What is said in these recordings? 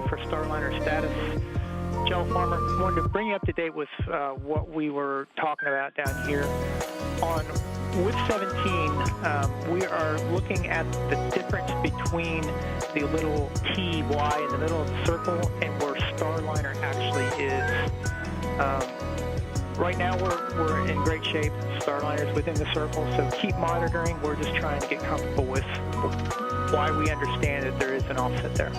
for Starliner status. Joe Farmer, wanted to bring you up to date with what we were talking about down here. On with 17, we are looking at the difference between the little T, Y in the middle of the circle and where Starliner actually is. Right now we're in great shape. Starliner's within the circle, so keep monitoring. We're just trying to get comfortable with why we understand that there is an offset there.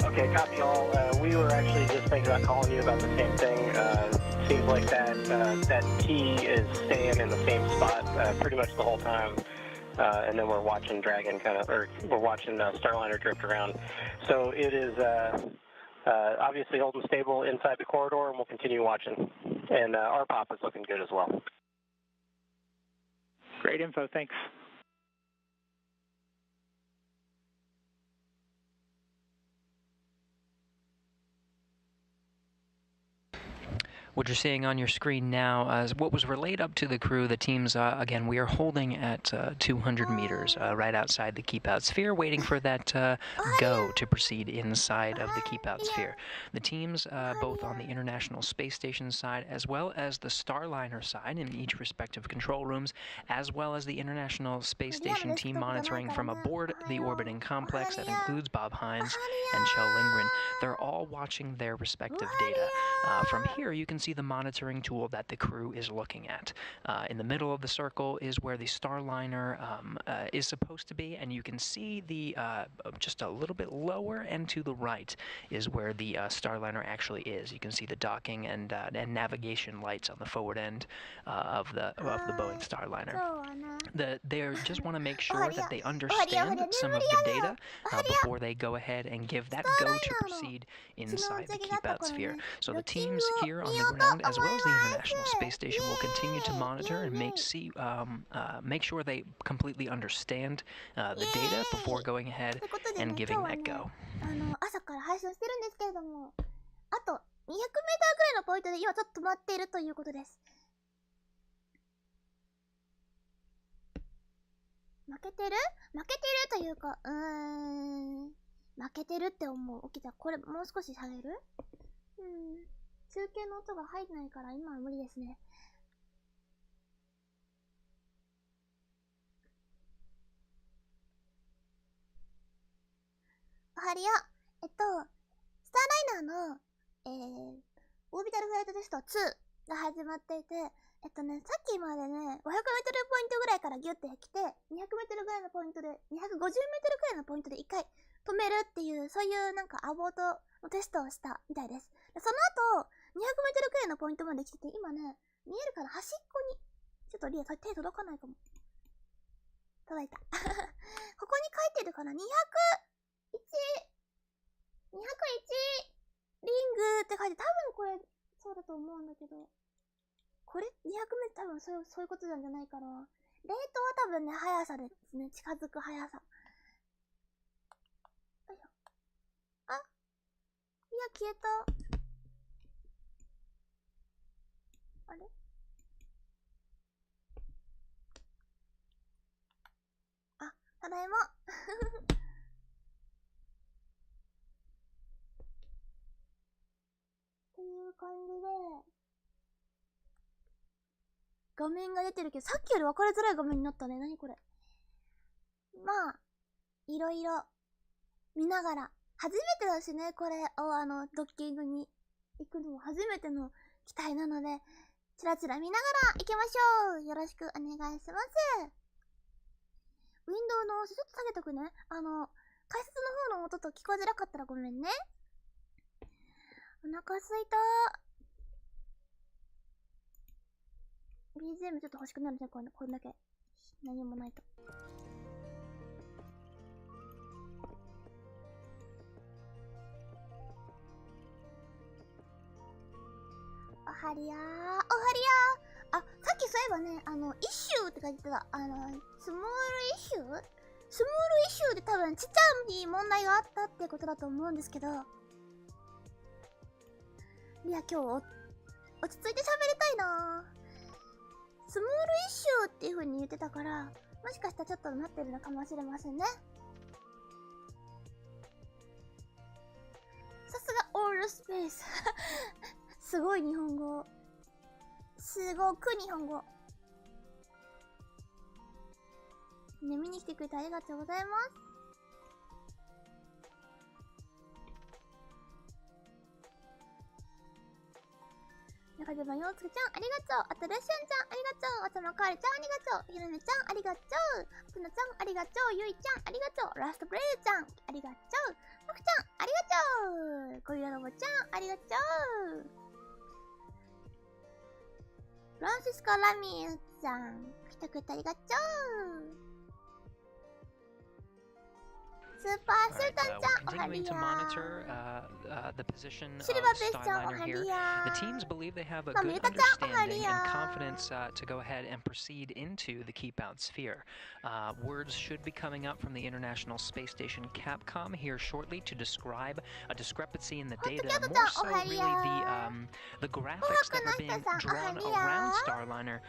Okay, copy all. We were actually just thinking about calling you about the same thing. Seems like that T is staying in the same spot pretty much the whole time. And then we're watching Dragon we're watching Starliner drift around. So it is obviously holding stable inside the corridor, and we'll continue watching. And our pop is looking good as well. Great info, thanks. What you're seeing on your screen now is what was relayed up to the crew. The teams, again, we are holding at 200 meters right outside the keep-out sphere, waiting for that go to proceed inside of the keep-out sphere. The teams, both on the International Space Station side as well as the Starliner side in each respective control rooms, as well as the International Space Station team monitoring from aboard the orbiting complex that includes Bob Hines and Kjell Lindgren. They're all watching their respective data. From here, you can see the monitoring tool that the crew is looking at. In the middle of the circle is where the Starliner is supposed to be, and you can see the just a little bit lower and to the right is where the Starliner actually is. You can see the docking and navigation lights on the forward end of the Boeing Starliner. They just want to make sure that they understand some of the data before they go ahead and give that go to proceed inside the keep-out sphere. So the teams here on the ground, as well as the International Space Station, will continue to monitor and make sure they completely understand the data before going ahead and giving that go. 朝から配信してるんですけれども、あと200メーターぐらいのポイントで今ちょっと止まっているということです。負けてるというか、負けてるって思う。OK、じゃあこれもう少し下げる？中継の音が入んないから今は無理ですね。おはりよ。スターライナーの、オービタルフライトテスト2が始まっていて、さっきまでね、500メートルポイントぐらいからギュッて来て、200メートルぐらいのポイントで、250メートルぐらいのポイントで1回止めるっていう、そういうなんかアボートのテストをしたみたいです。その後、200メートルくらいのポイントまで来てて、今ね、見えるかな、端っこに。ちょっとリア、手届かないかも。届いた。ここに書いてるかな、201リングって書いて、多分これ、そうだと思うんだけど、これ200メートル多分そういうことなんじゃないかな。レートは多分ね、速さですね。近づく速さ。よいしょ。あ、いや、消えた。あれ？あ、ただいま。っていう感じで、画面が出てるけど、さっきより分かりづらい画面になったね。何これ。まあ、いろいろ見ながら、初めてだしね、これをドッキングに行くのも初めての機体なので、チラチラ見ながら行きましょう。よろしくお願いします。ウィンドウの音ちょっと下げとくね。解説の方の音と聞こえづらかったらごめんね。お腹すいた。BGM ちょっと欲しくなるね、こんだけ。何もないと。おはりやー、おはりやー。あ、さっきそういえばね、イシューって書いてた。スモールイシューで多分ちっちゃいに問題があったってことだと思うんですけど。いや、今日落ち着いて喋りたいなー。スモールイシューっていう風に言ってたから、もしかしたらちょっとなってるのかもしれませんね。ルスペースすごい日本語。すごく日本語。ね、見に来てくれてありがとうございます。中島洋介ちゃん、ありがとう。あと、レッシュンちゃん、ありがとう。あと、まかわりちゃん、ありがとう。ひろねちゃん、ありがとう。つなちゃん、ありがとう。ゆいちゃん、ありがとう。ラストブレイちゃん、ありがとう。まくちゃん、ありがとう。ゴリラロボちゃん、ありがとう。フランシスコ・ラミューさん、来てくれてありがとう。スーパースータンちゃん、おはりやthe position of シルバーベースちゃん、お Starliner は here. りや The teams believe they have a マ good ミユタちゃん、おは understanding り and や confidence to go ahead and proceed into the keep out sphere. Words should be coming up from the International Space Station Capcom here shortly to describe a discrepancy in the data, more so really the graphics that are being drawn around Starliner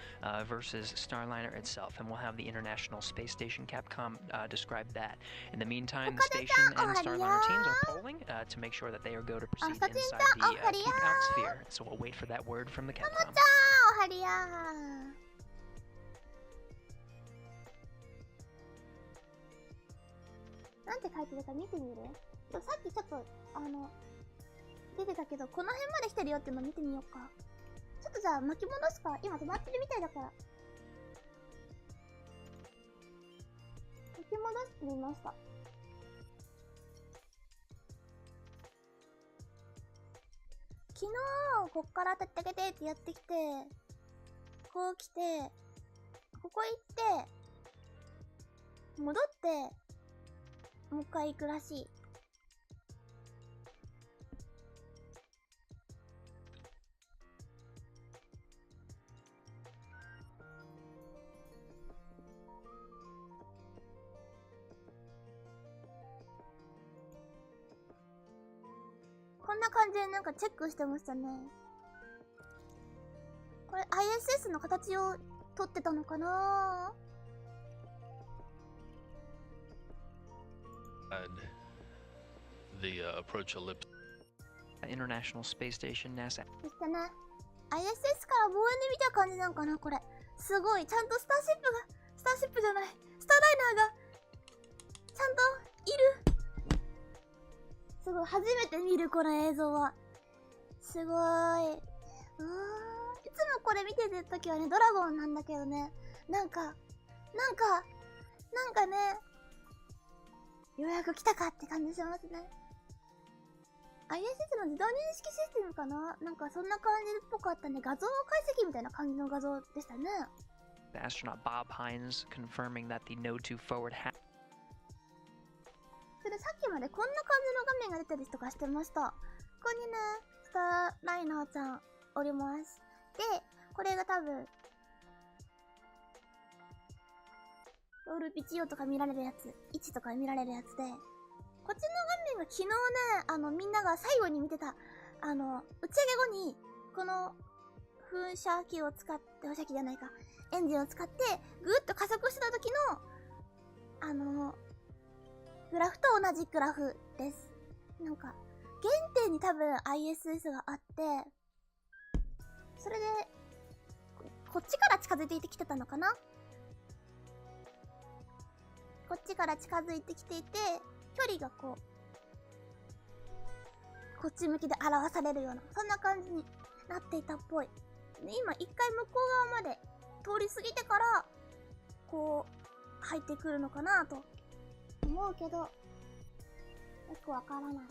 versus Starliner itself. And we'll have the International Space Station Capcom describe that. In the meantime, the station and Starliner teams are polling to make sure that they are going to proceed inside the keep out sphere. So we'll wait for that word from the とも Capcom. ちゃん、おはりやなんて書いてるか見てみる？さっきちょっと、出てたけど、この辺まで来てるよっていうの見てみようか。ちょっとじゃあ巻き戻すか。今止まってるみたいだから。巻き戻してみました。昨日、こっからたってあげてってやってきて、こう来て、ここ行って、戻って、もう一回行くらしい。こんな感じでなんかチェックしてましたね。これ ISS の形を取ってたのかな？The approach ellipse. International Space Station, NASA. そしてね、ISS から望遠で見た感じなんかなこれ。すごい、ちゃんとスターシップじゃない、スターライナーが、ちゃんといる。すごい、初めて見るこの映像は。すごい。いつもこれ見てるときはね、ドラゴンなんだけどね、なんかね、ようやく来たかって感じしますね。ISS の自動認識システムかな？なんかそんな感じっぽかったね。画像解析みたいな感じの画像でしたね。The astronaut Bob Hines confirming that the node to forward hat. それさっきまでこんな感じの画面が出たりとかしてました。ここにね、スターライナーちゃんおります。で、これが多分、ロールピチオとか見られるやつ、位置とか見られるやつで、こっちの画面が昨日ね、みんなが最後に見てた、打ち上げ後に、この、噴射機を使って、噴射機じゃないか、エンジンを使って、ぐーっと加速した時の、グラフと同じグラフです。なんか、原点に多分 ISS があって、それで、こっちから近づいてきてたのかな？こっちから近づいてきていて、距離がこっち向きで表されるような、そんな感じになっていたっぽい。で、今一回向こう側まで通り過ぎてから、こう、入ってくるのかなと思うけど、よくわからない。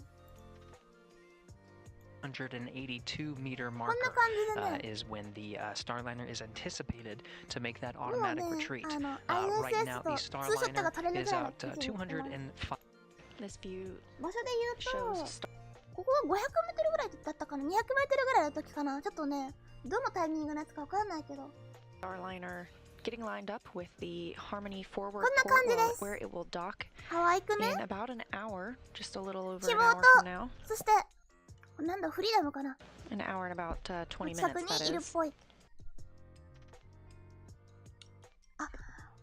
182 meter marker is when the Starliner is anticipated to make that automatic retreat. Right now, the Starliner is at 205. This view 場所で言う shows と、ここが500メートルぐらいだったかな ?200 メートルぐらいの時かなちょっとね、どのタイミングのやつかわかんないけど。Starliner getting lined up with the Harmony forward こんな感じです。 where it will dock ハワイ行くね。 in about an hour, just a little over 希 an 望 hour と from now. そしてなんだフリーダムかな An hour and about 20近 minutes, くに that いるっ is. ぽい。あ、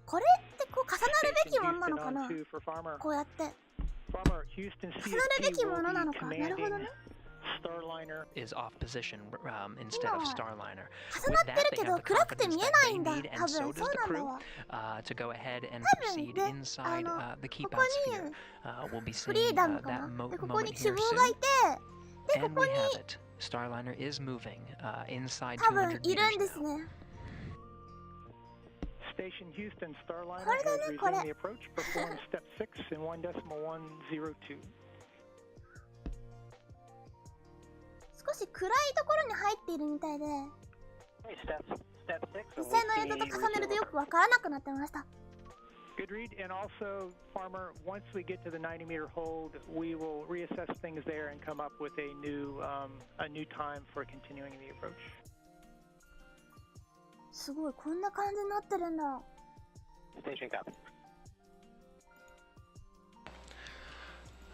これってこう重なるべきものなのかなこうやって重なるべきものなのか。なるほどね。Starliner is off position instead of Starliner. 重なってるけど暗くて見えないんだ。多分そうなんだわ。 to go ahead and 多分 proceed で、inside the こ keep こ out に sphere. We'll be フリ seeing ーダムか that な。で、ここ moment に希 here 望がい soon. て、で、こ And こ we に have it. Starliner is moving inside 多分 200 いるん meters です now. ね。 Station Houston Starliner これだ has ね、これ。 resumed the approach. Perform step 6 in 1.102. 少し暗いところに入っているみたいで、 Hey, step 6. 実際の映像と重ねるとよくわからなくなってました。 Good read. And also, Farmer, once we get to the 90-meter hold, we will reassess things there and come up with a new time for continuing the approach. すごい、こんな感じになってるんだ。 Station copy.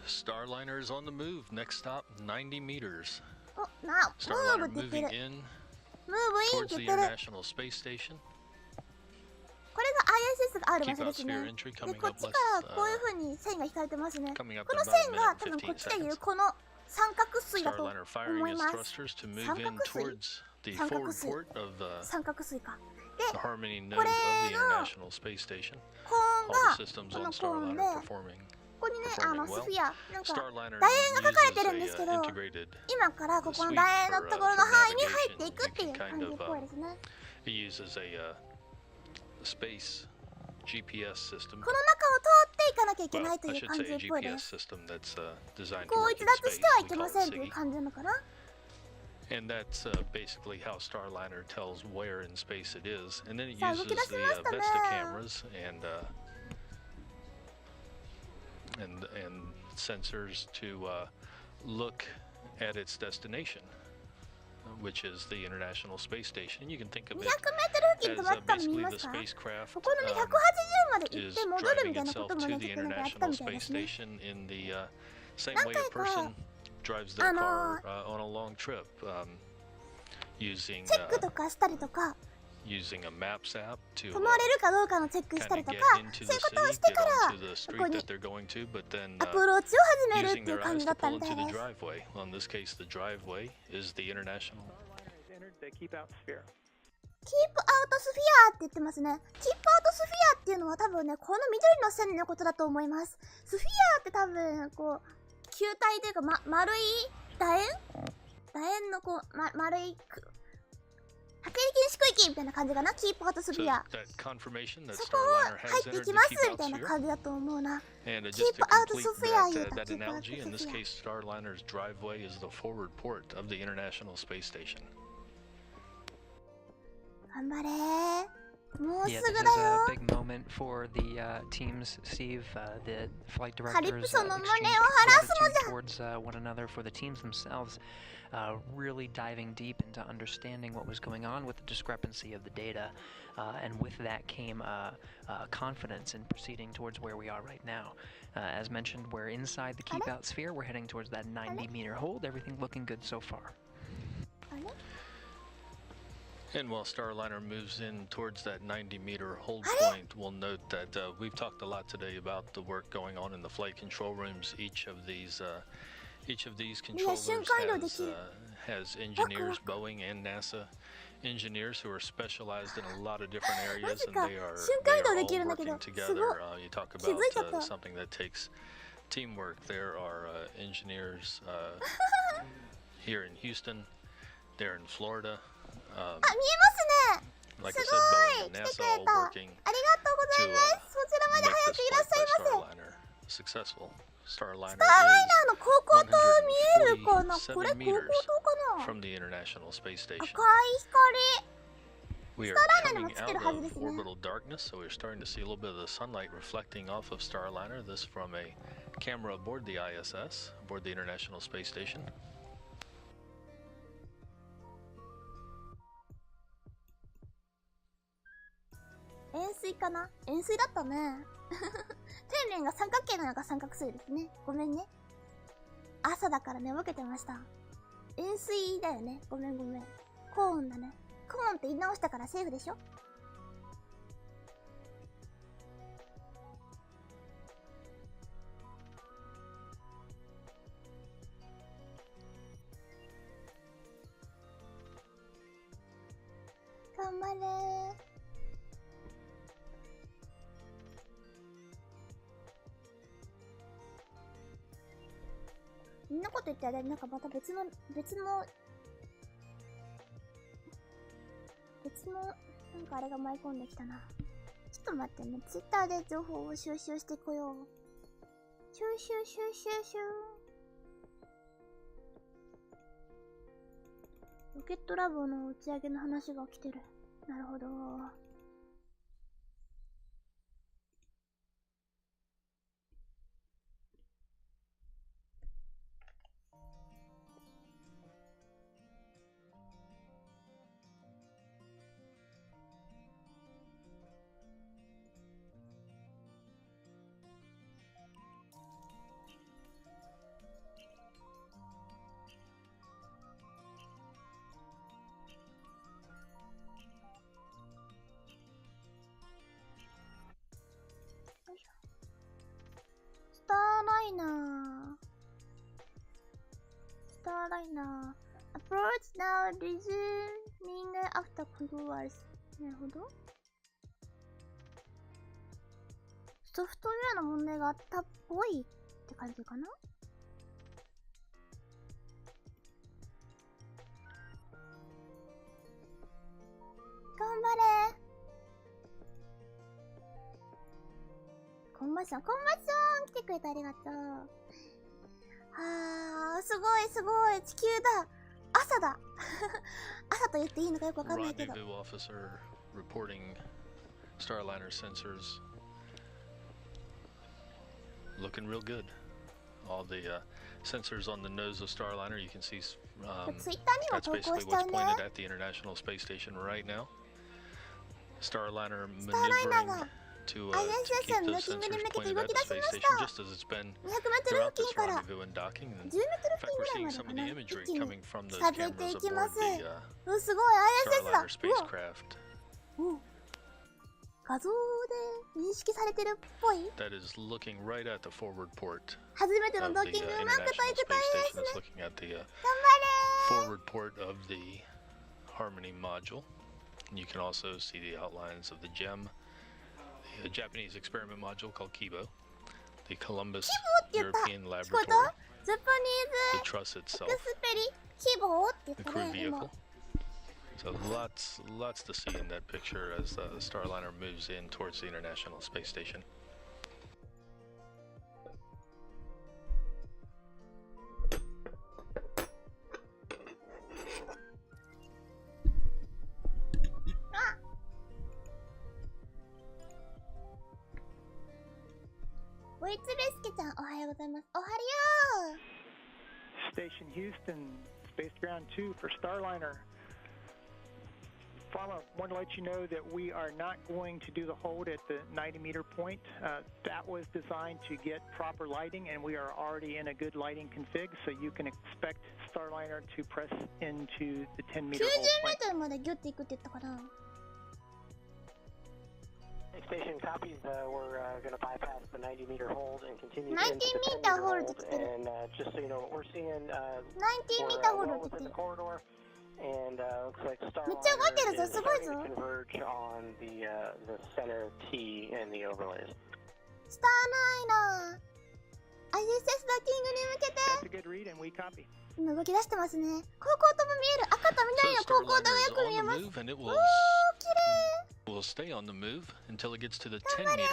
Starliner is on the move. Next stop, 90 meters. お、な、ムー Starliner ブって言って moving る。 in ムーブインっ towards て the 言ってる。 International Space Station. これが ISS がある場 Keep 所で out すね。 sphere で、 entry こ coming っ up ち less, からこういう風に線が引かれてますね。 coming up こ in の about 線 a が minute 多分 and こっちで 15いう seconds. この三角錐だと Starliner 思 firing い its ます。 thrusters to move in 三角錐。 towards the 三角 forward 錐。 port of 三角錐か。 the で、 Harmony node こ of れ the の International Space Station. コーン All が the systems こ on のコーン Starliner で、 performing ここにね、ス performing フ well. ィア、なんか Starliner 楕円が書かれてるん uses ですけ a ど、 integrated 今からここの楕円のところの範囲に入っていくっていう感じっぽいですね。 It uses a space GPS system. この中を通っていかなきゃいけ Well, ないと I いう should 感 say じ a っぽいで GPS す。 system that's designed こ to こを work 逸 in 脱してはい space. け We ま call せ it んという SIGI. 感じなのかな。 And that's basically how Starliner tells where in space it is. And then it さあ、動 uses き出し the ましたね。 Vesta cameras and sensors to look at its destination, which is the International Space Station. And you can think of 200 it メートル付近止 as まったの見 basically ま the すか？ spacecraft ここのね、180まで行っ is て戻る driving みたいなこ itself とも to ね、 the ちょっとなんかやった International みたいで Space すね。 Station in the same way a person drives their car on a long trip, using チェックとかしたりとか、 using a Maps app to 止まれるかどうかのチェックした kind り of と get か、 into そうい the うことを city, して get から onto the こ street こに that they're going to, but then アプローチを始めるっ using ていう their 感 eyes じだ to った pull みた into い the です。 driveway. Well, in this case, the driveway is the International. Has entered the keep out sphere. キープアウトスフィアって言ってますね。キープアウトスフィアっていうのは多分ね、この緑の線のことだと思います。スフィアって多分、こう、球体というか、丸い楕円のこう、丸い波形禁止区域みたいな感じかな。キープアウトスフ So ィア。 that confirmation that そこを Starliner 入 has ってい entered き the ます keep み out たいな sphere. 感じだと思うな。 And just Keep to out complete Sophia, that, keep out analogy, in this Sophia. case, Starliner's driveway is the forward port of the International Space Station. 頑張れー。もう Yeah, す this ぐ is だ a よ。 big moment for the teams, Steve, the flight カリプ directors ソの胸を exchange 晴らすの gratitude じゃ。 towards one another, for the teams themselves, really diving deep into understanding what was going on with the discrepancy of the data, and with that came confidence in proceeding towards where we are right now. As mentioned, we're inside the keep out sphere, we're heading towards that 90-meter hold, everything looking good so far. あれ And while Starliner moves in towards that 90-meter hold point, we'll note that we've talked a lot today about the work going on in the flight control rooms. Each of these controllers has engineers, Boeing and NASA engineers who are specialized in a lot of different areas, and they are all working together. You talk about something that takes teamwork. There are engineers here in Houston, there in Florida. あ、見えますね。 Like す I ご い said, Boeing and 来て NASA くれ all た。あ working りがとうござい to ます。そちらまで make 早 this くいらっ flight しゃい by ませ。 Starliner successful. Starliner スターライナーの高校塔見えるかな。 is これ高校 47 meters 塔かな。 from the International Space 赤い Station. 光。 We are Starliner coming もつける out はずです of ね。 orbital darkness, so we're starting to see a little bit of the sunlight reflecting off of Starliner. This from a camera aboard the ISS, aboard the International Space Station. 円錐かな。円錐だったね。底面が三角形なのか三角錐ですね。ごめんね。朝だから寝ぼけてました。円錐だよね。ごめんごめん。コーンだね。コーンって言い直したからセーフでしょ。張れー。そんなこと言ったらなんかまた別のなんかあれが舞い込んできたな。ちょっと待ってね、ツイッターで情報を収集してこよう。収集。ロケットラボの打ち上げの話が来てる。なるほど。スターライナー approach now resuming after controls。 なるほど。ソフトウェアの問題があったっぽいって感じかな。頑張れ。こんばんさん来てくれてありがとう。すごい地球だ。朝だ。朝と言っていいのかよくわかんないけど。 Rendezvous officer reporting Starliner sensors looking real good. All the sensors on the nose of Starliner, you can see that's basically what's pointed at the International Space Station right now. Starliner maneuvering to keep those sensors pointed at the space station, just as it's been throughout this rendezvous and docking. And in fact, we're seeing some of the imagery coming from those cameras aboard the Starliner spacecraft. 画像で認識されてるっぽい。 That is looking right at the forward port 初めての of ド the ッキングうまく International といて Space たい Station. です It's ね。 looking at the 頑 forward port of the Harmony module. And you can also see the outlines of the GEM, the Japanese experiment module called Kibo, the Columbus 張れー。 European 聞こえ Laboratory, た？ジャパニ the ーズ truss エ itself, クスペリ希望って言っ the た crew ね、今。 vehicle. So lots to see in that picture as the Starliner moves in towards the International Space Station. ボイツレスケちゃん、おはようございます。おはよう。 Station Houston, Space Ground 2 for Starliner. Farmer, want to let you know that we are not going to do the hold at the 90-meter point. That was designed to get proper lighting, and we are already in a good lighting config, so you can expect Starliner to press into the 10-meter hold 90 メ point. ートルまでギュッていくって言ったかな。 Station copies. We're going to bypass the 90-meter hold and continue 90 into the メーター 10-meter ホール hold. って言ってる。 And just so you know, we're seeing 90 メー we're ターホール well って言って within the る。 corridor, and looks like めっちゃ動いてるぞ、 Starliner is すごいぞ。 starting to converge on the center T and the overlays. スターライナー ISS ドッキングに向けて That's a good read, and we copy. 今動き出してますね。高校とも見える。赤と So 緑の高校とが Starliner よ is く見え on ま the す。 move, and it おー、 will 綺麗。 will stay on the move until it gets to the 頑張れ 10-meter ー。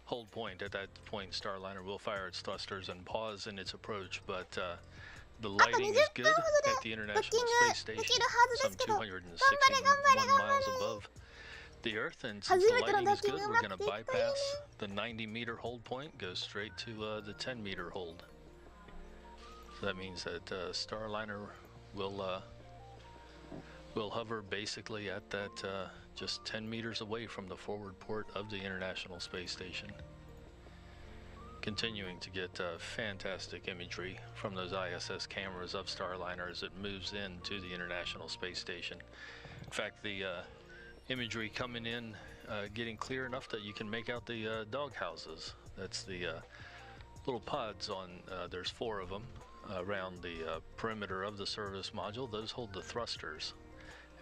hold point. At that point, Starliner will fire its thrusters and pause in its approach, but the あと lighting 20 is 分 good ほど at で the ドッキン International グ Space でき Station, るはずで some すけど、頑張れ 261 頑張れ頑張 miles れ。 above the Earth. And since 初 the めての lighting ドッ is キン good, グう we're ま going く to ていくといいね。 bypass the 90-meter hold point, go straight to the 10-meter hold. So that means that Starliner will hover basically at that just 10 meters away from the forward port of the International Space Station. Continuing to get fantastic imagery from those ISS cameras of Starliner as it moves into the International Space Station. In fact, the imagery coming in getting clear enough that you can make out the dog houses. That's the little pods on, there's 4 of them around the perimeter of the service module. Those hold the thrusters.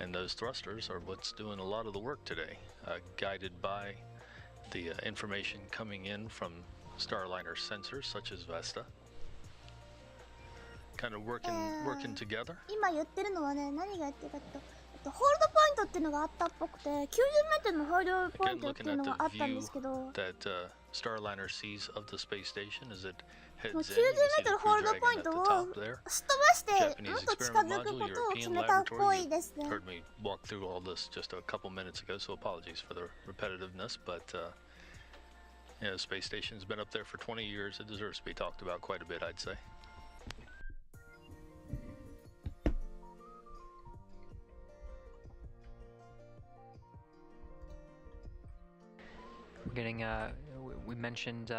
And those thrusters are what's doing a lot of the work today, guided by the information coming in from Starliner sensors such as Vesta. Kind of working together. 今言ってるのはね、何が言ってるかっていうと、ホールドポイントっていうのがあったっぽくて、90メートルのホールドポイントっていうのがあったんですけど、that Starliner sees of the space station as it もう heads 90 in. メートルホールドポイントをすっ飛ばしてもっと近づくことを決めたっぽいですね。 Heard me walk through all this just a couple minutes ago, so apologies for the repetitiveness, but yeah, the space station's been up there for 20 years. It deserves to be talked about quite a bit, I'd say. We're getting, we mentioned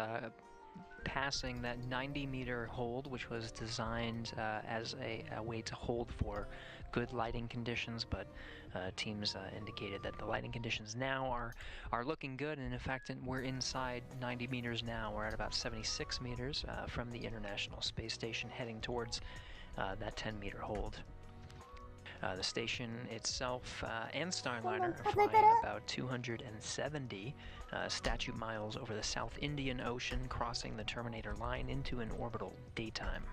passing that 90-meter hold, which was designed as a way to hold for good lighting conditions, but teams indicated that the lighting conditions now are looking good, and in fact we're inside 90 meters now. We're at about 76 meters from the International Space Station, heading towards that 10-meter hold. The station itself and Starliner are flying about 270 statute miles over the South Indian Ocean, crossing the Terminator line into an orbital daytime.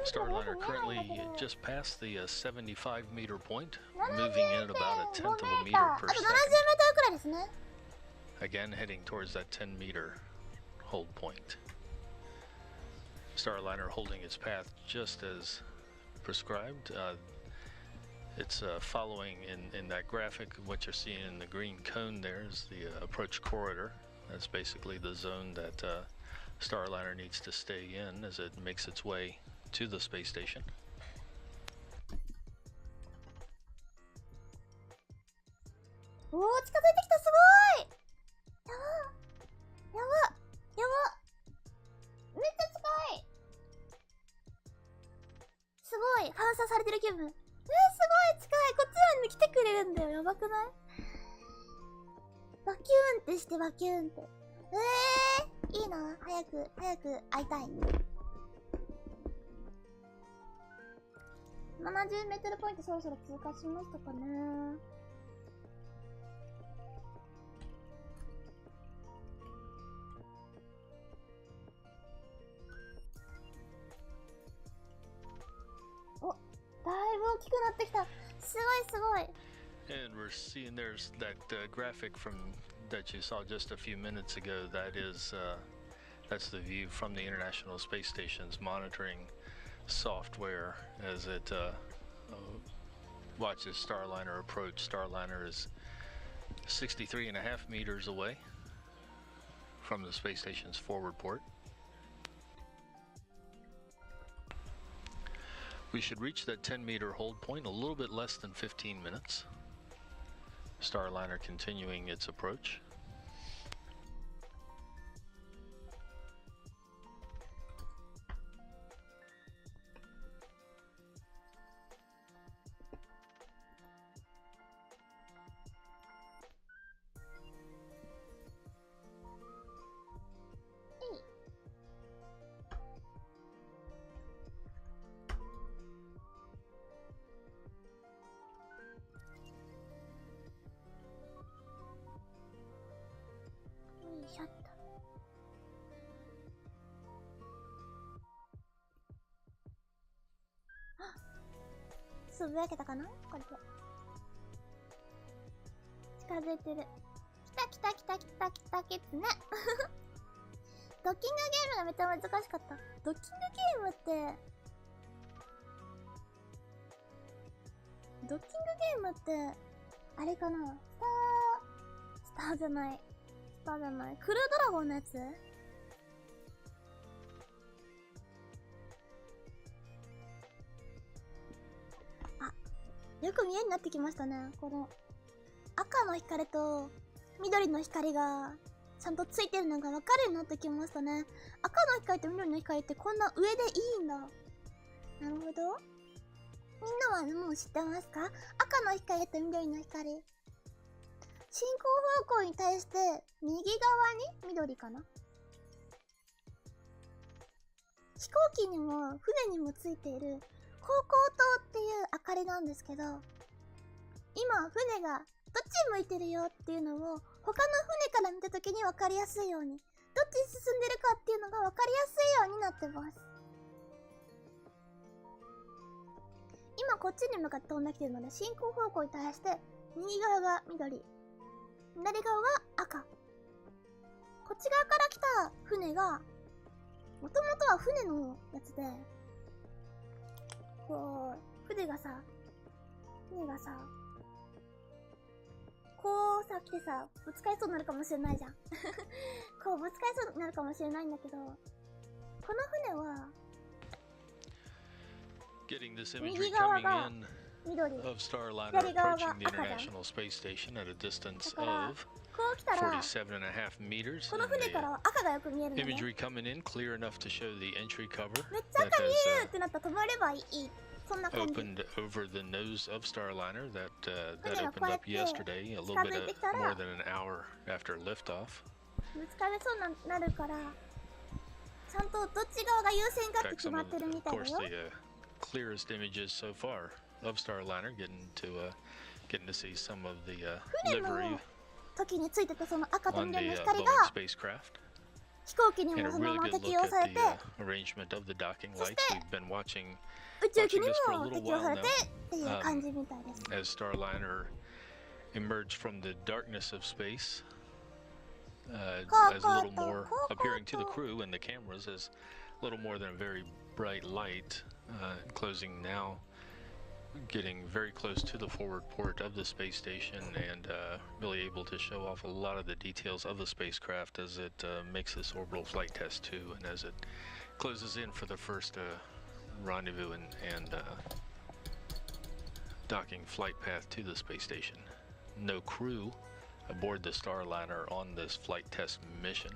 Starliner currently just past the 75-meter point, moving in at about a tenth of a meter per second. Again, heading towards that 10-meter hold point. Starliner holding its path just as prescribed. It's following in that graphic. What you're seeing in the green cone there is the approach corridor. That's basically the zone that Starliner needs to stay in as it makes its way to the space station. Oh, 近づいてきた、すごい。やばめっちゃ近い。すごい反射されてる気分。すごい近い。こっちまで来てくれるんだよ。やばくない？バキューンってしてバキューンって。いいな。早く会いたい。70メートルポイントそろそろ通過しましたかね。だいぶ大きくなってきた。すごい。 And we're seeing there's that graphic from that you saw just a few minutes ago. That is that's the view from the International Space Station's monitoring software as it watches Starliner approach. Starliner is 63.5 meters away from the space station's forward port. We should reach that 10-meter hold point a little bit less than 15 minutes. Starliner continuing its approach.つぶやけたかなこれで。近づいてる。来たキツネ。ドッキングゲームがめっちゃ難しかった。ドッキングゲームって、あれかなスターじゃない。クルードラゴンのやつ？よく見えるようになってきましたね。この赤の光と緑の光がちゃんとついてるのが分かるようになってきましたね。赤の光と緑の光ってこんな上でいいんだ。なるほど。みんなはもう知ってますか？赤の光と緑の光。進行方向に対して右側に緑かな？飛行機にも船にもついている航行灯っていう明かりなんですけど、今船がどっち向いてるよっていうのを他の船から見た時に分かりやすいように、どっちに進んでるかっていうのが分かりやすいようになってます。今こっちに向かって飛んできてるので、進行方向に対して右側が緑、左側が赤。こっち側から来た船がもともとは船のやつで、こう船がさこうさ来てさ、ぶつかりそうになるかもしれないじゃんこうぶつかりそうになるかもしれないんだけど、この船は右側が緑、左側が赤じゃん。だからこう来たらこの船からは赤がよく見えるのね。めっちゃ赤見えるってなったら止まればいい。そんな感じ。船がこうやって近づいてきたらぶつかりそうになるから、ちゃんとどっち側が優先かって決まってるみたいだよ。Clearest images so far of Starliner, getting to see some of the livery 時についてたその赤と on 緑 the の光が Boeing spacecraft, 飛行機に and も a その really まま good 適 look 用さ at れ the て、 arrangement of the docking lights. We've been watching 宇宙機に this for a も little 適用さ while れ now てっていう感じみたいです。 as Starliner emerged from the darkness of space, as a little more appearing to the crew and the cameras as little more than a very bright light, closing now, getting very close to the forward port of the space station, and really able to show off a lot of the details of the spacecraft as it makes this orbital flight test 2 and as it closes in for the first rendezvous and docking flight path to the space station. No crew aboard the Starliner on this flight test mission,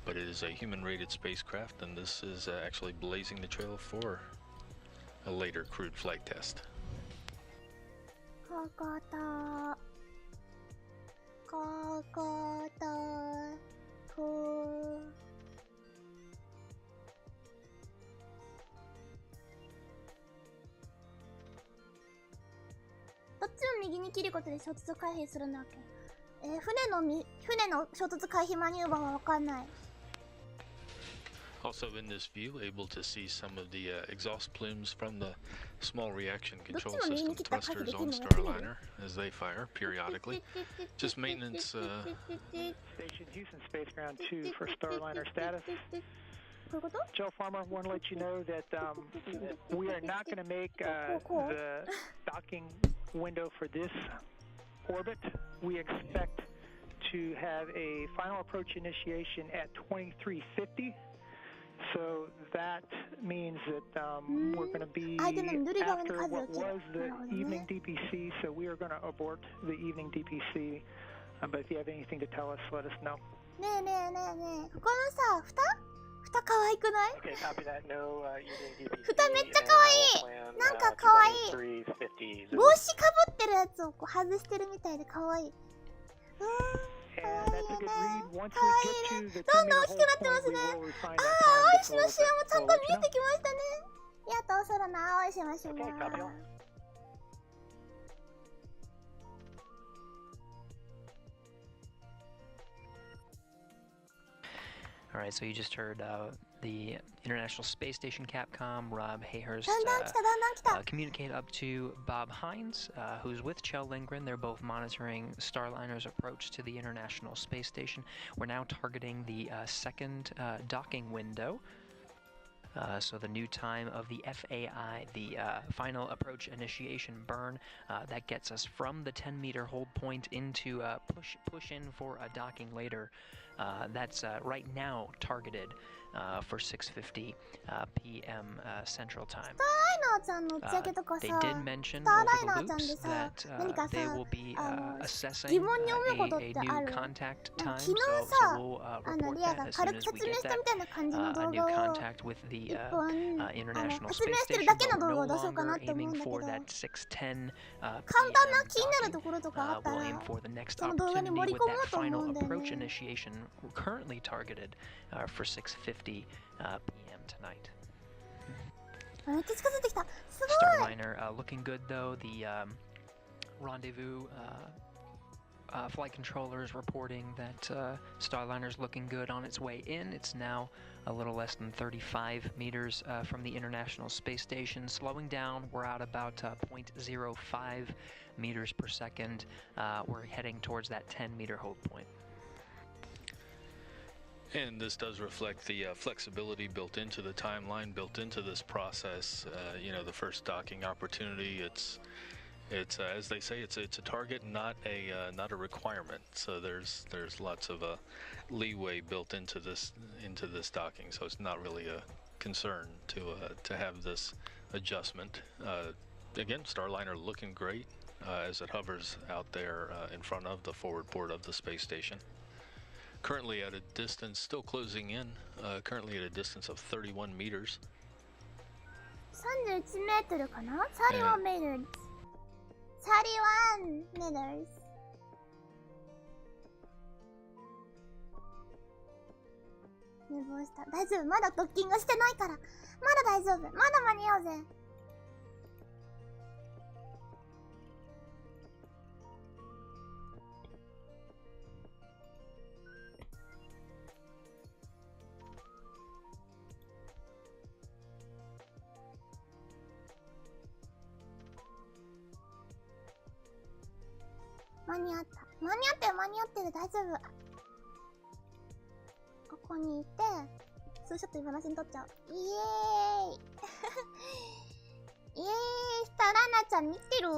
but it is a human-rated spacecraft, and this is actually blazing the trail for a later crewed flight test. こことどっちを右に切ることで衝突回避するんだっけ。船の衝突回避マニューバーはわかんない。Also in this view, able to see some of the exhaust plumes from the small reaction control system thrusters on Starliner as they fire periodically. Just maintenance. Station Houston Space Ground 2 for Starliner status. こういうこと？ Joe Farmer, want to let you know that we are not going to make the docking window for this orbit. We expect to have a final approach initiation at 2350. So that means that we're going to be after what was the evening DPC, so we are going to abort the evening DPC. But if you have anything to tell us, let us know. ねえねえねえねえ、ここのさ、蓋可愛くない？ Okay, copy that. No evening DPC. 蓋めっちゃ可愛い。なんか可愛い。帽子かぶってるやつをこう外してるみたいで可愛い。可愛いよね。可愛いね。どんどん大きくなってますね。ああ、青いしのシワもちゃんと見えてきましたね。やっとお空の青いしましょう。All right, so you just heard the International Space Station Capcom, Rob Hayhurst, communicate up to Bob Hines, who's with Kjell Lindgren. They're both monitoring Starliner's approach to the International Space Station. We're now targeting the second docking window. So the new time of the FAI, the final approach initiation burn, that gets us from the 10-meter hold point into push in for a docking later. That's right now targeted for 6:50 p.m. Central Time. They did mention over the loops that they will be assessing a new contact time, so we'll report that as soon as we get that. A new contact with the International Space Station, but we're no longer aiming for that 6:10 p.m. We'll aim for the next opportunity with that final approach initiation. We're currently targeted for 6:50 p.m. tonight. めっちゃ近づいてきた。すごい。 Starliner looking good though. The rendezvous flight controllers reporting that Starliner's looking good on its way in. It's now a little less than 35 meters from the International Space Station. Slowing down, we're at about 0.05 meters per second. We're heading towards that 10-meter hold point. And this does reflect the flexibility built into the timeline, built into this process. You know, the first docking opportunity, it's as they say, it's a target, not a requirement. So there's lots of leeway built into this docking. So it's not really a concern to have this adjustment. Again, Starliner looking great as it hovers out there in front of the forward port of the space station. Currently at a distance, still closing in. Currently at a distance of 31 meters. 31メートルかな？ 31 meters。31 meters。寝坊した。大丈夫。まだドッキングしてないから。まだ大丈夫。まだ間に合うぜ。間に合った。間に合ってる間に合ってる。大丈夫。ここにいて、ツーショット今の写真撮っちゃう。イエーイイエーイ、スターランナーちゃん見てるー。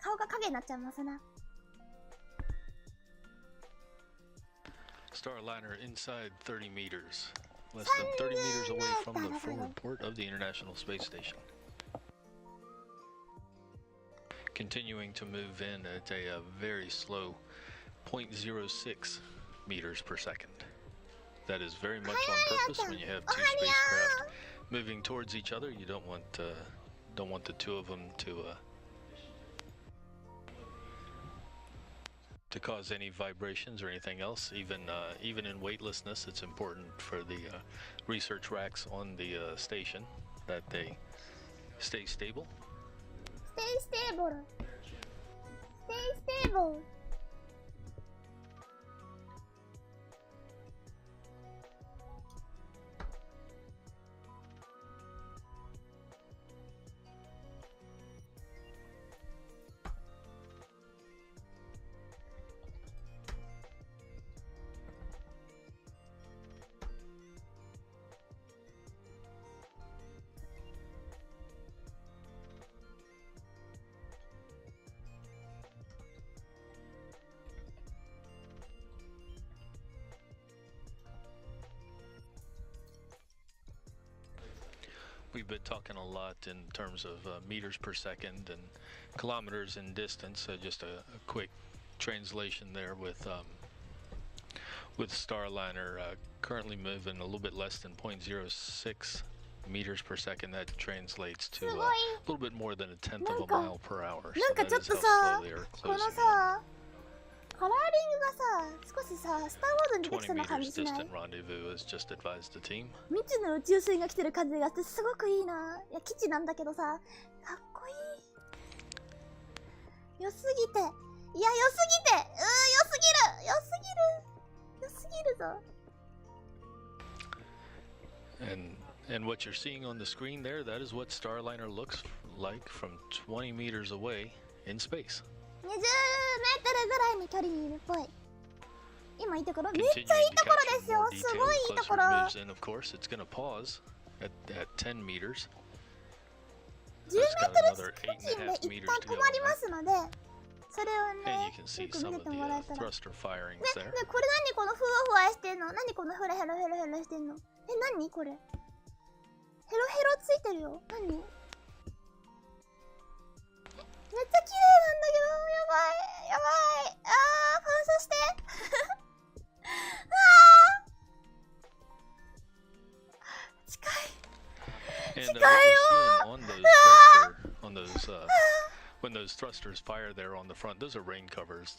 顔が影になっちゃいますな。Starliner inside 30 meters, less than 30 meters away from the forward port of the International Space Station. Continuing to move in at a very slow 0.06 meters per second. That is very much on purpose. When you have two spacecraft moving towards each other, you don't want the two of them to cause any vibrations or anything else. Even in weightlessness, it's important for the research racks on the station that they stay stable. Stay stable. Stay stable. We've been talking a lot in terms of meters per second and kilometers in distance. So just a quick translation there with Starliner currently moving a little bit less than 0.06 meters per second. That translates to a little bit more than a tenth of a mile per hour. So that is how slow they are closing in. カラーリングがさ、少しさ、スター・ウォーズに出てきそうな感じしない？ 20 meters distant rendezvous has just advised the team. 未知の宇宙船が来てる感じがしてすごくいいな。いや、基地なんだけどさ、かっこいい。良すぎて。いや、良すぎて。良すぎる。良すぎる。良すぎるぞ。And what you're seeing on the screen there, that is what Starliner looks like from 20 meters away in space. 20メートルぐらいの距離にいるっぽい。今いいところ、めっちゃいいところですよ。すごいいいところ。And of course, it's going to pause at 10 meters. 10メートル付近で一旦止まりますので、それをね、よく見せてもらえたら。ね、これ何このふわふわしてんの？何このヘロヘロヘロヘロしてんの？何これ？ヘロヘロついてるよ。何？めっちゃ綺麗なんだけど、やばい、やばい。反射して。And what we're seeing on those when those thrusters fire there on the front, those are rain covers.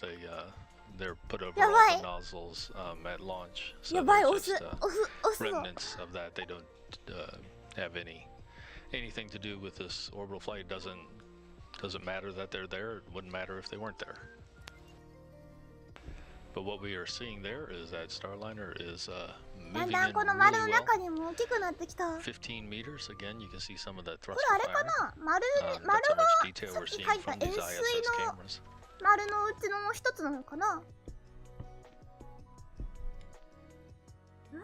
They're put over all the nozzles at launch, so they're just remnants of that. They don't have anything to do with this orbital flight. Doesn't matter that they're there. It wouldn't matter if they weren't there. But what we are seeing there is that Starliner is moving in really well. 15 meters. Again, you can see some of that thruster firing. That's how much detail we're seeing from these ISS cameras. 丸のうちの一つなのかな。うわー、すごい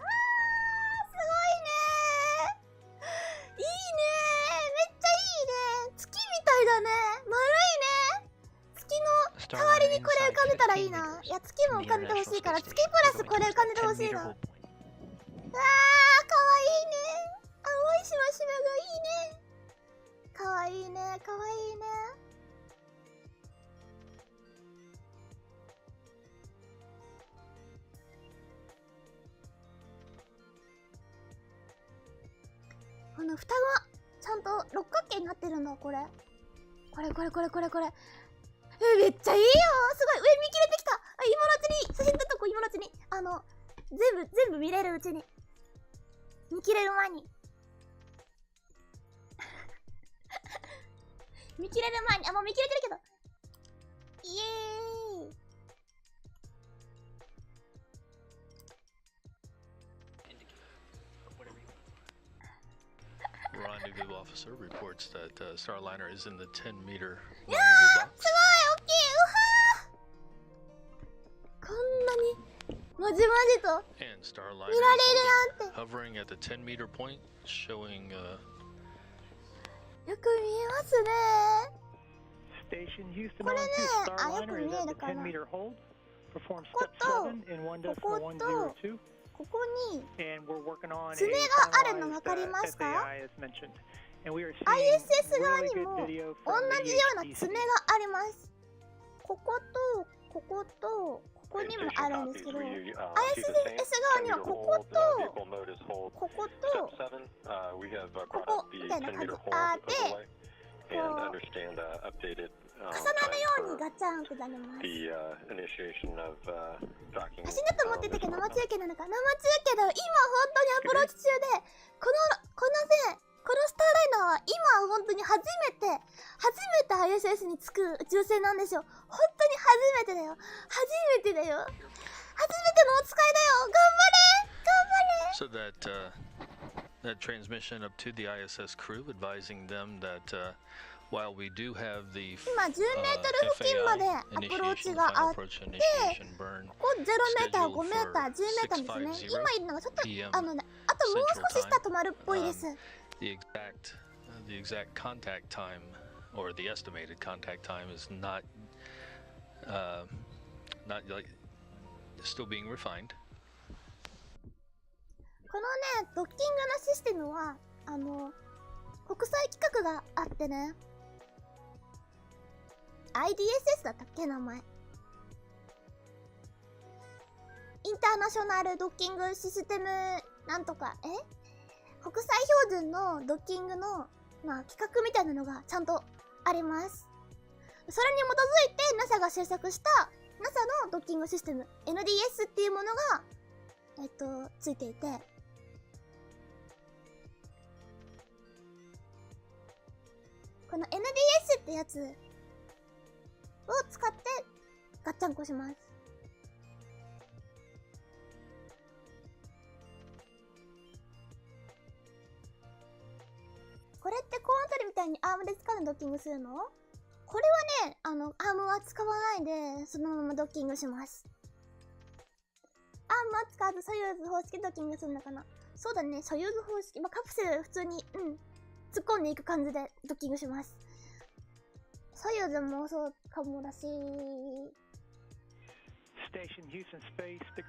ねー。いいねー、めっちゃいいねー。月みたいだね。丸いね。月の代わりにこれ浮かんでたらいいな。いや、月も浮かんでてほしいから、月プラスこれ浮かんでてほしいな。うわー、かわいいね。青いしましまがいいね。かわいいね、かわいいね。この蓋がちゃんと六角形になってるんだ。これめっちゃいいよ。すごい上見切れてきた。今のうちに写真撮っとこう。今のうちに全部見れるうちに、見切れる前に見切れる前に、もう見切れてるけど、イエーイ。Rendezvous officer reports that Starliner is in the 10-meter rendezvous box. すごい大きい。うはー、こんなにまじまじと And Starliner 見られるなんて。 hovering at the 10-meter point, showing よく見えますね。 Station Houston これね、 Starliner よく is 見え at る the かな。 10-meter hold. Perform こ step こと 7 in ここと 1.102. ここに And we're working on 爪があるの分かりますか？ SAI as mentioned. And we are seeing ISS 側 really に good も video 同 from じような爪があります。こことこことここにもあるんですけど、 ISS 側にはこことこことここみたいな感じであって、こう重なるようにガチャンってなります。写真だと思ってたけど生中継なのか。生中継だよ。今本当にアプローチ中で、このスターライナーは今本当に初めて ISS に着く宇宙船なんですよ。本当に初めてだよ。初めてのお使いだよ。頑張れ。 So that transmission up to the ISS crew, advising them that while we do have the 今10メートル付近までアプローチがあって、ここ0メーター、5メーター、10メーターですね。今いるのがちょっとあともう少ししたら止まるっぽいです。The exact contact time or the estimated contact time is not like still being refined. このね、ドッキングのシステムは国際規格があってね、IDSS だったっけ名前。インターナショナルドッキングシステムなんとか、国際標準のドッキングの、規格みたいなのがちゃんとあります。それに基づいて NASA が制作した NASA のドッキングシステム NDS っていうものがついていて、この NDS ってやつを使ってガッチャンコします。これってコウノトリみたいにアームで掴んでドッキングするの？これはね、アームは使わないでそのままドッキングします。アームは使わずソユーズ方式でドッキングするのかな。そうだね、ソユーズ方式、カプセル普通に突っ込んでいく感じでドッキングします。ソユーズもそうかもだし、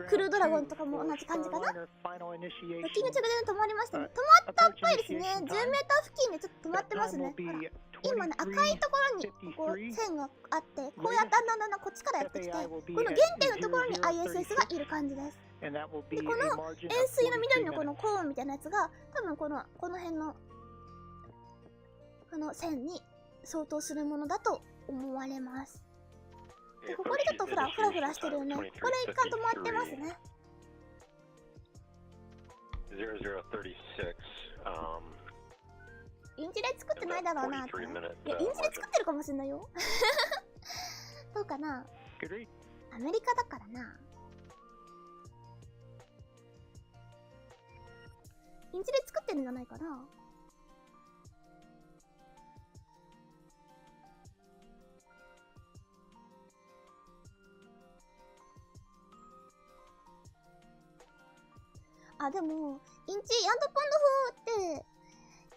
クルードラゴンとかも同じ感じかな。ドッキング直前に止まりましたね。止まったっぽいですね。10メーター付近でちょっと止まってますね。ほら今ね、赤いところにこう線があって、こうやってだんだんこっちからやってきて、この原点のところに ISS がいる感じです。で、この円錐の緑のこのコーンみたいなやつが、多分この辺の線に相当するものだと思われます。でここでちょっとフラフラしてるよね。これ一回止まってますね。インチで作ってないだろうなって。いや、インチで作ってるかもしんないよ。どうかな。アメリカだからな。インチで作ってるんじゃないかな。あ、でも、インチ、ヤンドポンド風って、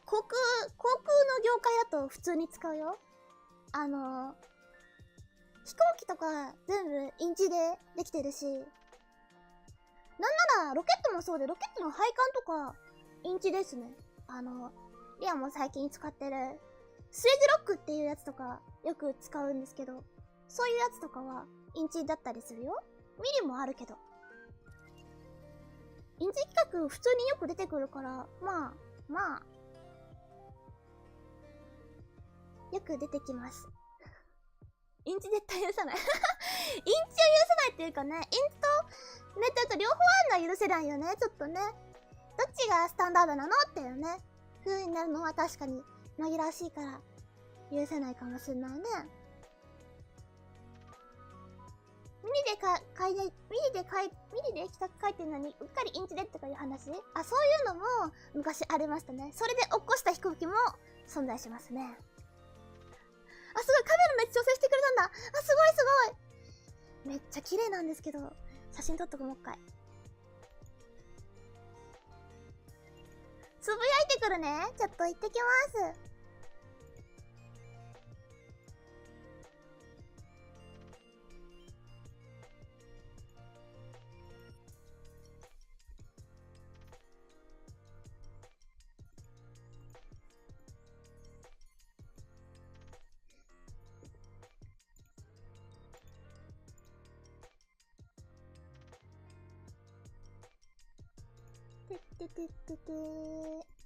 航空の業界だと普通に使うよ。飛行機とか全部インチでできてるし、なんならロケットもそうで、ロケットの配管とかインチですね。リアも最近使ってるスエズロックっていうやつとかよく使うんですけど、そういうやつとかはインチだったりするよ。ミリもあるけど。インチ規格普通によく出てくるから、まあ、よく出てきます。インチ絶対許さない。インチを許さないっていうかね、インチとメートルと両方あるのは許せないよね、ちょっとね。どっちがスタンダードなのっていうね、風になるのは確かに紛らわしいから許せないかもしれないね。ミリで企画書いてるのにうっかりインチでってかいう話？あ、そういうのも昔ありましたね。それで落っこした飛行機も存在しますね。あ、すごい、カメラの位置調整してくれたんだ。あ、すごい。めっちゃ綺麗なんですけど、写真撮っとく、もう一回。つぶやいてくるね。ちょっと行ってきます。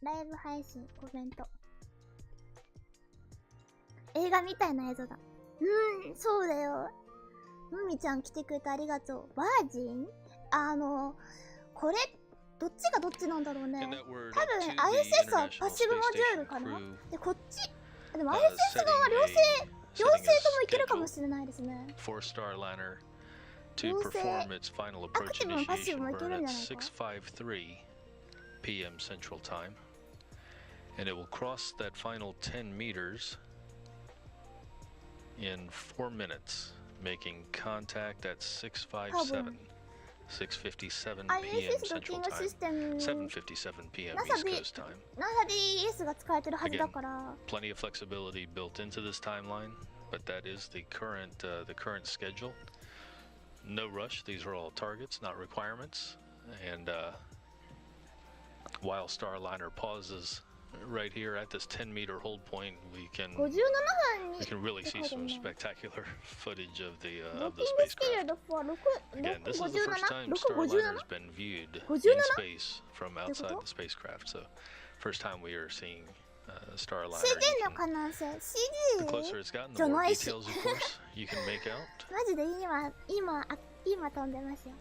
ライブ配信コメント。映画みたいな映像だ。そうだよ。むみちゃん来てくれてありがとう。バージン？これどっちがどっちなんだろうね。多分 ISS はパッシブモジュールかな。でこっちでも ISS 側は両性ともいけるかもしれないですね。To perform its final approach initiation burn at 6:53 p.m. Central Time, and it will cross that final 10 meters in 4 minutes, making contact at 6:57 p.m. Central Time, 7:57 p.m. East Coast Time. NASA DS が使えてるはずだから。Plenty of flexibility built into this timeline, but that is the current schedule. No rush. These are all targets, not requirements. And while Starliner pauses right here at this 10-meter hold point, we can really see some spectacular footage of the spacecraft. Again, this is the first time Starliner has been viewed in space from outside the spacecraft. So, first time we are seeing Starliner. The closer it's gotten, the more details, of course, you can make out. マジで今飛んでますよ。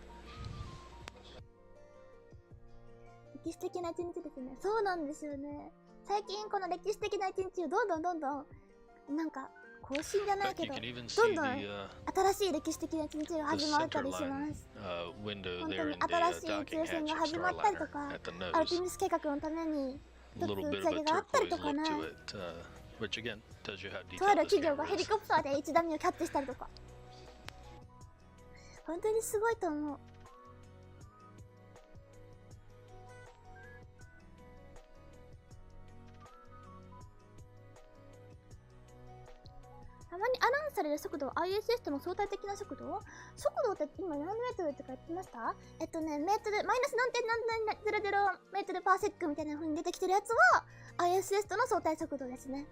歴史的な一日ですね。そうなんですよね。最近この歴史的な一日をどんどんなんか更新じゃないけど、どんどん新しい歴史的な一日が始まったりします。本当に新しい宇宙船が始まったりとか、アルテミス計画のために一つ打ち上げがあったりとかね。とある企業がヘリコプターで1ダミをキャッチしたりとか。本当にすごいと思う。たまにアナウンスされる速度、ISS との相対的な速度って今何メートルとか言ってました？メートル、マイナス何点何00メートルパーセックみたいな風に出てきてるやつは ISS との相対速度ですね。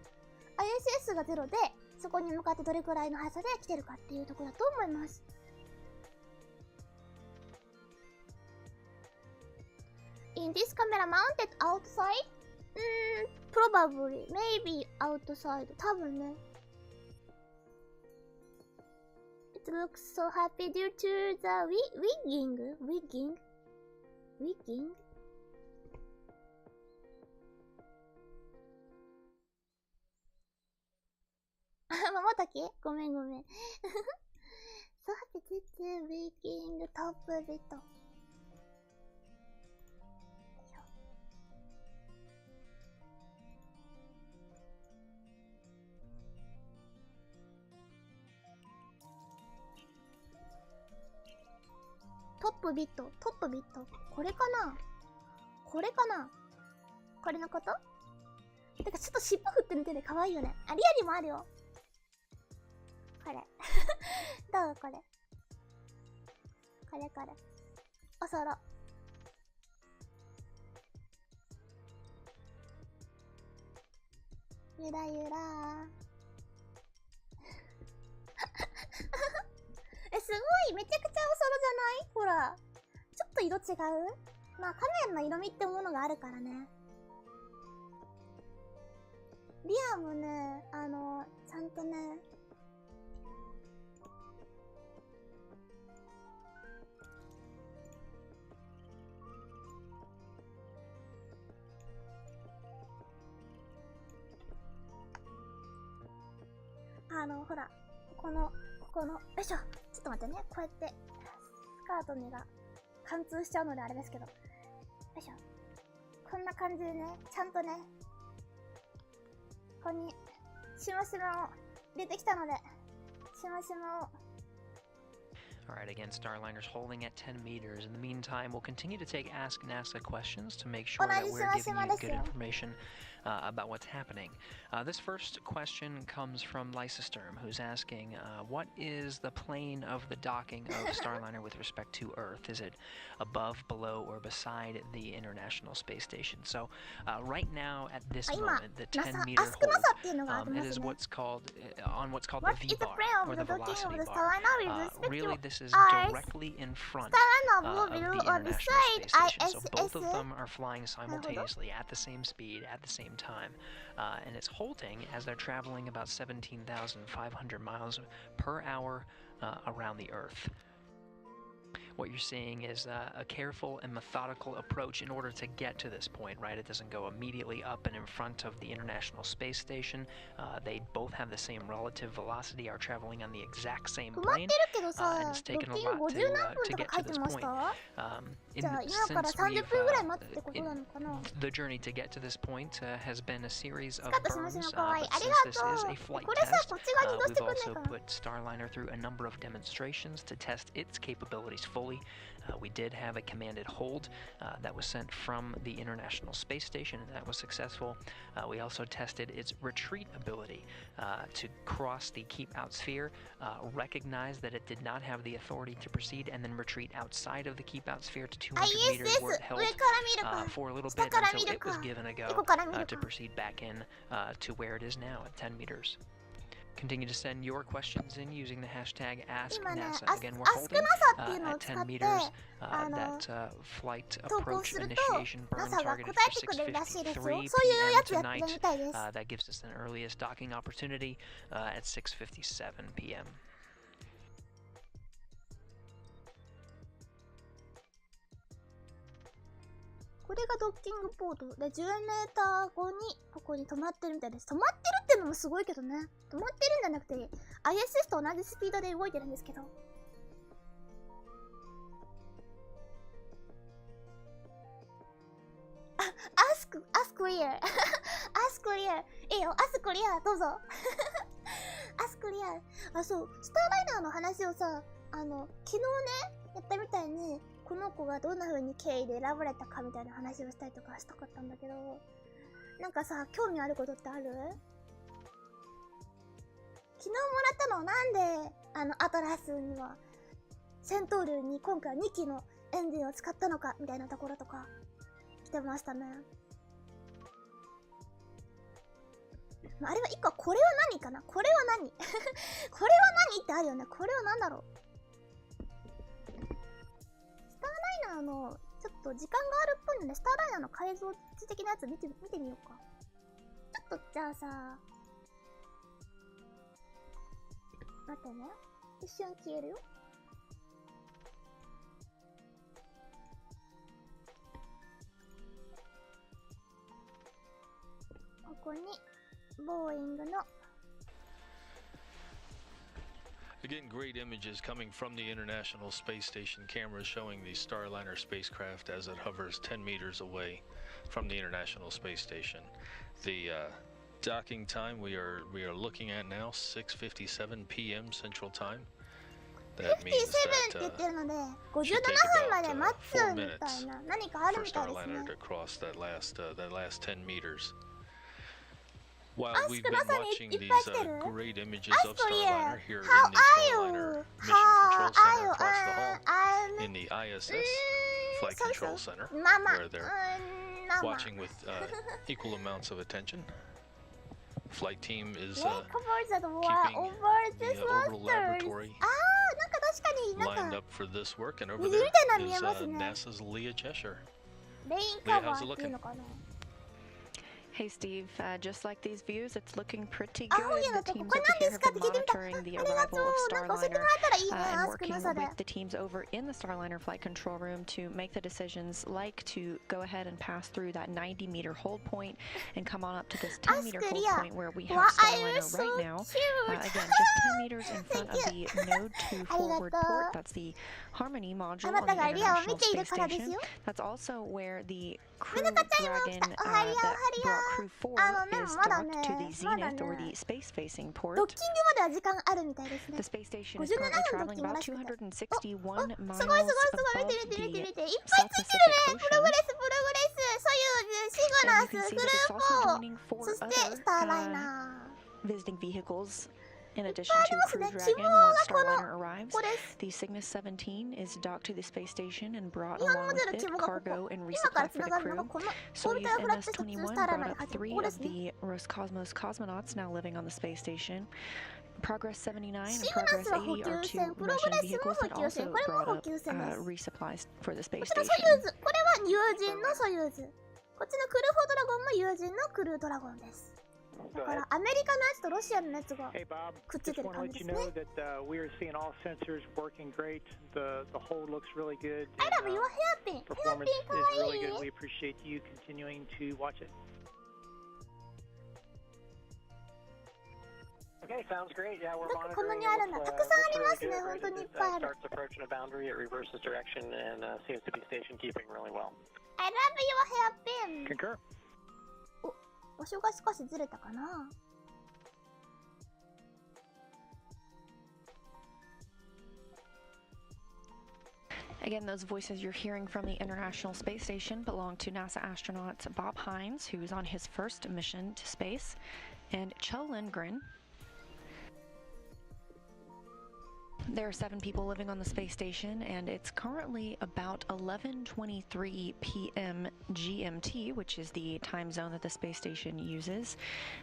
ISS が0で、そこに向かってどれくらいの速さで来てるかっていうところだと思います。In this camera mounted outside, probably, maybe outside. 多分ね。It looks so happy due to the wigging? まばたきごめん。So happy due to wigging top bit. トップビット。これかなこれのこと？てかちょっと尻尾振ってる手で可愛いよね。リアにもあるよ。これ。どうこれ。おそろ。ゆらゆらすごいめちゃくちゃおそろじゃない？ほら。ちょっと色違う？まあカメラの色味ってものがあるからね。リアもね、ちゃんとね、ほら、ここの、よいしょ、ちょっと待ってね、こうやって、スカートにが貫通しちゃうのであれですけど、よいしょ、こんな感じでね、ちゃんとね、ここに、しましまを入れてきたので、しましまを、Alright, again, Starliner's holding at 10 meters. In the meantime, we'll continue to take Ask NASA questions to make sure that we're giving you good information about what's happening. This first question comes from Lysosterm, who's asking, what is the plane of the docking of Starliner with respect to Earth? Is it above, below, or beside the International Space Station? So, right now, at this moment, the 10-meter hold, it is what's called, on what's called the V-bar, or the velocity bar. Really, this is directly in front of the International Space Station. So both of them are flying simultaneously at the same speed, at the same time. And it's holding as they're traveling about 17,500 miles per hour around the Earth. What you're seeing is a careful and methodical approach in order to get to this point, right? It doesn't go immediately up and in front of the International Space Station. They both have the same relative velocity, are traveling on the exact same plane, and it's taken a lot to get to this point. The journey to get to this point has been a series of burns, but since this is a flight test, we've also put Starliner through a number of demonstrations to test its capabilities fully. We did have a commanded hold that was sent from the International Space Station, and that was successful. We also tested its retreat ability to cross the keep-out sphere, recognize that it did not have the authority to proceed, and then retreat outside of the keep-out sphere to 200 meters, where it held for a little bit until it was given a go to proceed back in to where it is now at 10 meters. Continue to send your questions in using the hashtag AskNASA. Again, we're holding at 10 meters. That flight approach initiation burn targeted for 6:53 p.m. tonight. That gives us an earliest docking opportunity at 6:57 p.m. これがドッキングポートで10メーター後にここに止まってるみたいです。止まってるってのもすごいけどね。止まってるんじゃなくて ISS と同じスピードで動いてるんですけど。Ask clear Ask clear いいよ Ask clear どうぞAsk clear あ、そう、スターライナーの話をさ、昨日ね、やったみたいにこの子がどんな風に経緯で選ばれたかみたいな話をしたりとかしたかったんだけど、なんかさ、興味あることってある？昨日もらったのなんで、アトラスには、セントールに今回2機のエンジンを使ったのかみたいなところとか、来てましたね。あれは1個、これは何かな？これは何これは何ってあるよね。これは何だろう？スターライナーのちょっ時間があるっぽいので、スターライナーの改造的なやつ見てみようか。ちょっと、じゃあさ、待ってね。一瞬消えるよ。ここに、ボーイングの、Again, great images coming from the International Space Station cameras showing the Starliner spacecraft as it hovers 10 meters away from the International Space Station. The docking time we are looking at now 6:57 p.m. Central Time. That means 57って言ってるので、57分まで待つみたいな、何かあるみたいですね。 Starliner to cross that last 10 meters. While we've been watching these great images of Starliner here in the Starliner Mission Control Center across the hall in the ISS Flight Control Center, where they're watching with equal amounts of attention. Flight team is keeping the orbital laboratory lined up for this work, and over there is NASA's Leah Cheshire. Leah, how's it looking? Hey Steve, just like these views, it's looking pretty good. The teams over here have been monitoring the arrival of Starliner and working with the teams over in the Starliner flight control room to make the decisions, like to go ahead and pass through that 90-meter hold point and come on up to this 10-meter hold point where we have Starliner right now. Again, just 10 meters in front of the Node 2 forward port. That's the Harmony module on the International Space Station. That's also where the Crew Dragon that brought Crew 4 is docked to the Zenith or the space-facing port. The space station is currently traveling about 261 miles above the South Pacific Ocean. And you can see that it's also joining 4 other visiting vehicles in addition to Crew Dragon once Starliner arrives. The Cygnus 17 is docked to the space station and brought along with it cargo and resupply for the crew. Soyuz MS-21 brought up 3 of the Roscosmos cosmonauts now living on the space station. Progress 79 and Progress 80 are 2 Russian vehicles that also brought up resupplies for the space station. これは友人のソユーズ。こっちのクルー4ドラゴンも友人のクルードラゴンです。だからアメリカのやつとロシアのやつがくっついてる感じですね。We are seeing all sensors working great. The hold looks really good. I love your hairpin. Performance is really good. We appreciate you continuing to watch it. Okay, sounds great. Yeah, we're こんな monitoring にあるんだ。たくさんありますね。本当にいっぱいある。 starts approaching a boundary, it reverses direction and seems to be station keeping really well. I love your hairpin. Concur. 場所が少しずれたかな。Again, those voices you're hearing from the International Space Station belong to NASA astronauts Bob Hines, who's on his first mission to space, and Kjell Lindgren. There are 7 people living on the space station, and it's currently about 11:23 p.m. GMT, which is the time zone that the space station uses.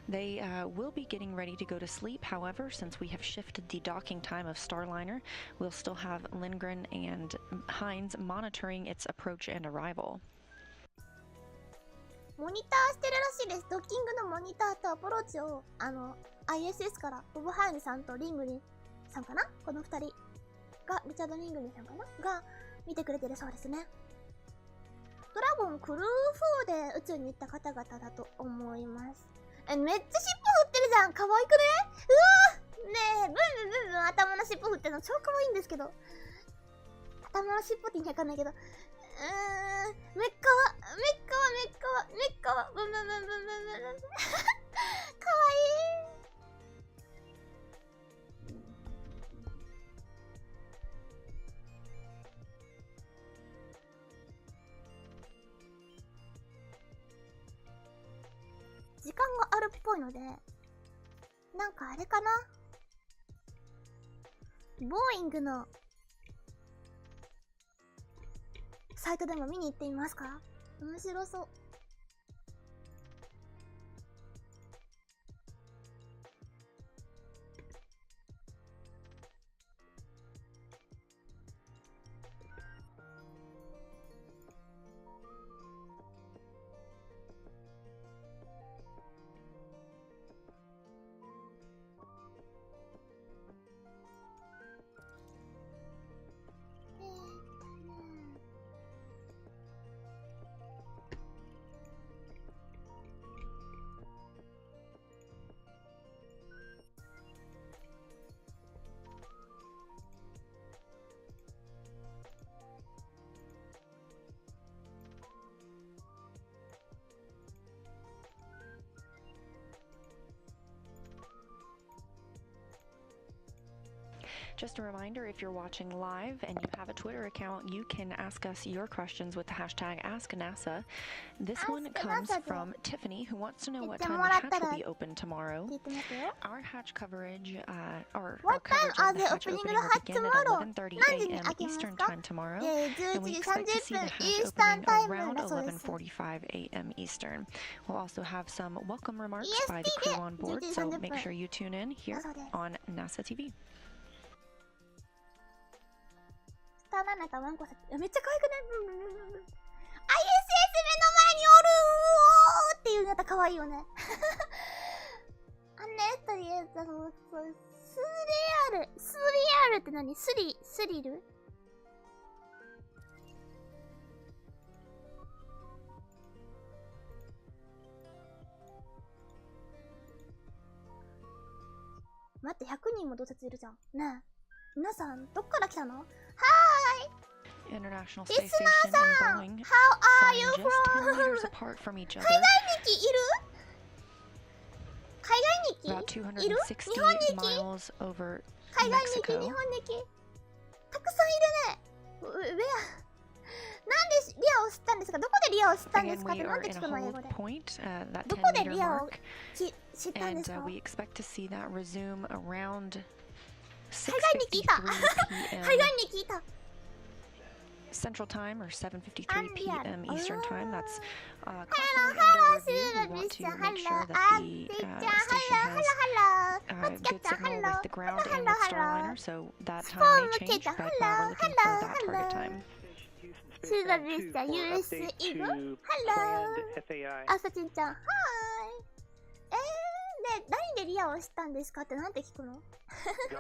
They will be getting ready to go to sleep. However, since we have shifted the docking time of Starliner, we'll still have Lindgren and Hines monitoring its approach and arrival. モニターしてるらしいです。ドッキングのモニターとアプローチをISS からボブ・ハインさんとリングリンさんかな、この2人が、リチャード・リングリンさんかなが見てくれてるそうですね。ドラゴンクルー4で宇宙に行った方々だと思います。めっちゃ尻尾振ってるじゃん。可愛くね。うわねえ、ブンブンブンブン頭の尻尾振ってるの超可愛いんですけど、頭の尻尾って意味わかんないけど、めっかわブンブンブンブンブンブン可愛い。時間があるっぽいので、なんかあれかな、ボーイングのサイトでも見に行ってみますか。面白そう。Just a reminder, if you're watching live and you have a Twitter account, you can ask us your questions with the hashtag AskNASA. This one comes from Tiffany, who wants to know what time the hatch will be open tomorrow. Our hatch coverage, our coverage of the hatch opening will begin at 11:30 a.m. Eastern Time tomorrow, and we expect to see the hatch opening around 11:45 a.m. Eastern. We'll also have some welcome remarks by the crew on board, so make sure you tune in here on NASA TV. スターライナーとワンコさん、めっちゃ可愛くない？ ISS 目の前におるーっていうのが可愛いよね。とりあえずスリアルって何？スリル？待って、100人も同説いるじゃん。ねえ。皆さん、どっから来たの？はーい。International Space Station and Boeing How are you just 10 meters from? apart from each other. 海外日記いる？海外 About 日記いる？ 260 日本日記？ miles over 海外日記、日 Mexico. 本日記。たくさんいるね。ウェア。なんでリアを知ったんですか？どこでリアを知ったんです Again, かって we なん are で in 聞 a くの英語 hold で。 point, that どこで 10 meter リアを mark, 知ったんです and か？ we expect to see that resume around 海外に聞いた。 6:53 海外 p.m. に聞いた。 Central Time or 7:53 And p.m. yeah. Eastern Time. That's Hello, constantly under review. We want to hello, make sure that hello, the hello, station has hello. good signal Hello, with the ground and hello, with hello. Starliner, so that time Phone may change, kid, but hello, we're looking for that hello. target time. Susan Vista, US Eagle. Hello. あさちんちゃん、はーい。で、何でリアを知ったんですかってなんて聞くの？ Go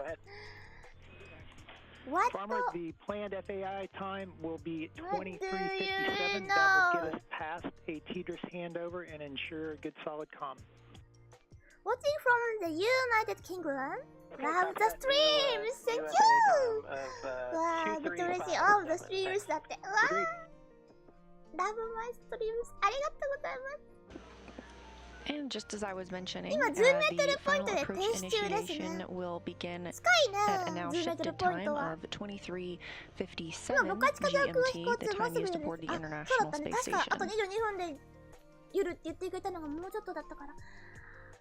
ahead. What? Farmer, the planned FAI time will be What do you 23:57. That know? will get us past a teeter's handover and ensure good solid comm. Watching from the United Kingdom? Love the streams! Thank USA you! time of, わー、 23:05. グッド嬉しい。All the streams だって。うわー Love my streams. ありがとうございます。 And just as I was mentioning, 今、the 10メートルポイン final トで approach 停止中ですね。 initiation will begin 近い at a ね now 10メートル shifted ポイン time トは。 of 23:57 今、僕は近づく飛 GMT, 行 the 中もう time すぐ used です。 aboard the あ、そうだ International ったね。 Space 確か、あと Station. 22分で夜って言ってくれたのがもうちょっとだったから。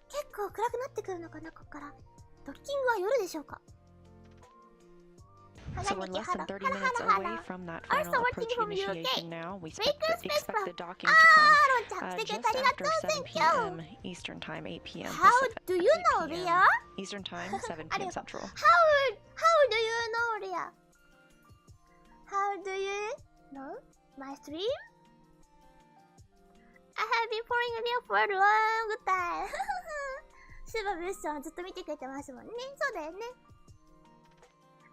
結構暗くなってくるのかな、ここから。ドッキングは夜でしょうか？ So we're less than 30 minutes away from that final approach initiation now. We expect the docking to ロンちゃん、 come 来てくれ just てありがと after う。 7 Thank you. p.m. Eastern Time, 8 p.m. How Pacific, do you know, 8 p.m. Leah? Eastern Time, 7 p.m. Central. How do you know, Leah? How do you know my stream? I have been following Leah for a long time. スーパーブースさんはずっと見てくれてますもんね。そうだよね。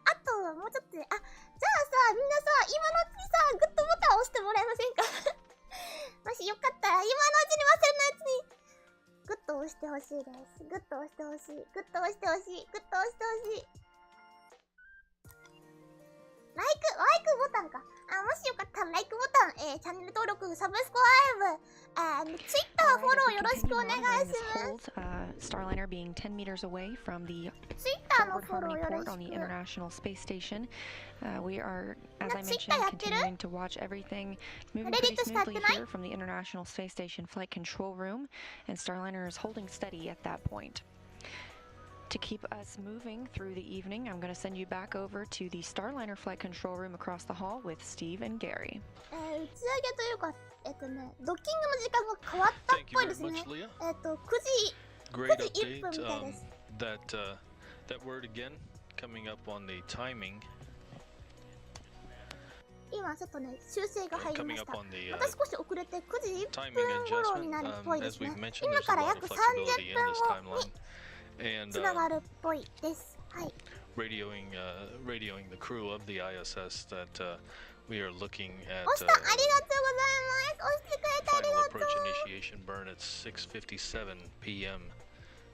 あと、もうちょっとで、あ、じゃあさ、みんなさ、今のうちにさ、グッドボタン押してもらえませんか？もしよかったら、今のうちに忘れないうちに、グッド押してほしいです。グッド押してほしい。グッド押してほしい。グッド押してほしい。ライクボタンか。あ、もしよかったら、ライクボタン、チャンネル登録、サブスクライブ、Twitter フォローよろしくお願いします。Starliner being 10 meters away from the Twitter の forward フォロー harmony よろ port し on the く。 International Space Station. We are, as I Twitter mentioned, やってる？ continuing to watch everything moving Reddit pretty 使って smoothly ない？ here from the International Space Station flight control room, and Starliner is holding steady at that point. To keep us moving through the evening, I'm going to send you back over to the Starliner flight control room across the hall with Steve and Gary. 打ち上げというか、ドッキングの時間が変わったっ Thank ぽ you いで very すね。 much, Leah. 9時、 Great 9時1分 update. みたいです。 That word again, coming up on the timing. 今ちょっとね、修正が入りま Coming し up た。 on the また少し遅れて9時1 timing 分頃に adjustment. なるっぽいで As すね we've。mentioned, 今 there's か a ら lot 約 of 30 flexibility in 分 this 後に timeline. And つながるっぽいです。はい。radioing the crew of the ISS that we are looking at 押した、ありがとうございます。押してくれてあり final が approach とう。 initiation burn at 6:57 p.m.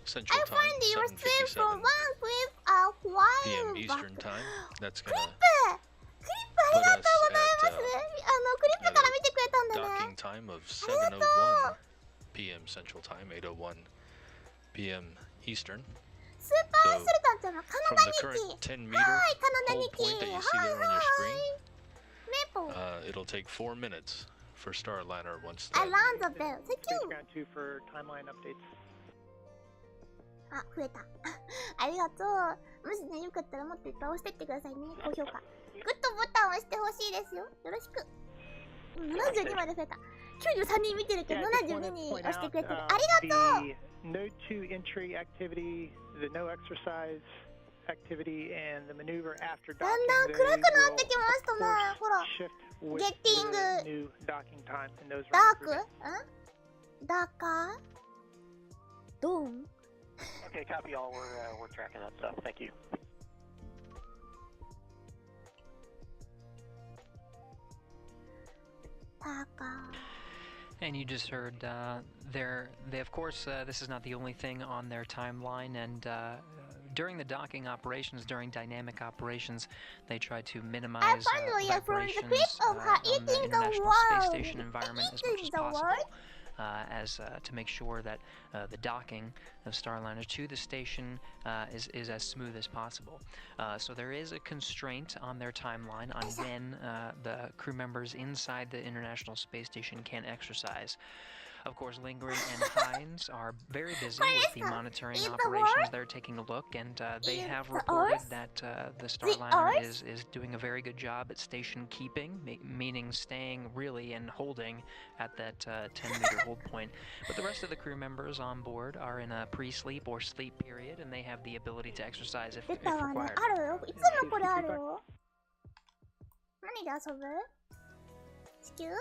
Central I Time, found your stream for 7:57 one clip a while p.m. back. Eastern Time. That's クリッ gonna プクリップありがとうございます。クリップから見てくれたんだね。 docking time of 7:01 p.m. Central Time, 8:01 p.m. Eastern. スーパースルタンちゃんのカナダ from 日 the 記 current 10 meter はい、カナダ hold 日記 point that you はい see there on your は screen, いメポ it'll take 4 minutes for Starliner once I that. rang the bell. Thank you. Background 2 for timeline updates. あ、増えた。ありがとう。もしね、よかったらもっといっぱい押してってくださいね。高評価。グッドボタンを押してほしいですよ。よろしく。72まで増えた。93人見てるけど、72人押してくれてる。ありがとう。 Node 2 entry activity, the no exercise activity, and the maneuver after docking. だんだん暗くなってきましたね。ほら。with Getting the new docking time and those ダーク round んダーカードーン Okay, copy all. We're tracking that stuff. Thank you. And you just heard they of course, this is not the only thing on their timeline, and during the docking operations, during dynamic operations, they try to minimize vibrations on the International Space Station environment as much as possible. To make sure that the docking of Starliner to the station is as smooth as possible. So there is a constraint on their timeline on when the crew members inside the International Space Station can exercise. Of course, Lingering and Hines are very busy with the monitoring operations. They're taking a look, and they have reported that the Starliner is doing a very good job at station keeping, meaning staying really and holding at that 10-meter hold point. But the rest of the crew members on board are in a pre-sleep or sleep period, and they have the ability to exercise if required. あるよ。いつもこれあるよ。何で遊ぶ？地球？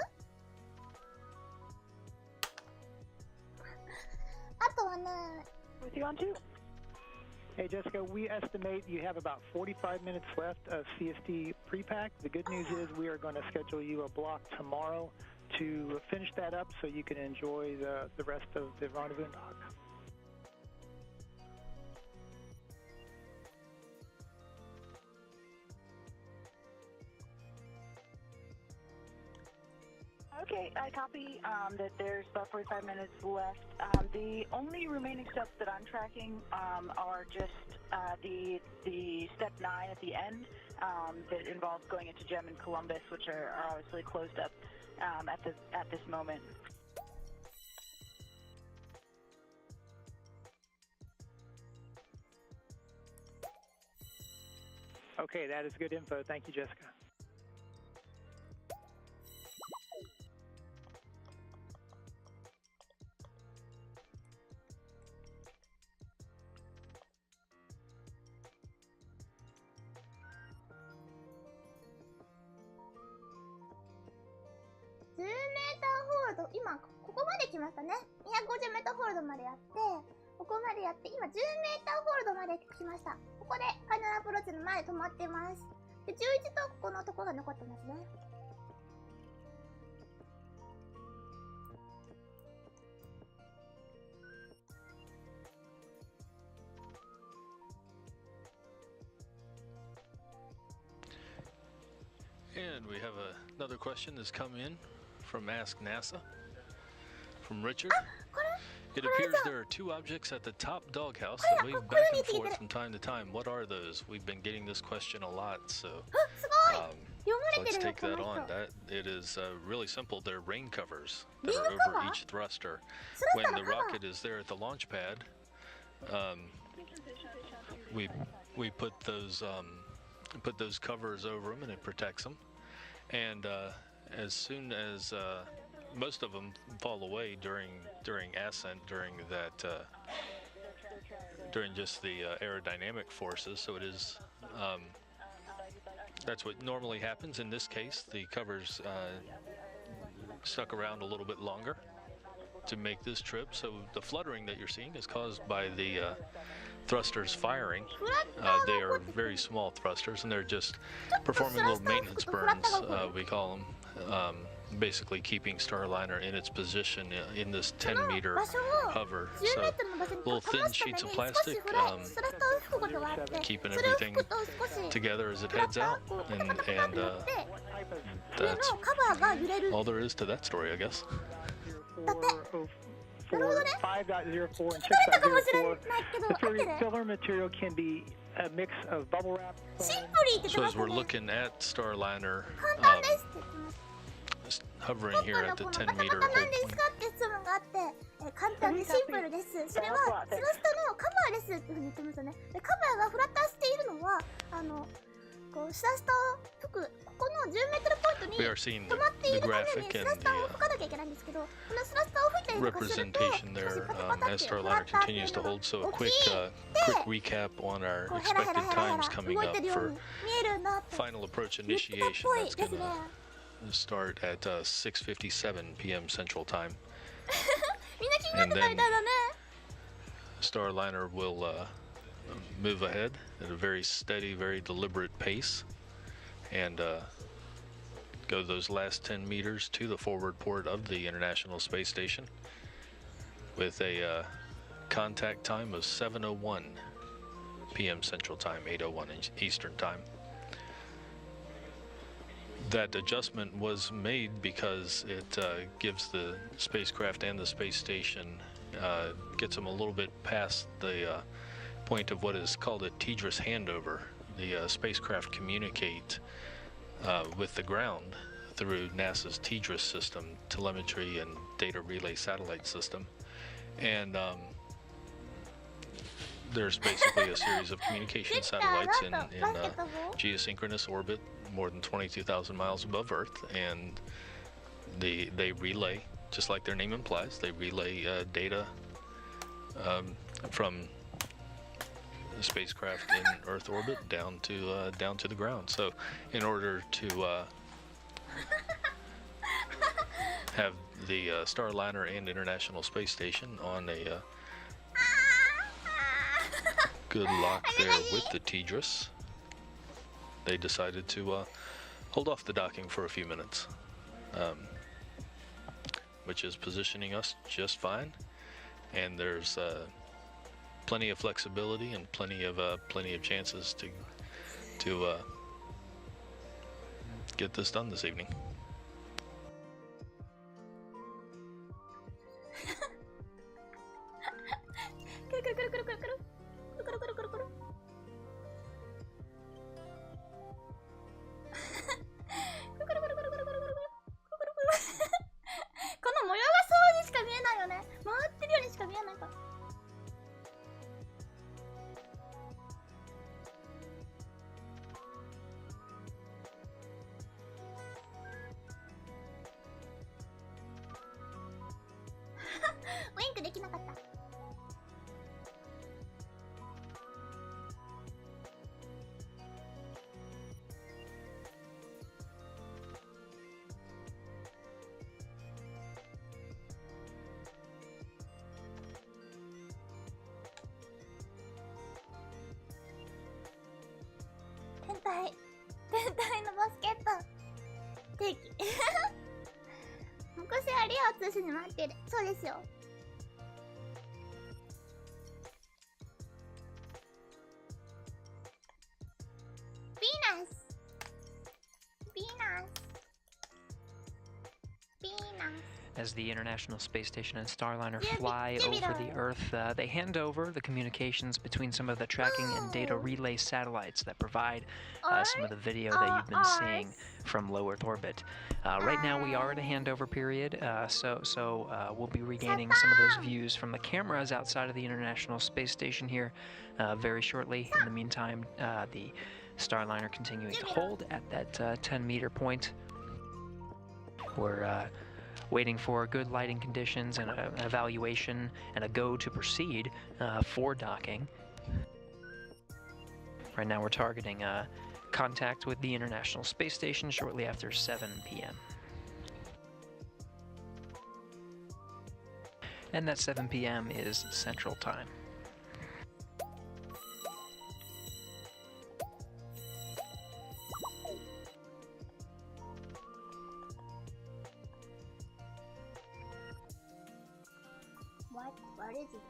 あとはね。With you on too. Hey Jessica, we estimate you have about 45 minutes left of CST pre-pack. The good news is we are going to schedule you a block tomorrow to finish that up so you can enjoy the rest of the rendezvous dock. Okay, I copy that there's about 45 minutes left. The only remaining steps that I'm tracking are just the step 9 at the end that involves going into GEM and Columbus, which are obviously closed up at this moment. Okay, that is good info. Thank you, Jessica. Now, ここまで来ましたね。250m ホールドまでやって、ここまでやって、今 10m ホールドまで来ました。ここでファイナルアプローチの前で止まってます。で、11とここのところが残ってますね。And we have another question that's come in from Ask NASA, from Richard. It appears there are 2 objects at the top doghouse that wave back and forth from time to time. What are those? We've been getting this question a lot, so let's take that on. It is really simple. They're rain covers that are over each thruster. When the rocket is there at the launch pad, we put those covers over them, and it protects them. And as soon as most of them fall away during ascent, during just the aerodynamic forces, so it is that's what normally happens. In this case, the covers stuck around a little bit longer to make this trip, so the fluttering that you're seeing is caused by the thrusters firing. They are very small thrusters, and they're just performing little maintenance burns, we call them, basically keeping Starliner in its position in this 10-meter hover. So little thin sheets of plastic, keeping everything together as it heads out, and that's all there is to that story, I guess. 5.04 and 取れたかもしれない 6.04. けど、 The 合ってる filler material can be a mix of bubble wrap. シンプリーって言って So ま as した we're ね。 looking at Starliner 簡単ですって言ってました。 hovering ポッ here プの at the この 10ガタ meter ガタなん hold ですか point, って質問があって、簡単でシンプルです。それはスラストのカバーですっていうふうに言ってましたね。でカバーがフラッターしているのはこうスラストを吹くここの10メートルポイントに we are seeing 止まってい the るために graphic ス and ラス the ターを吹かなきゃいけないんですけど、このスラスターを吹いたりとかすると representation there パタパタ as ってフラ Starliner ッターっていう continues to のが hold. So a 起 quick き recap on our こうヘラヘラ expected ヘラヘ times ラ coming 動い up てるよう for に見えるなって final approach 言ってたっ initiation. ぽい That's ですね。 going to start at 6:57 p.m. Central Time. みんな気になってたみたいだね。 Starliner will move ahead at a very steady, very deliberate pace, and go those last 10 meters to the forward port of the International Space Station with a contact time of 7:01 p.m. Central Time, 8:01 Eastern Time. That adjustment was made because it gives the spacecraft and the space station, gets them a little bit past the point of what is called a TDRS handover. The spacecraft communicate with the ground through NASA's TDRS system, telemetry and data relay satellite system, and there's basically a series of communication satellites in geosynchronous orbit more than 22,000 miles above Earth, and they relay, just like their name implies, they relay data from the spacecraft in Earth orbit down to the ground. So in order to have the Starliner and International Space Station on a good lock there with the TDRS, they decided to hold off the docking for a few minutes, which is positioning us just fine. And there's plenty of flexibility and plenty of chances to get this done this evening. くるくるくるくるくるくるくるくるくるくるくるこの模様がそうにしか見えないよね。回ってるようにしか見えないから。ウインクできなかった。天体のバスケット定期昔はリアを通信に待ってる。そうですよ。ヴィーナスヴィーナスヴィーナス As the International Space Station and Starliner fly over the Earth, they hand over the communications between some of the tracking and data relay satellites that provide some of the video that you've been seeing from low Earth orbit. Right now we are at a handover period, so we'll be regaining some of those views from the cameras outside of the International Space Station here very shortly. In the meantime, the Starliner continuing to hold at that 10-meter point. We're waiting for good lighting conditions and an evaluation and a go to proceed for docking. Right now we're targeting contact with the International Space Station shortly after 7 p.m. And that 7 p.m. is Central Time. What is it?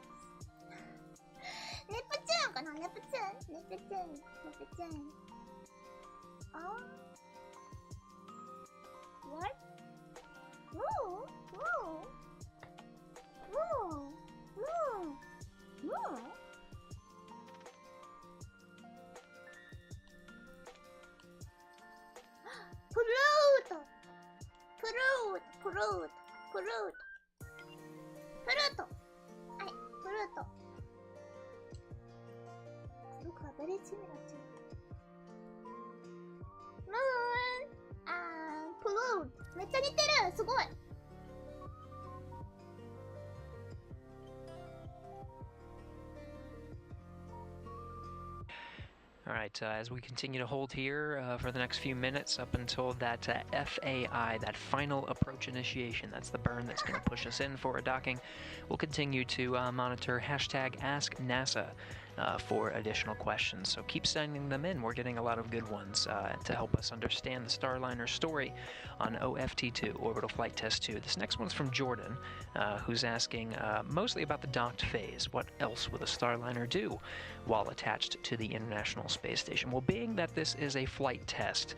ネプチューンかな？ネプチューン？ネプチューン？ネプチューン？あ？What? Whoa? Whoa? Look very similar to Moon and Pluto. めっちゃ似てる。すごい。All right, as we continue to hold here for the next few minutes up until that FAI, that final approach initiation, that's the burn that's going to push us in for a docking, we'll continue to monitor hashtag AskNASA for additional questions. So keep sending them in. We're getting a lot of good ones to help us understand the Starliner story on OFT-2, Orbital Flight Test 2. This next one's from Jordan, who's asking mostly about the docked phase. What else will the Starliner do while attached to the International Space Station? Well, being that this is a flight test,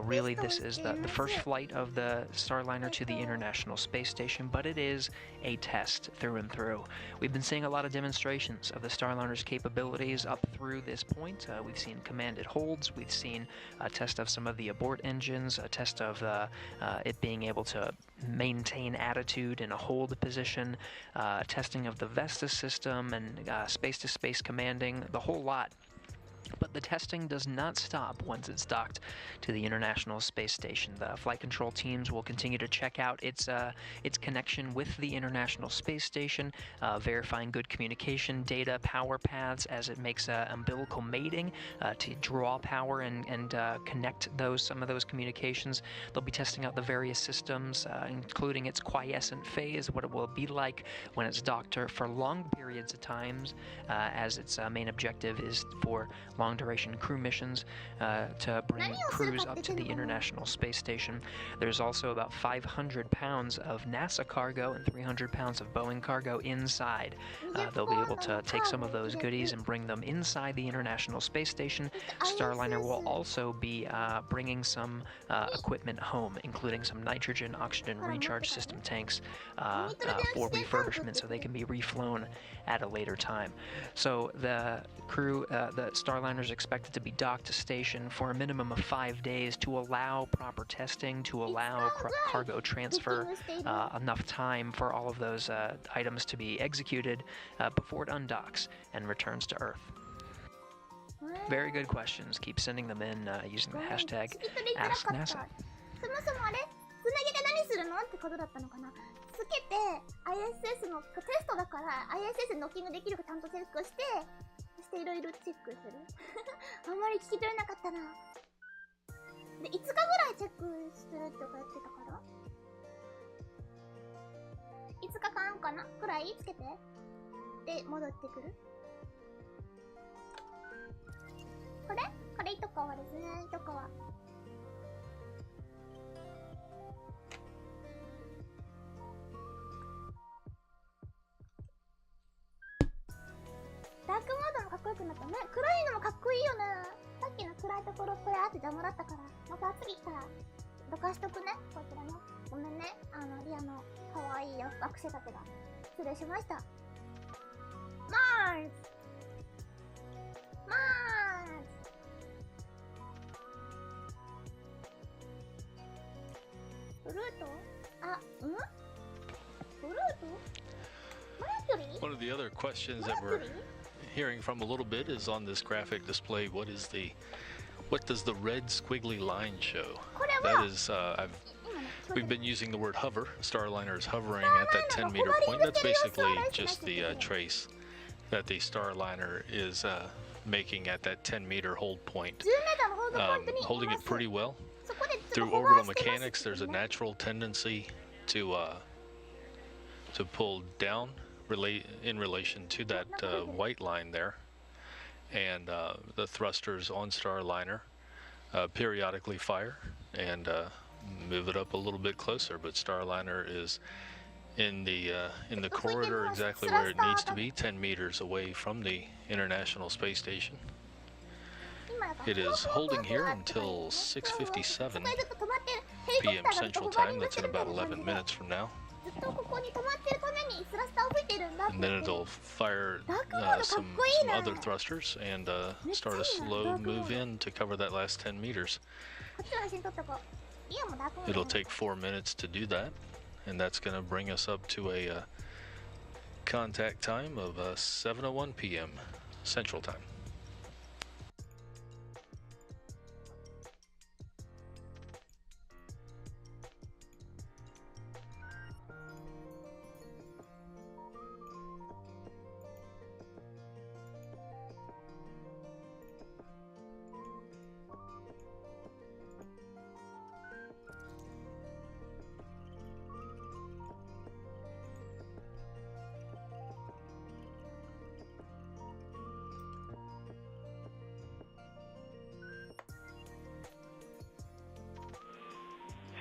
really this is the first flight of the Starliner to the International Space Station, but it is a test through and through. We've been seeing a lot of demonstrations of the Starliner's capabilities up through this point. We've seen commanded holds, we've seen a test of some of the abort engines, a test of it being able to maintain attitude in a hold position, testing of the Vestas system and space-to-space commanding, the whole lot. But the testing does not stop once it's docked to the International Space Station. The flight control teams will continue to check out its connection with the International Space Station, verifying good communication, data, power paths as it makes umbilical mating to draw power and connect some of those communications. They'll be testing out the various systems, including its quiescent phase, what it will be like when it's docked for long periods of times, as its main objective is for long-duration crew missions to bring crews up to the International Space Station. There's also about 500 pounds of NASA cargo and 300 pounds of Boeing cargo inside. They'll be able to take some of those goodies and bring them inside the International Space Station. Starliner will also be bringing some equipment home, including some nitrogen oxygen recharge system tanks for refurbishment so they can be reflown at a later time. So the crew, the Starliner is expected to be docked to station for a minimum of 5 days to allow proper testing, to allow cargo transfer, enough time for all of those items to be executed before it undocks and returns to Earth. Very good questions. Keep sending them in using the hashtag AskNASA. そもそもあれつなぎで何するのってことだったのかな。つけて ISS のテストだから ISS にドッキングできるかちゃんとチェックしていろいろチェックするあんまり聞き取れなかったな。で5日ぐらいチェックするとかやってたから5日間かなくらいつけてで戻ってくる。これ糸川ですね。糸川ダークモードもかっこよくなったね。暗いのもかっこいいよね。さっきの暗いところこれあって邪魔だったからまた次来たらどかしとくね。こちらね。ごめんね。リアのかわいいアクセ立てが失礼しました。マーズブルートブルートMercury? One of the other questions that we're hearing from a little bit is on this graphic display. What does the red squiggly line show? That is, we've been using the word hover. Starliner is hovering at that 10-meter point. That's basically just the trace that the Starliner is making at that 10-meter hold point. Holding it pretty well. Through orbital mechanics, there's a natural tendency to pull down in relation to that white line there, and the thrusters on Starliner periodically fire and move it up a little bit closer, but Starliner is in the corridor exactly where it needs to be, 10 meters away from the International Space Station. It is holding here until 6:57 p.m. Central Time. That's in about 11 minutes from now. ずっとここに止まってるためにスラスターを吹いてるんだって。 And then it'll fire some other thrusters and start a slow move in to cover that last 10 meters. こっちの写真撮っとこう。リアもダークモード。 It'll take 4 minutes to do that, and that's going to bring us up to a contact time of 7:01 p.m. Central Time.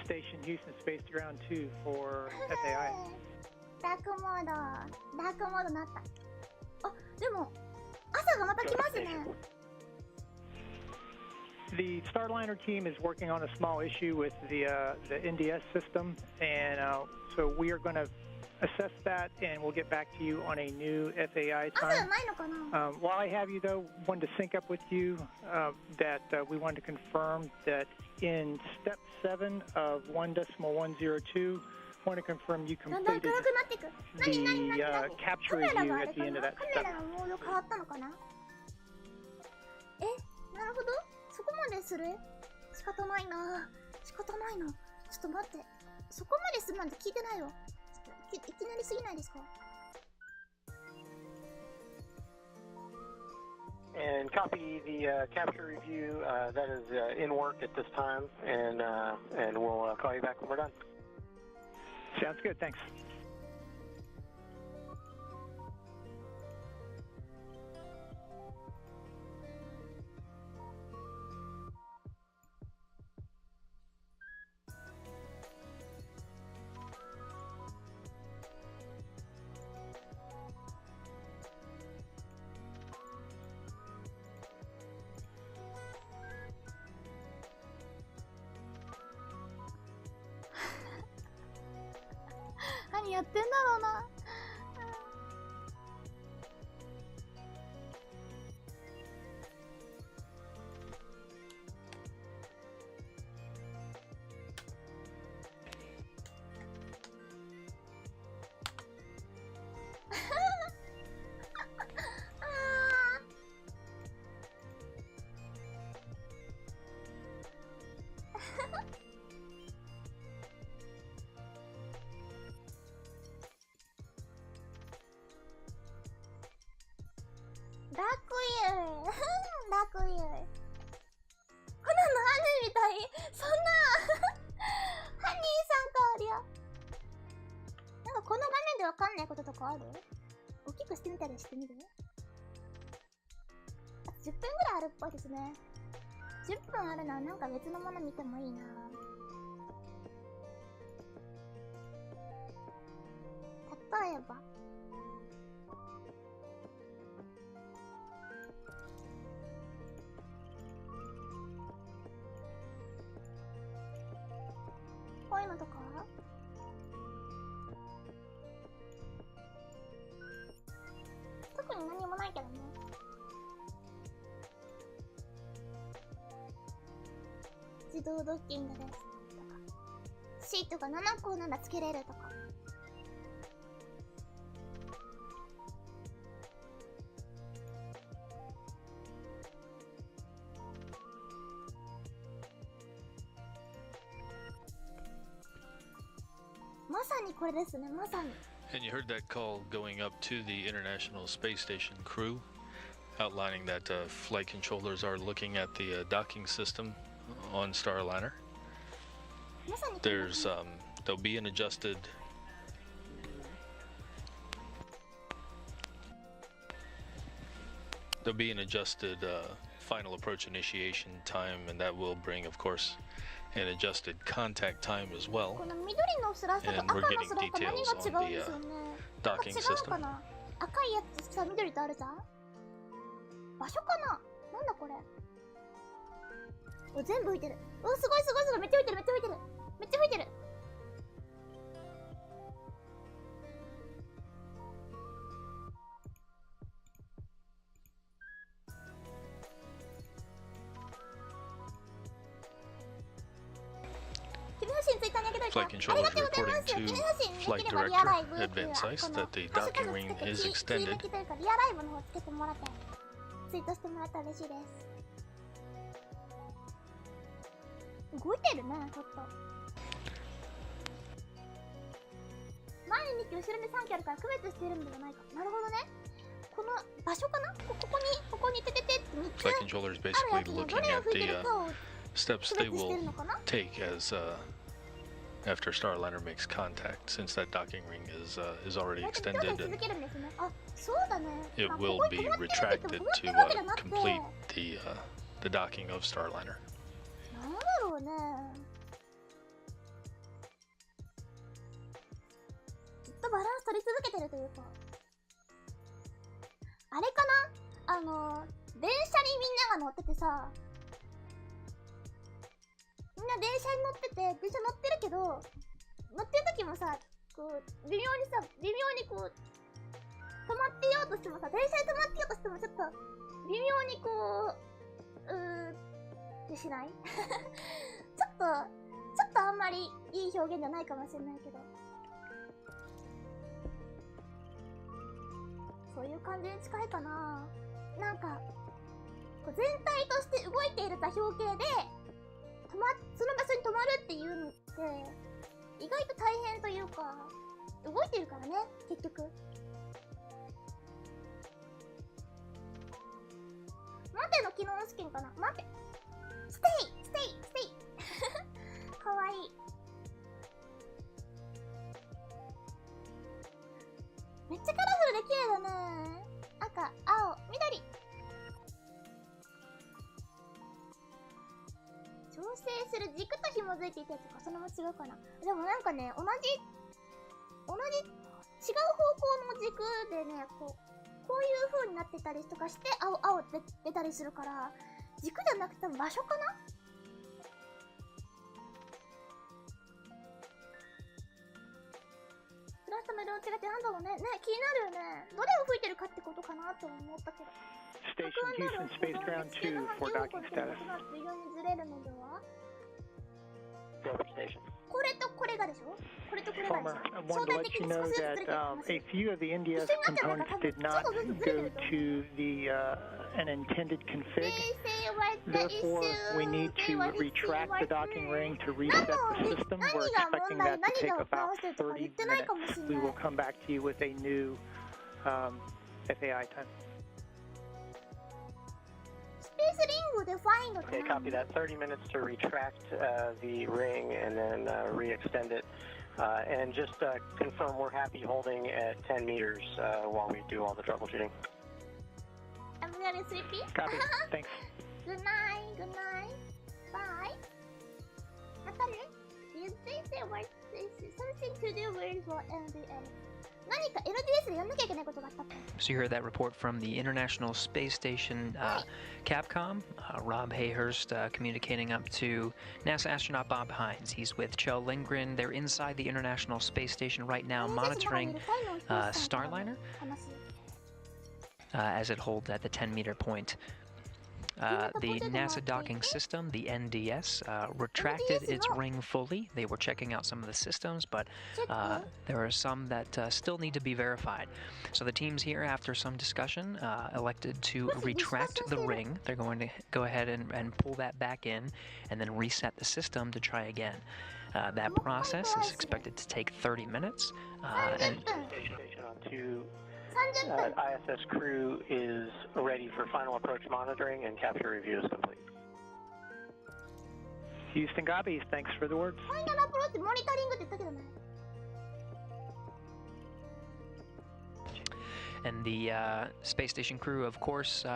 Station Houston Space Ground 2 for FAI. ダークモード。ダークモードになった。あ、でも朝がまた来ますね。The Starliner team is working on a small issue with the NDS system, and so we are going to assess that, and we'll get back to you on a new FAI 朝 time. ないのかな。 While I have you, though, wanted to sync up with you that we wanted to confirm that in step 7 of 1.102, want to confirm you だんだん completed 暗くなっていく。何 the 何 capture カメラ review があ at れ the か end な。 of that カメラ step. のモード変わったのかな。なるほど。そこまでする。仕方ないな。仕方ないな。ちょっと待って。そこまでするなんて聞いてないよ。いきなりすぎないですか。 And copy the capture review. That is in work at this time, and we'll call you back when we're done. Sounds good. Thanks. 何やってんだろうな。ダークイエーダークイエーコナンの犯人みたい。そんなハニーさんかありゃ。なんかこの画面でわかんないこととかある？大きくしてみたりしてみる？あと10分ぐらいあるっぽいですね。10分あるのはなんか別のもの見てもいいな。例えばこういうのとか特に何もないけどね。自動ドッキングですとかシートが7個ならつけれるとか。まさにこれですね、まさに。 And you heard that call going up to the International Space Station crew, outlining that flight controllers are looking at the docking system on Starliner. まさにこれ。 There's there'll be an adjusted final approach initiation time, and that will bring, of course, an adjusted contact time as well. この緑のスラスタと赤のスラスタ何が違うんですよね。なんか違うかな。赤いやつさ緑とあるじゃん。場所かな。なんだこれ。お全部浮いてる。おすごいすごいすごい、めっちゃ浮いてるめっちゃ浮いてるめっちゃ浮いてる。Flight controllers reporting to Flight Director Advanced Ice that the docking ring is extended. リアライブの方つけてもらってツイートしてもらったら嬉しいです。動いてるね、ちょっと。前に2機、後ろに3機あるから区別してるんではないか。なるほどね。この場所かな、ここにてててって3つ Flight controllers basically looking at the steps they will take as after Starliner makes contact, since that docking ring is already extended and it will be retracted to complete the docking of Starliner. なんだろうね。ずっとバランス取り続けてるというか、あれかな、電車にみんなが乗っててさ、みんな電車に乗ってて、電車乗ってるけど、乗ってる時もさ、こう微妙にこう止まってようとしてもさ、電車に止まってようとしてもちょっと微妙にこうってしないちょっとあんまりいい表現じゃないかもしれないけど、そういう感じに近いかな。なんかこう全体として動いている座標系でその場所に止まるっていうのって意外と大変というか、動いてるからね、結局。待ての機能試験かな。待て、ステイかわいい。めっちゃカラフルで綺麗だね。赤、青、緑。調整する軸と紐づいていたやつか、それも違うかな。でもなんかね、同じ違う方向の軸でね、こういう風になってたりとかして、青って出たりするから、軸じゃなくても場所かな。プラスとメロン違ってなんだろうね。気になるよね。どれを吹いてるかってことかなと思ったけど。Station Houston Space Ground 2 for docking status. ずれるのでは？ Station. これとこれがでしょ？これとこれがでしょ？ I wanted to let you know that a few of the NDS components did not go to an intended config. Therefore, we need to retract the docking ring to reset the system. We're expecting that to take about 30 minutes. We will come back to you with a new FAI time. Okay, copy that. 30 minutes to retract the ring and then re-extend it. And just confirm we're happy holding at 10 meters while we do all the troubleshooting. I'm very sleepy. Copy. Thanks. Good night. Good night. Bye. またね。Did they say what something to do with NDS? 何か LDS でやんなきゃいけないことがあったって。So you heard that report from the International Space Station Capcom. Rob Hayhurst communicating up to NASA astronaut Bob Hines. He's with Kjell Lindgren. They're inside the International Space Station right now monitoring Starliner as it holds at the 10-meter point. The NASA docking system, the NDS, retracted its ring fully. They were checking out some of the systems, but there are some that still need to be verified. So the teams here, after some discussion, elected to retract the ring. They're going to go ahead and pull that back in and then reset the system to try again. That process is expected to take 30 minutes. ISS crew is ready for final approach monitoring and capture review is complete. Houston copies. Thanks for the words. Final approach monitoring って言ったけどね。And the space station crew, of course,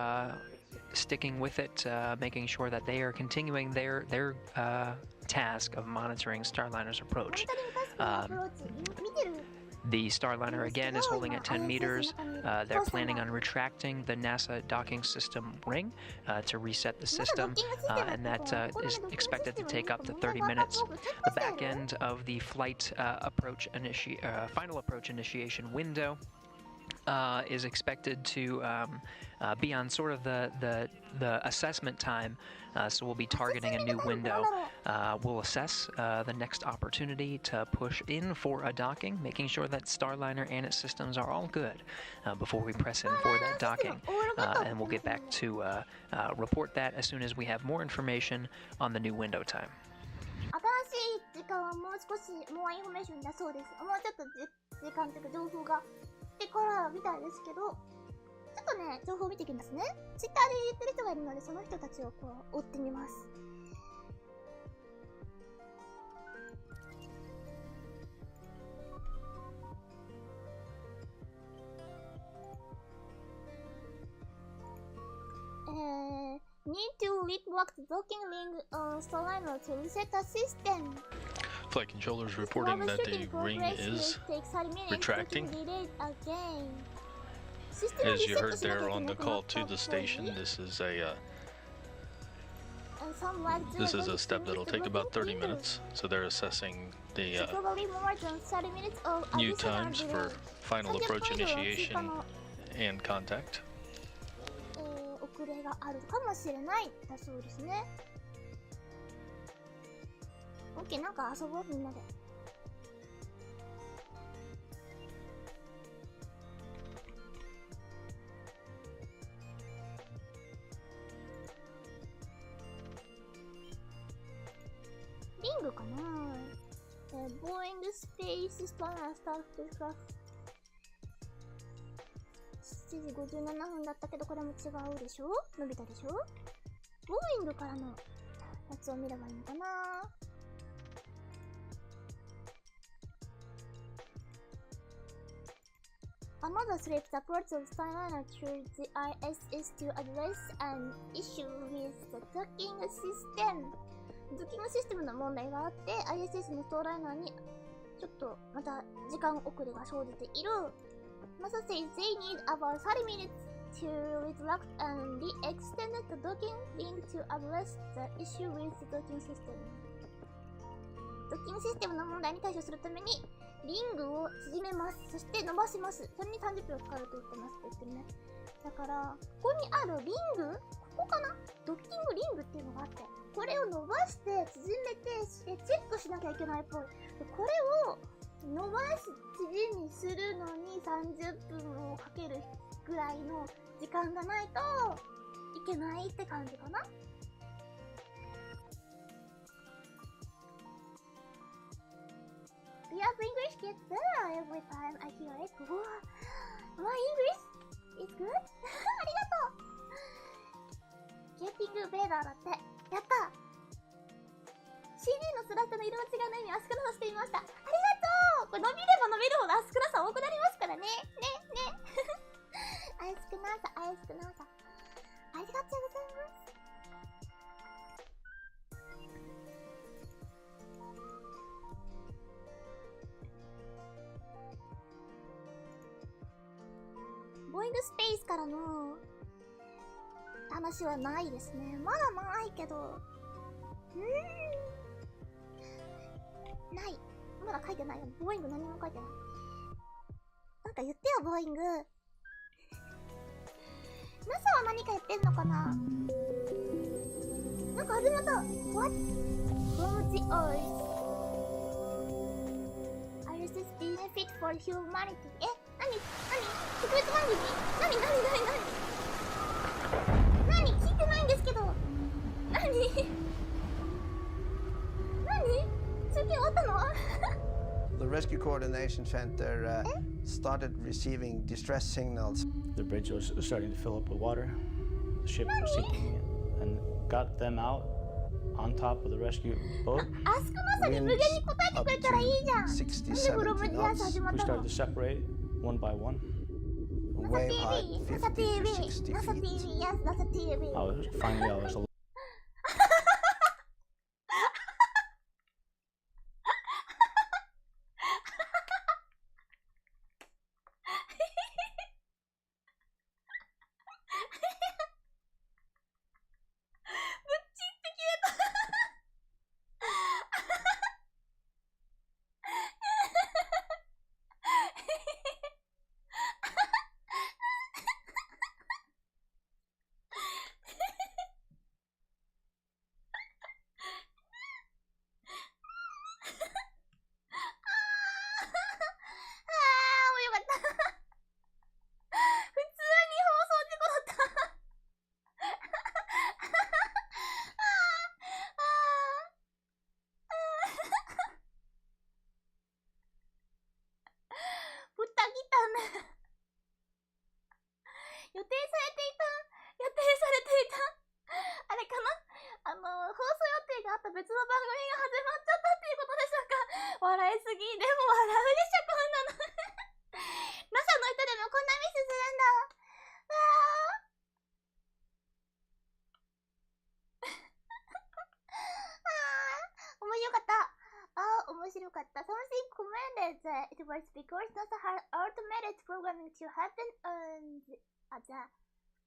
sticking with it, making sure that they are continuing their task of monitoring Starliner's approach. The Starliner again is holding at 10 meters. They're planning on retracting the NASA docking system ring to reset the system, and that is expected to take up to 30 minutes. The back end of the flight final approach initiation window is expected to be on sort of the assessment time, so we'll be targeting a new window. We'll assess the next opportunity to push in for a docking, making sure that Starliner and its systems are all good before we press in for that docking. And we'll get back to report that as soon as we have more information on the new window time. 新しい時間はもう少しモアインフォメーションだそうです。もうちょっと時間というか情報が来てからみたいですけど、ちょっとね、情報を見ていきますね。ツイッターで言ってる人がいるので、その人たちをこう追ってみます。Need to relock the docking ring on Starliner to reset the system. Flight controllers reporting that the ring is retracting. As you heard there on the call to the station, this is a step that'll take about 30 minutes. So they're assessing the new times for final approach initiation and contact. 遅れがあるかもしれないだそうですね。OK、なんか遊ぼうみんなで。リングかな。ボーイングスペーススタースタッフクラフ。7時57分だったけど、これも違うでしょ？伸びたでしょ？ボーイングからのやつを見ればいいのかな。Another threat supports of Starliner through the ISS to address an issue with the docking system. ドッキングシステムの問題があって、ISS のストーライナーにちょっとまた時間遅れが生じている。NASA says they need about 30 minutes to retract and re-extend the docking ring to address the issue with the docking system. ドッキングシステムの問題に対処するためにリングを縮めます。そして伸ばします。それに30秒かかると言ってますって言ってるね。だから、ここにあるリング、ここかな？ドッキングリングっていうのがあって、これを伸ばして縮めてチェックしなきゃいけないっぽい。でこれを伸ばし縮みするのに30分をかけるぐらいの時間がないといけないって感じかな。Ria's English gets better every time I hear it. Wow, my English is good. ありがとう。Getting better だって。やった。CD のスラットの色の違いの意味を少なさしてみました。ありがとう。これ伸びれば伸びるほど少なさ多くなりますからね。ね。少なさ。ありがとうございます。ボーイングスペースからの話はないですね。まだないけど。ない。まだ書いてないよ。ボーイング何も書いてない。なんか言ってよ、ボーイング。NASA は何か言ってんのかな？なんか始まった。What? From the Earth. ISS benefit for humanity. え？何特別番組？何聞いてないんですけど。何中継終わったの？The Rescue Coordination Center started receiving distress signals. The bridge was starting to fill up with water. The ship was sinking and got them out on top of the rescue boat. あそこまさに無限に答えてくれたらいいじゃん。60, なんでブロムディアス始まっ We たの？ started to separate one by one. Wave height 50 to 60 NASA feet. TV, yes, NASA TV. Finally, I was it was because NASA had automated programming to happen on the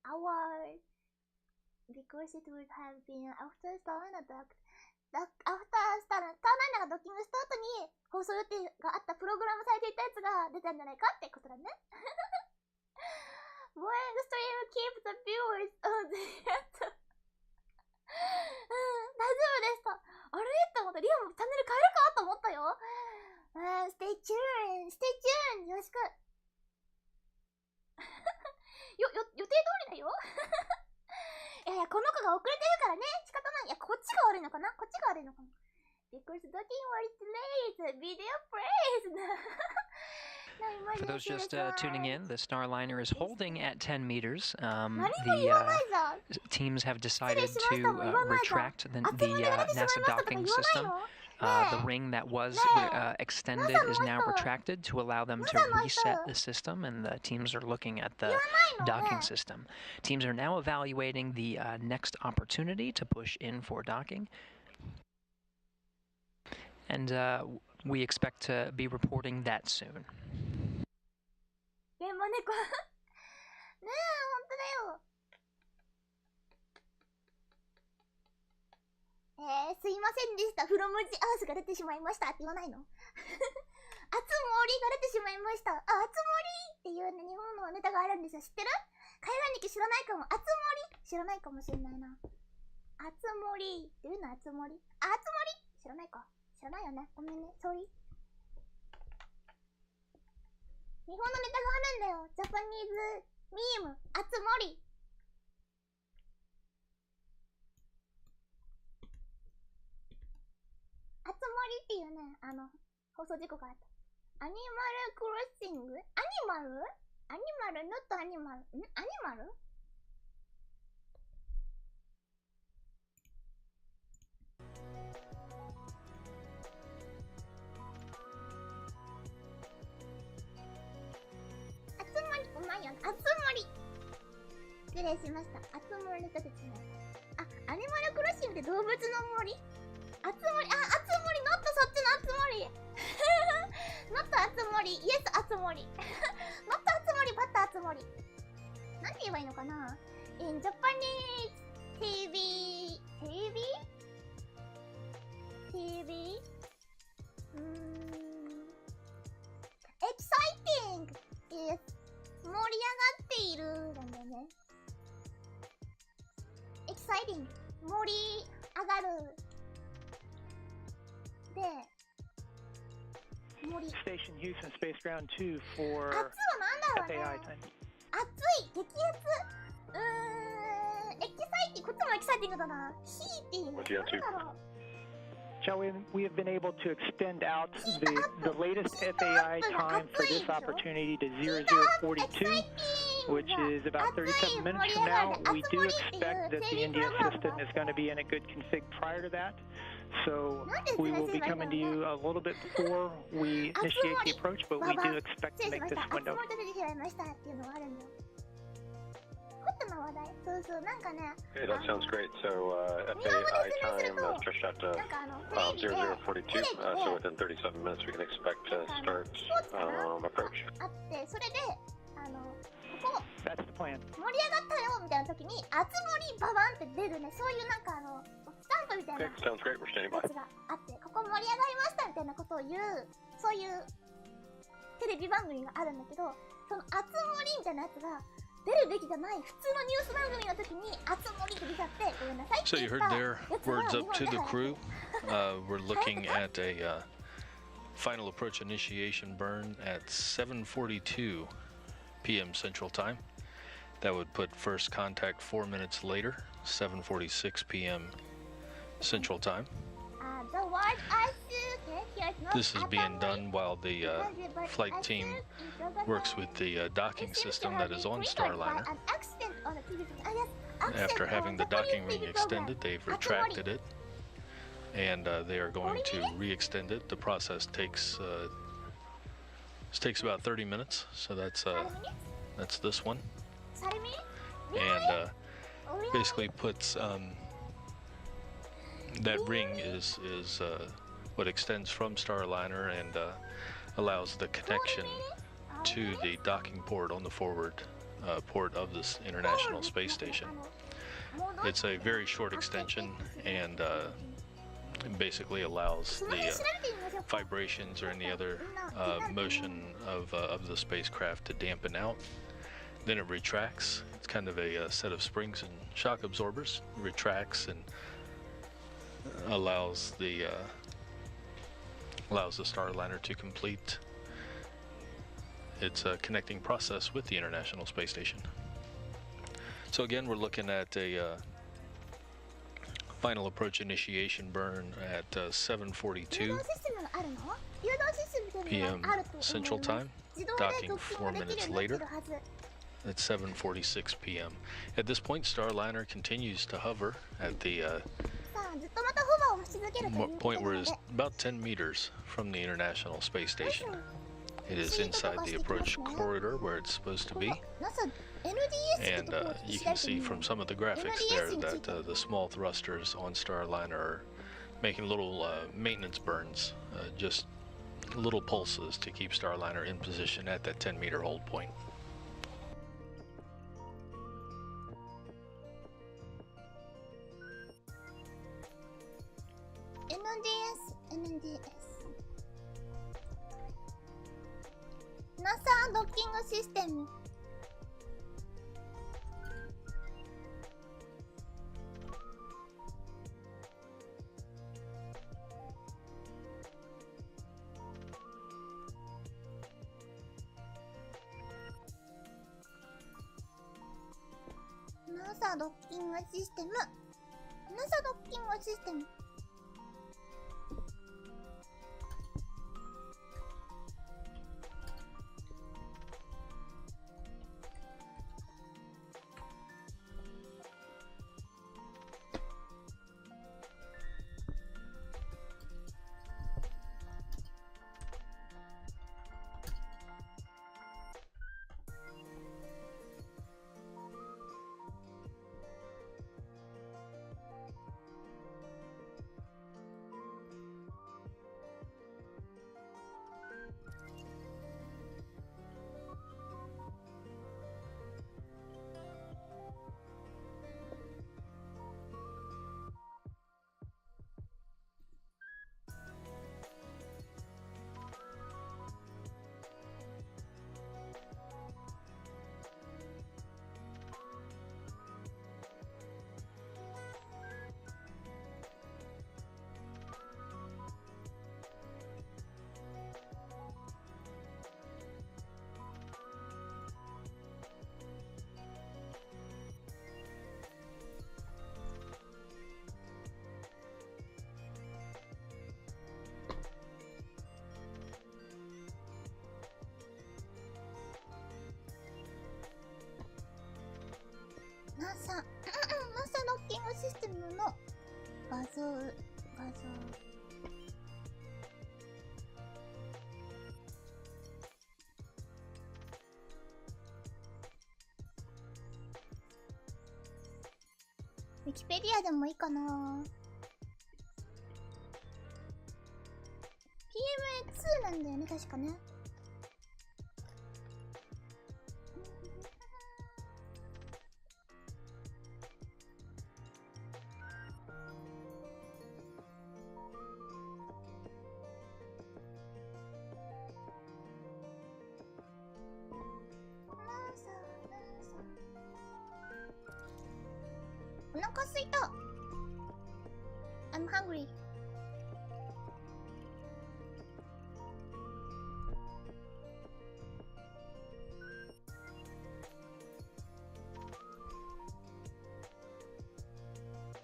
hour. Because it would have been after Starliner docked. Starliner がドッキングした後に放送予定があったプログラムされていたやつが出たんじゃないかってことだね。Boeing stream keep the viewers on the end. 大丈夫でした。あれって思った。リアもチャンネル変えるかと思ったよ。Stay tuned! Stay tuned! よろしく。予定通りだよ。いや、この子が遅れてるからね。仕方ない。いや、こっちが悪いのかな。こっちが悪いのかな。Because docking was delayed. Video praise. For those just tuning in, the Starliner is holding at 10 meters. The teams have decided to retract the NASA docking system. The ring that was extended is now retracted to allow them to reset the system, and the teams are looking at the docking system. Teams are now evaluating the next opportunity to push in for docking. And we expect to be reporting that soon. 現場猫ねえ、ほんとだよ。すいませんでした。from the earth が出てしまいましたって言わないの？あつ森が出てしまいました。あつ森っていうね、日本のネタがあるんですよ。知ってる？海外日記知らないかも。あつ森知らないかもしれないな。あつ森っていうのあつ森。あつ森知らないか。知らないよね。ごめんね。sorry。日本のネタがあるんだよ。ジャパニーズミーム、あつ森。あつ森っていうね、放送事故があった。アニマルクロッシング？アニマル？アニマル？ノットアニマル？アニマル？うまいよね。あつ森。失礼しました。あつ森と説明。あ、アニマルクロッシングって動物の森？あつ森、あつ森、ノットそっちのあつ森。ノットあつ森、イエスあつ森。ノットあつ森、バッタあつ森。なんて言えばいいのかな？ In Japanese TV exciting is 盛り上がっているなんだよね。exciting 盛り上がるで盛り Station Houston Space Ground 2 for 熱はなんだろうね。 FAI time. 熱い激熱エキサイティングこっちもエキサイティングだな。ヒーっていうなんだろう。Shall we have been able to extend out the latest FAI time for this opportunity to 0042, which is about 37 minutes from now. We do expect that the India system is going to be in a good config prior to that. So we will be coming to you a little bit before we initiate the approach, but we do expect to make this window. Okay, that sounds great. So FAI time just shot to 0042. So within 37 minutes, we can expect to start approach. That's the plan. 盛り上がったよみたいな時に、あつ森ババンって出るね、そういうなんかスタンプみたいなやつがあって、ここ盛り上がりましたみたいなことを言う、そういうテレビ番組があるんだけど、そのあつ森みたいなやつが出るべきじゃない普通のニュース番組の時にあつ森って出ちゃって、ごめんなさいって言ったやつが So you heard their words up to the crew. We're looking at a final approach initiation burn at 7:42 p.m. Central Time. That would put first contact 4 minutes later, 7:46 p.m. Central Time. This is being done while the flight team works with the docking system that is on Starliner. After having the docking ring extended, they've retracted it, and they are going to re-extend it. The process takes about 30 minutes, so that's this one, and basically puts that ring is what extends from Starliner and allows the connection to the docking port on the forward port of this International Space Station. It's a very short extension and basically allows the vibrations or any other motion of the spacecraft to dampen out. Then it retracts. It's kind of a set of springs and shock absorbers. It retracts and allows the Starliner to complete its connecting process with the International Space Station. So again, we're looking at a final approach initiation burn at 7:42 p.m. Central Time, docking 4 minutes later at 7:46 p.m. At this point, Starliner continues to hover at the point where it's about 10 meters from the International Space Station. It is inside the approach corridor where it's supposed to be. And you can see from some of the graphics there that the small thrusters on Starliner are making little maintenance burns, just little pulses to keep Starliner in position at that 10-meter hold point. NASA ドッキングシステム。NASA ドッキングシステム。NASA ドッキングシステム。NASA ドッキングシステムの画像。ウィキペディアでもいいかな。PMA2 なんだよね、確かね。お腹すいた。I'm hungry.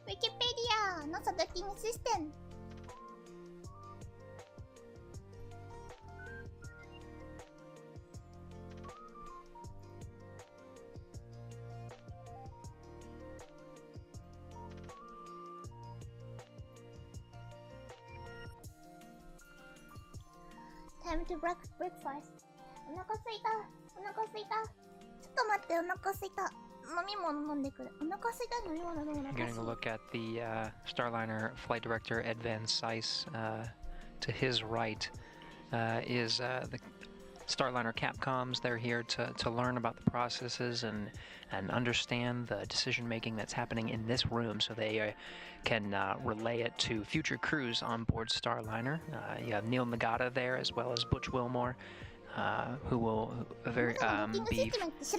Wikipedia, NASA docking system. Time to breakfast. お腹すいた。ちょっと待って、お腹すいた。飲み物飲んでくる。お腹すいたのようなの。 Getting a look at the Starliner flight director Ed Van Cise to his right. is the Starliner Capcoms. They're here to learn about the processes and understand the decision making that's happening in this room, so they can relay it to future crews on board Starliner. You have Neil Nagata there, as well as Butch Wilmore, who will be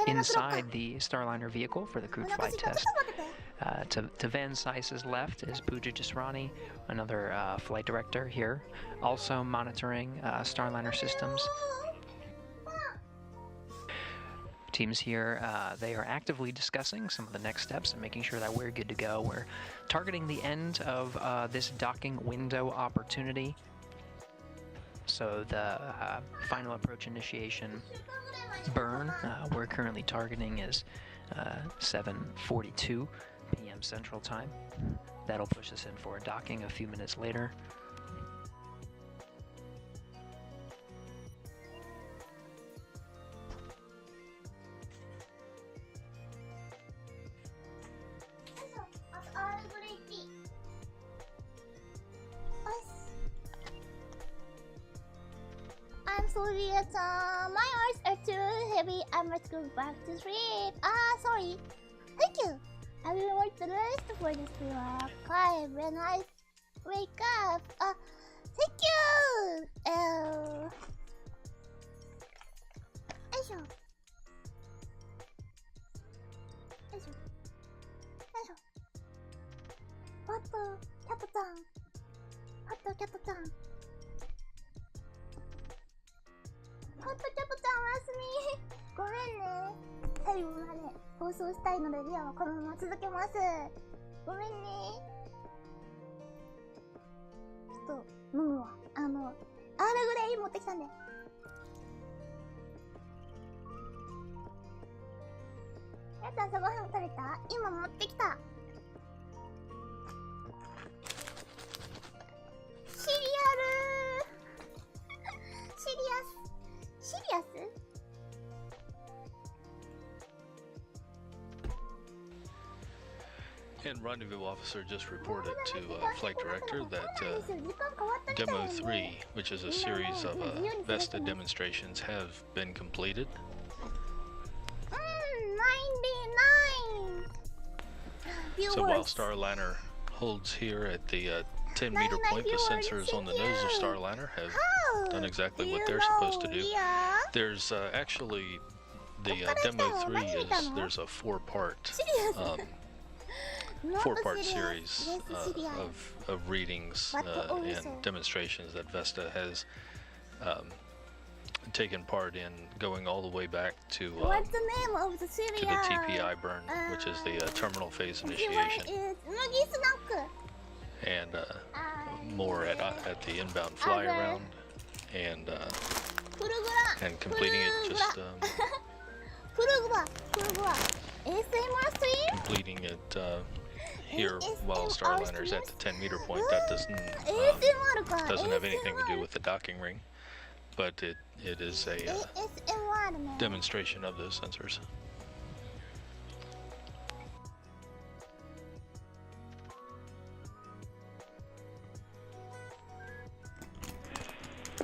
inside the Starliner vehicle for the crewed flight test. To Van Sice's left is Pooja Jasrani, another flight director here, also monitoring Starliner systems. Teams here, they are actively discussing some of the next steps and making sure that we're good to go. We're targeting the end of this docking window opportunity. So the final approach initiation burn we're currently targeting is 7:42 p.m. Central Time. That'll push us in for a docking a few minutes later. I'm sorry, my eyes are too heavy. I must go back to sleep. Sorry. Thank you. I will work the rest for this to archive when I wake up. Thank you. Yo. What the Cat-chan? What the Cat-chan? ホットキャットちゃんおやすみ。ごめんね。最後まで放送したいのでリアはこのまま続けます。ごめんね。ちょっと飲むわ。アールグレイ持ってきたんで。やつ朝ごはん食べた？今持ってきた。シリアル。シリアス。Serious? And Rendezvous Officer just reported to Flight Director that Demo 3, which is a series of Vesta demonstrations, have been completed. 99! So while Starliner holds here at the 10-meter point, the sensors on the nose of Starliner have done exactly what they're supposed to do. There's actually the Demo 3 is there's a four-part series of readings and demonstrations that Vesta has taken part in, going all the way back to what's the name of the series? To the TPI burn, which is the terminal phase initiation. And more at the inbound fly around and completing it just completing it here while Starliner's at the 10-meter point. That doesn't have anything to do with the docking ring, but it is a demonstration of those sensors.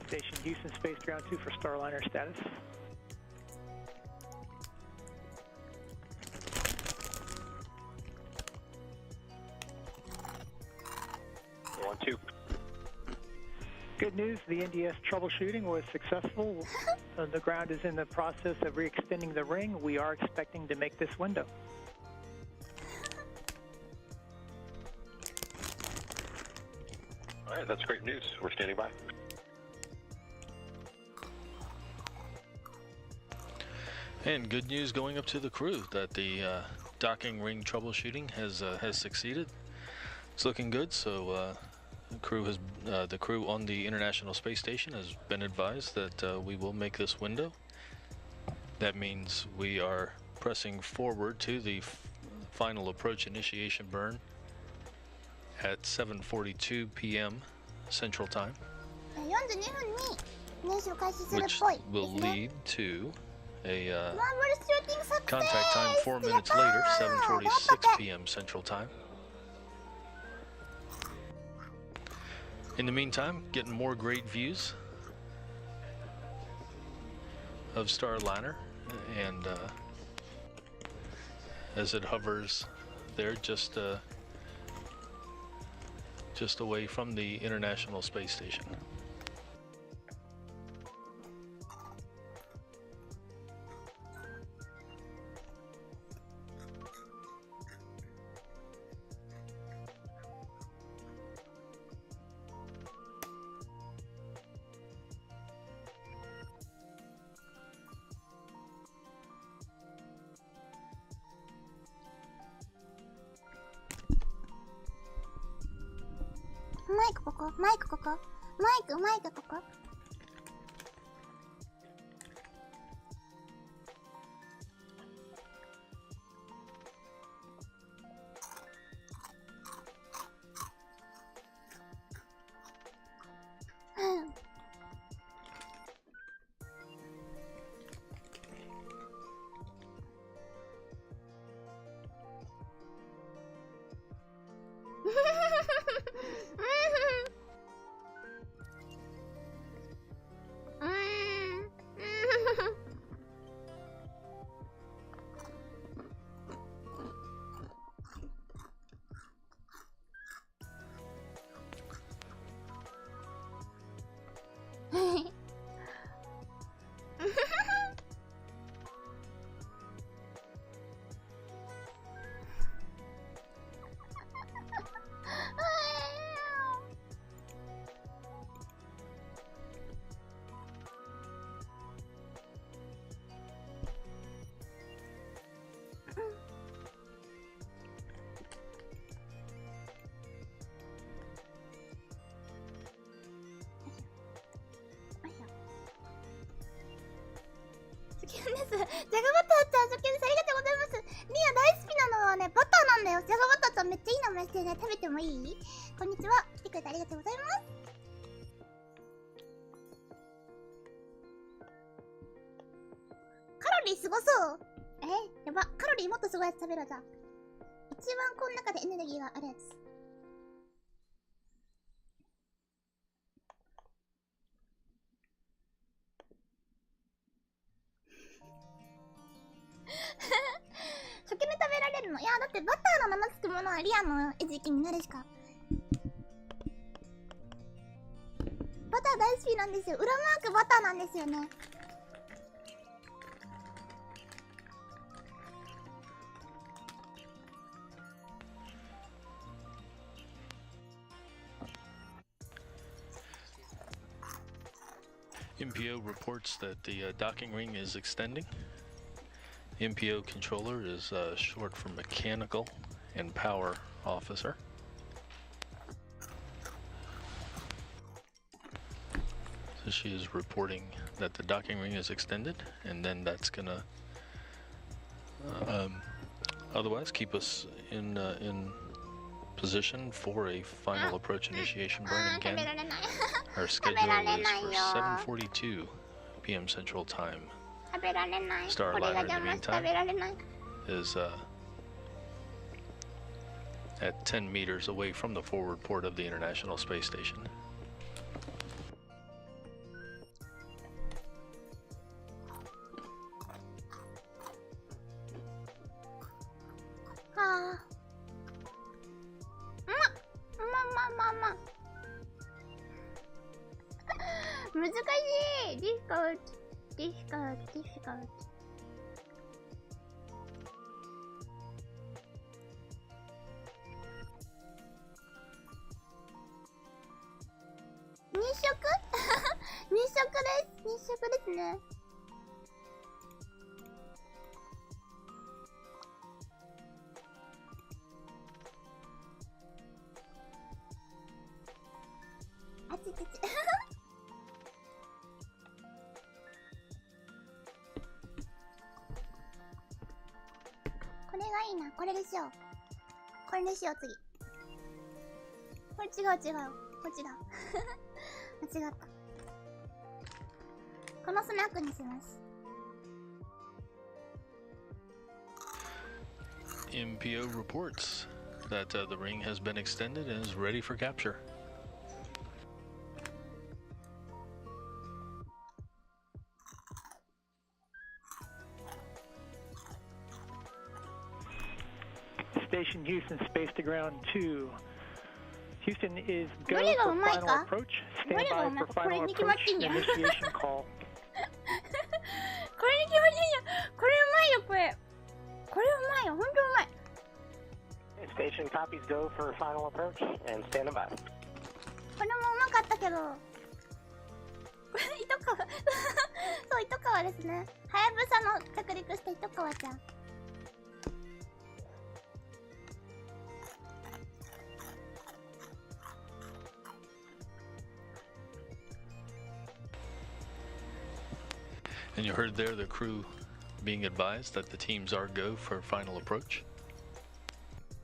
Station Houston, Space Ground 2 for Starliner status. Good news, the NDS troubleshooting was successful. The ground is in the process of re-extending the ring. We are expecting to make this window. All right, that's great news. We're standing by. And good news going up to the crew that the docking ring troubleshooting has succeeded. It's looking good. So the crew on the International Space Station has been advised that we will make this window. That means we are pressing forward to the final approach initiation burn at 7:42 p.m. Central Time, which will lead to a contact time 4 minutes later, 7:46 p.m. Central Time. In the meantime, getting more great views of Starliner, and as it hovers there just away from the International Space Station.マイクここ。マイクここ。初見です。じゃがバターちゃん初見です。ありがとうございます。リア大好きなのはね、バターなんだよ。じゃがバターちゃんめっちゃいい名前してるね。食べてもいい？こんにちは。来てくれてありがとうございます。カロリーすごそう。やば。カロリーもっとすごいやつ食べろじゃん。一番この中でエネルギーがあるやつ。初見で食べられるの？いや、だってバターの名の付くものはリアの餌食になるしか。バター大好きなんですよ。裏マークバターなんですよね。MPO reports that the docking ring is extending. MPO controller is short for mechanical and power officer. So she is reporting that the docking ring is extended, and then that's gonna otherwise keep us in position for a final approach initiation burn again. Our schedule is for 7:42 p.m. Central Time. Starliner, in the meantime, is at 10 meters away from the forward port of the International Space Station. difficult. 日食日食ですね。あちちちこれがいいな。これでしよう。これでしよう、次。これ違う。こっちだ。間違った。このスナックにします。MPO reports that the ring has been extended and is ready for capture. Station Houston, space to ground 2. Houston is go for final approach. Stand by for final approach initiation call. これに決まってんじゃん。これうまいよ、これ。これうまいよ、ほんとうまい。Station copies go for final approach and stand by. これもうまかったけど。糸川そう、糸川ですね。はやぶさの着陸した糸川ちゃん。And you heard there the crew being advised that the teams are go for final approach.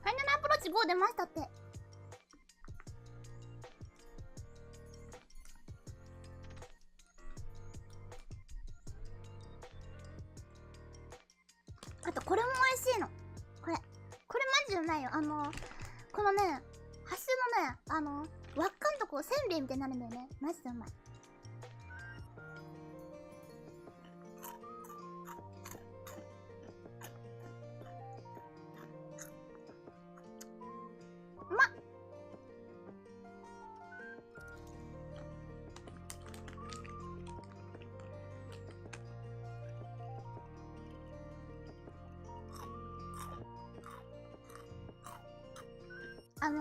ファイナルアプローチ5出ましたって。あとこれも美味しいの。これマジうまいよ。このね、端のね、輪っかんとこせんべいみたいになるんだよね。マジでうまい。うまっ。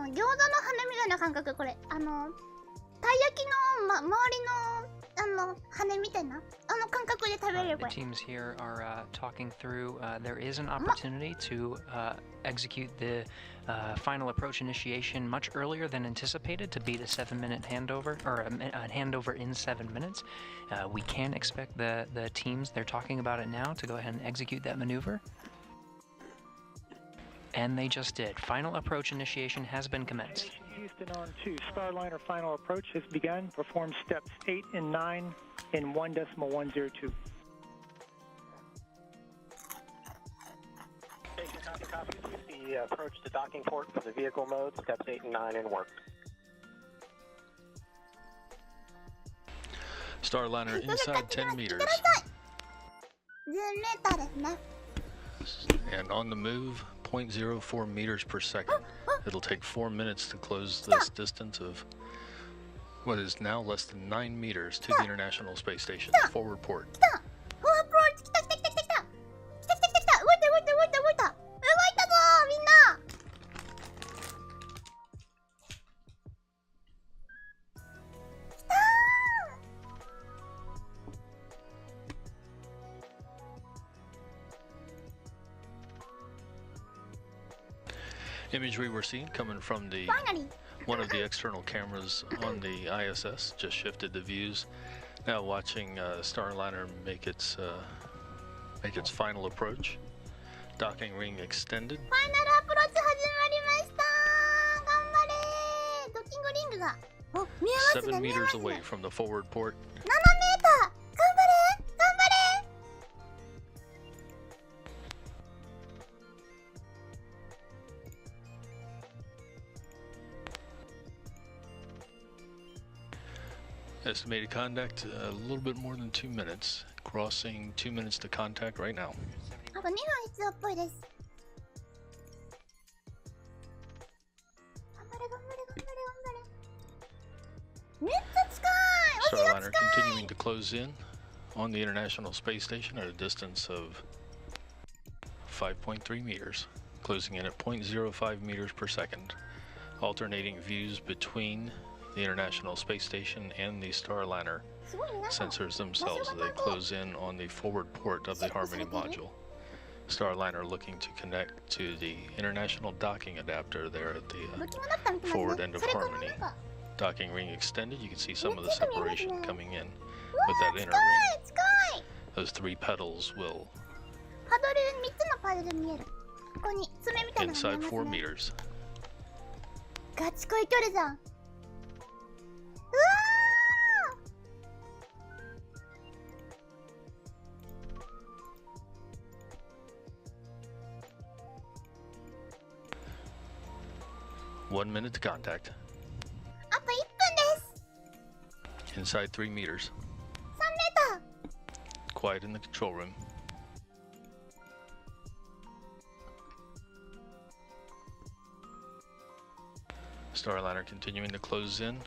餃子の羽みたいな感覚、これ。たい焼きの、周りの、羽みたいな、感覚で食べれる、これ。 The teams here are talking through. There is an opportunity to execute the final approach initiation much earlier than anticipated to beat a 7-minute handover, or a handover in 7 minutes. We can expect the teams, they're talking about it now, to go ahead and execute that maneuver. And they just did. Final approach initiation has been commenced. Houston on 2. Starliner final approach has begun. Perform steps 8 and 9 in 1.102. Station copies. The approach to docking port for the vehicle mode, steps 8 and 9 in work. Starliner inside 10 meters. 10 メーターですね。 And on the move, 0.04 meters per second. It'll take 4 minutes to close this distance of what is now less than 9 meters to the International Space Station forward port. 来た！フォアプローチ来た来た来た来た来た！来た来た来た来た！動いた動いた動いた動いた！動いたぞー、みんな！来たー！ Imagery we're seeing coming from the one of the external cameras on the ISS just shifted the views. Now watching Starliner make its final approach. Docking ring extended. ファイナルアプローチ始まりましたー。頑張れー。ドッキングリングが。お、見えますね。 7 見え meters ますね。 away from the forward port. 7メーター。頑張れー。頑張れー。Estimated contact a little bit more than 2 minutes. Crossing 2 minutes to contact right now. あと2分必要っぽいです。頑張れ頑張れ頑張れ頑張れ。めっちゃ近い。マジが Starliner 近い。 continuing to close in on the International Space Station at a distance of 5.3 meters, closing in at 0.05 meters per second, alternating views between the International Space Station and the Starliner すごいね。なんか sensors themselves as they close in on the forward port of the Harmony module. Starliner looking to connect to the international docking adapter there at the ドッキングだったみたい forward な end ね。 of それとも Harmony. なんか Docking ring extended. You can see some of the めっちゃ見えますね。 separation coming in う with わ that ー、 inner 近 ring. い近い。 Those 3 pedals will パドル、3つのパドル見える。ここに爪みたいなのが見 inside え 4 ますね。 meters. ガチ恋距離じゃん。うわ1 minute to contact. ー、あと1分です。 Inside 3 meters. 3メーター。 Quiet in the control room. Starliner continuing to close in.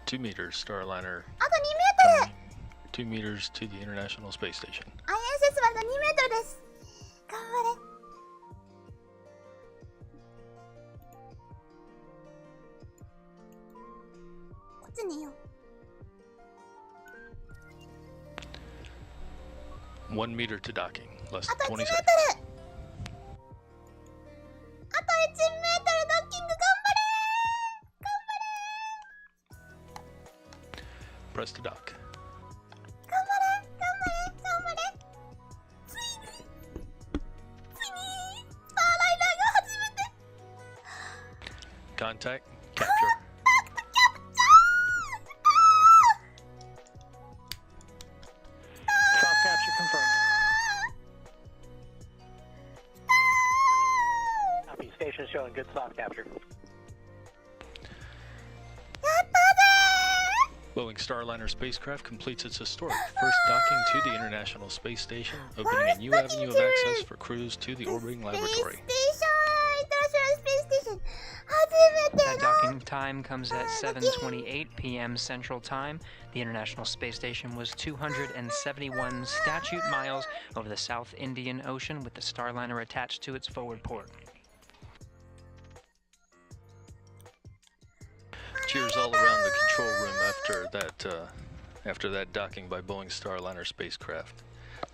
Two meters, Starliner. あと2メートル。 2 meters to the International Space Station. ISS まで2メートルです。頑張れ。こっちにいよう。 1 meter to docking. Less あと than 1メートル。 20 seconds. あと1メートルドッキング頑張れ。Press to dock. 頑張れ。頑張れ。頑張れ。ついに。ついに。スターライナーが初めて。 Contact. Capture. Soft capture confirmed. Copy. Station showing good soft capture. Boeing Starliner spacecraft completes its historic first docking to the International Space Station, opening a new avenue of access for crews to the orbiting laboratory. That docking time comes at 7:28 p.m. Central Time. The International Space Station was 271 statute miles over the South Indian Ocean with the Starliner attached to its forward port. Cheers all around the control room after that docking by Boeing Starliner spacecraft.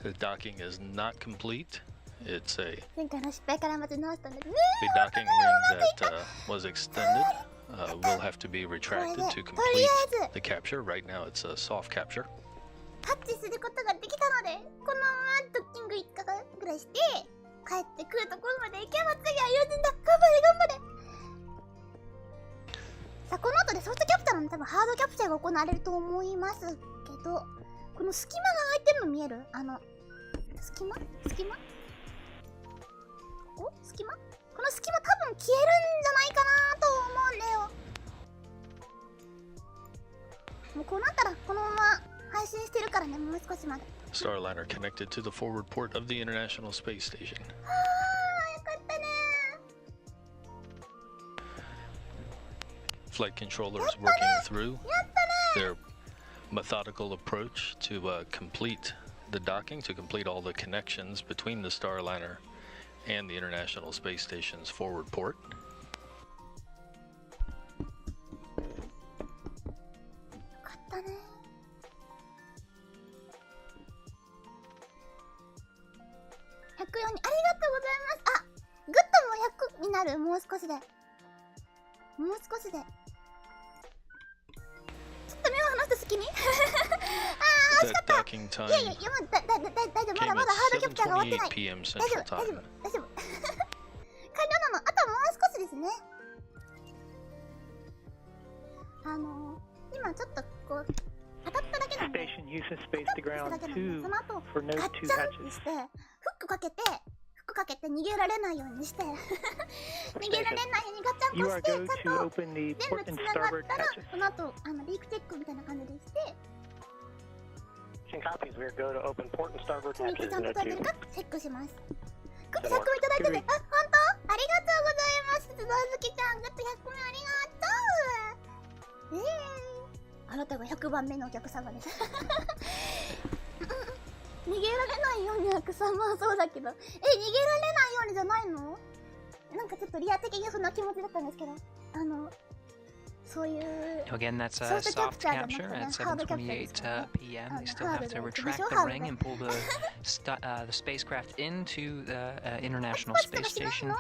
The docking is not complete. It's a the docking ring that was extended will have to be retracted to complete the capture. Right now it's a soft capture. タッチすることができたので、このままドッキング1回ぐらいして帰ってくるところまで行けば次は友人だ。頑張れ頑張れ。さあこの後でソフトキャプチャーの多分ハードキャプチャーが行われると思いますけど、この隙間が空いてるの見える？隙間お、隙間？この隙間多分消えるんじゃないかなと思うんだよ。もうこうなったらこのまま配信してるからね、もう少しまで。 Starliner connected to the forward port of the International Space Station. よかったね。 Flight controllers working through their methodical approach to complete the docking, to complete all the connections between the Starliner and the International Space Station's forward port. よかったね。104にありがとうございます。あ、グッドも100になる。もう少しで。もう少しで。ちょっと目を離した隙に。ああ、惜しかった。いやいや、大丈夫。まだまだハードキャプチャーが終わってない。大丈夫。完了なの。あとはもう少しですね。今ちょっとこう当たっただけなんで。Station uses space to ground 2 その後 for nose ガッ 2 チャン hatches. にしてフックかけて逃げられないようにして逃げられないようにガチャン You と are して go ちゃん to と open the 全 port 部 and つなが starboard ったら hatches. その後リークチェックみたいな感じでして Copies. We are go to open port and starboard ちゃん hatches. と取れてる 2. かチェックします。グッド100もいただいてて、あ、本当ありがとうございます。つどずきちゃん、グッド100名ありがとう。あなたが100番目のお客様です。逃げられないようには草間はそうだけど、逃げられないようにじゃないの？なんかちょっとリア的にそんな気持ちだったんですけど、そういう Again, that's a soft capture at 7:28 p.m. They still have to retract the ring and pull the spacecraft into the International Space Station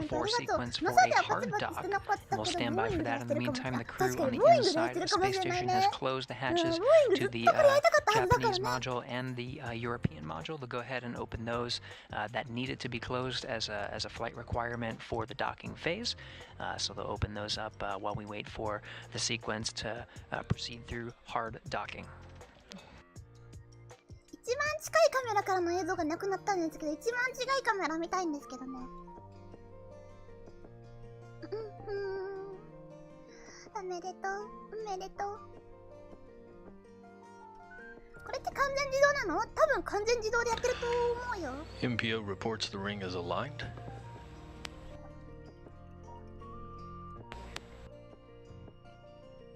for a sequence for a hard dock. We'll stand by for that. In the meantime, the crew on the inside of the space station has closed the hatches to the Japanese module and the European module. They'll go ahead and open those that needed to be closed as a flight requirement for the docking phase. So they'll open those up while we wait for the sequence to proceed through hard docking. 一番近いカメラからの映像がなくなったんですけど、一番近いカメラ見たいんですけどね。おめでとう、おめでとう。これって完なの？多分完全自動でやってると思うよ。 MPO reports the ring is aligned.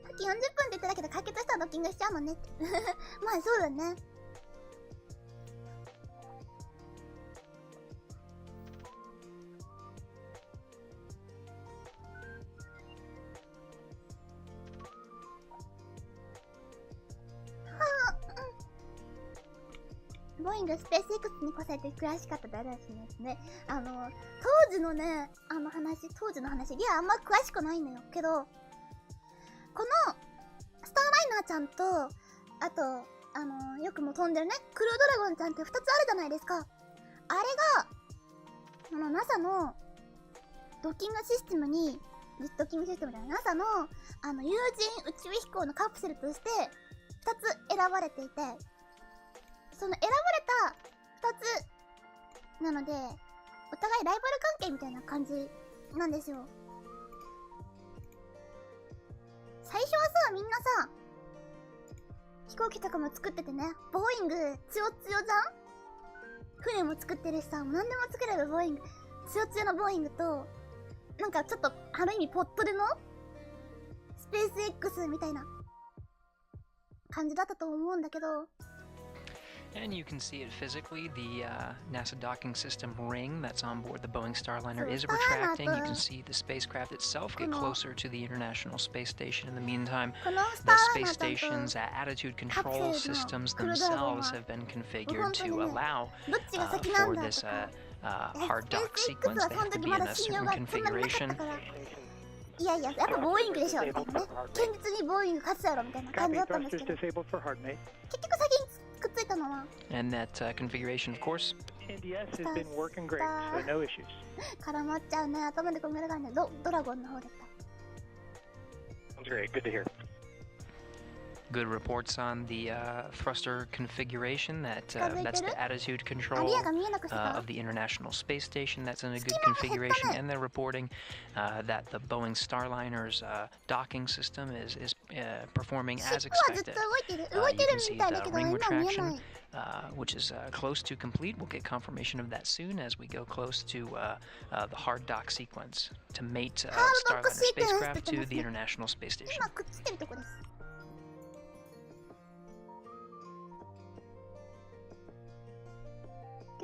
さっき40分って言ってたけど解決したらドッキングしちゃうのねってまあそうだね。ボーイングスペース X に越されて悔しかっただらしですね。当時のね、当時の話、リアあんま詳しくないのよ。けど、この、スターライナーちゃんと、あと、よくも飛んでるね、クルードラゴンちゃんって2つあるじゃないですか。あれが、NASA のドッキングシステムに、ドッキングシステムじゃない、NASA の、有人宇宙飛行のカプセルとして、2つ選ばれていて、その選ばれた2つなので、お互いライバル関係みたいな感じなんですよ。最初はさ、みんなさ、飛行機とかも作っててね、ボーイング強強じゃん？船も作ってるしさ、何でも作れるボーイング、強強のボーイングと、なんかちょっとある意味ポットでのスペース X みたいな感じだったと思うんだけど、And you can see it physically. The NASA docking system ring that's on board the Boeing Starliner is retracting. You can see the spacecraft itself get closer to the International Space Station. In the meantime, the space station's attitude control systems themselves have been configured to allow for this hard dock sequence. They have to be in a certain configuration. いやいや、やっぱボーイングでしょみたいなね。堅実にボーイング勝つやろみたいな感じだったんですけど、結局先にくっついたのは And that configuration, of course. NDS has been working great, so no issues. 絡まっちゃうね。頭でこめらがね、ドラゴンの方だった。Sounds great. Good to hear. Good reports on the thruster configuration that that's the attitude control of the International Space Station. That's in a good configuration, and they're reporting that the Boeing Starliner's docking system is performing as expected. You can see the ring retraction, which is close to complete. We'll get confirmation of that soon as we go close to the hard dock sequence to mate Starliner spacecraft to the International Space Station. 今くっついてるとこです。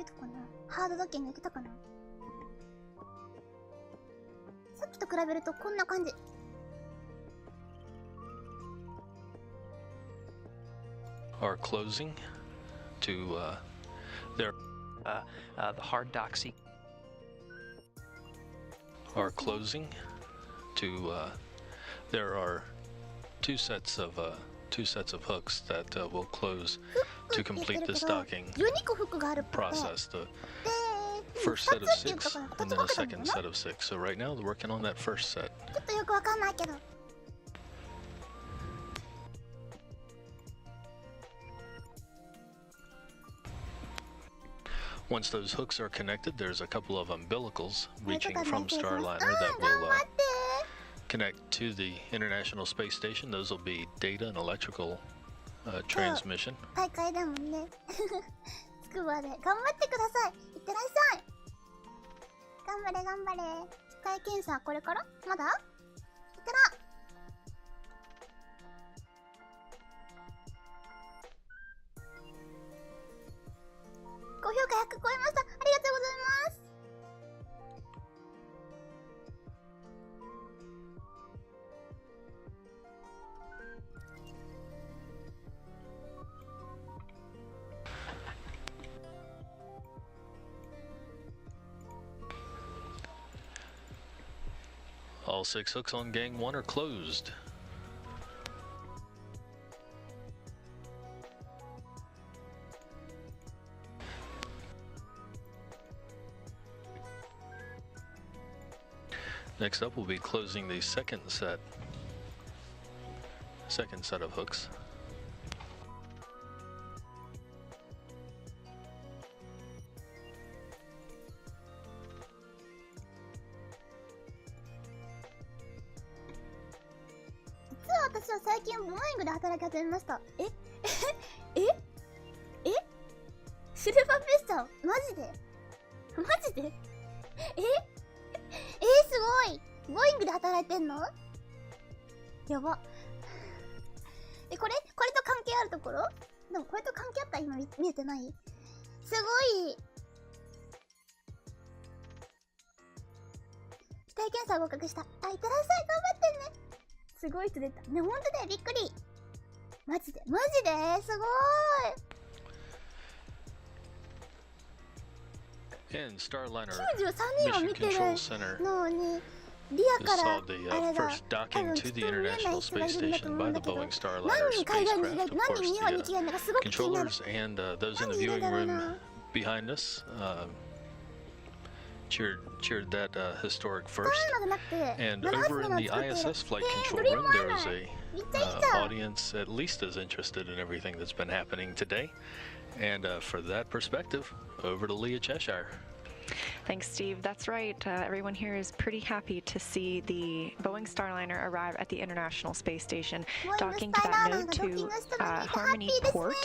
いけたかな？ハードドッキングいけたかな？さっきと比べるとこんな感じ。Are closing to their the hard dock sequence. Are closing to there are two sets of hooks that will close to complete this docking process. The first set of 6 and then a second set of 6. So right now they're working on that first set. ちょっとよくわかんないけど。Once those hooks are connected, there's a couple of umbilicals reaching from Starliner that will connect to the International Space Station. Those will be data and electrical transmission. 大会だもんね。つくばで頑張ってください。いってらっしゃい。頑張れ頑張れ。機械検査これから？まだ？いってら。高評価100超えました。ありがとうございます。All 6 hooks on Gang 1 are closed. Next up, we'll be closing the second set of hooks. シルバーベストマジでマジですごい。ボーイングで働いてんの？やば。これと関係あるところ？でもこれと関係あった？今見えてない？すごい。体検査合格した。いってらっしゃい、頑張ってね。すごい人出た。ね、ほんとだよ、びっくり。マジですごーい。And Starliner 93人を見てるのに、リアからあれが、多分きっと見えない人がいるんだと思うんだけど、何人海外に着替えて、何人日本に着替えるのかすごく気になる。 controllers and those in the viewing room behind us cheered that historic first. And over in the ISS flight control room, there was a audience at least as interested in everything that's been happening today. And for that perspective, over to Leah Cheshire. Thanks, Steve. That's right. Everyone here is pretty happy to see the Boeing Starliner arrive at the International Space Station, docking to that node to Harmony Port.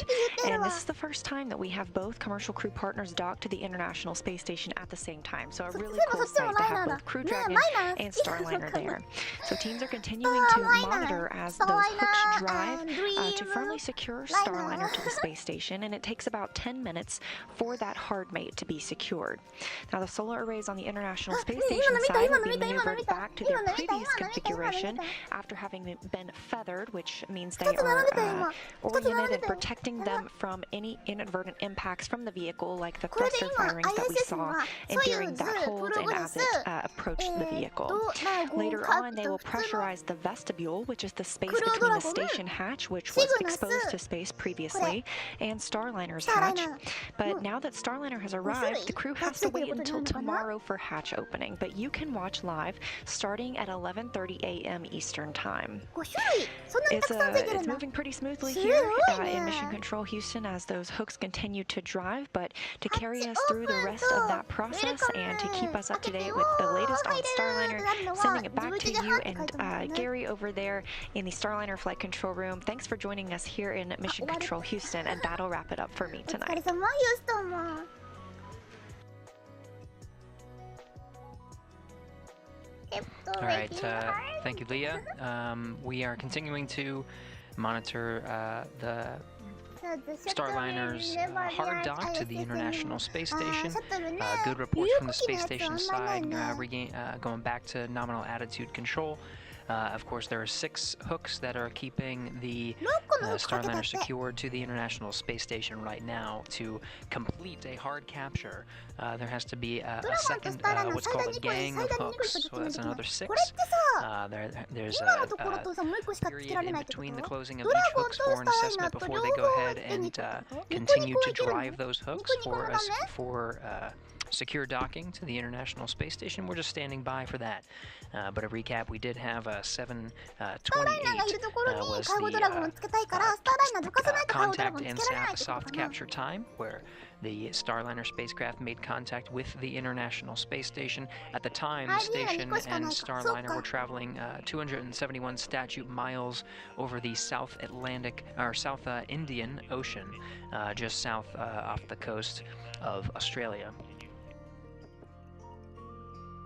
And this is the first time that we have both commercial crew partners docked to the International Space Station at the same time. So a really cool sight to have both Crew Dragon and Starliner there. So teams are continuing to monitor as those hooks drive to firmly secure Starliner to the space station, and it takes about 10 minutes for that hard mate to be secured. Now, the solar arrays on the International Space Station side will be maneuvered back to their previous configuration after having been feathered, which means they are oriented and protecting them from any inadvertent impacts from the vehicle, like the thruster firings that we saw and during that hold and as it approached the vehicle. Later on, they will pressurize the vestibule, which is the space between the station hatch, which was exposed to space previously, and Starliner's hatch. But now that Starliner has arrived, the crew has to wait until tomorrow for hatch opening, but you can watch live starting at 11:30 a.m. Eastern Time. It's moving pretty smoothly here in Mission Control Houston as those hooks continue to drive, but to carry us through the rest of that process and to keep us up to date with the latest on Starliner, sending it back to you and Gary over there in the Starliner flight control room. Thanks for joining us here in Mission Control Houston, and that'll wrap it up for me tonight. Alright, thank you, Leah. We are continuing to monitor the Starliner's hard dock to the International Space Station. Good report from the space station side, going back to nominal attitude control. Of course, there are 6 hooks that are keeping the Starliner secured to the International Space Station right now. To complete a hard capture, there has to be a second, what's called a gang of hooks, so that's another 6. There's a period in between the closing of each hooks for an assessment before they go ahead and continue to drive those hooks for secure docking to the International Space Station. We're just standing by for that. But a recap, we did have 7:28 was the contact and soft capture time, where the Starliner spacecraft made contact with the International Space Station. At the time, the station and Starliner were traveling 271 statute miles over the South Indian Ocean, just south off the coast of Australia.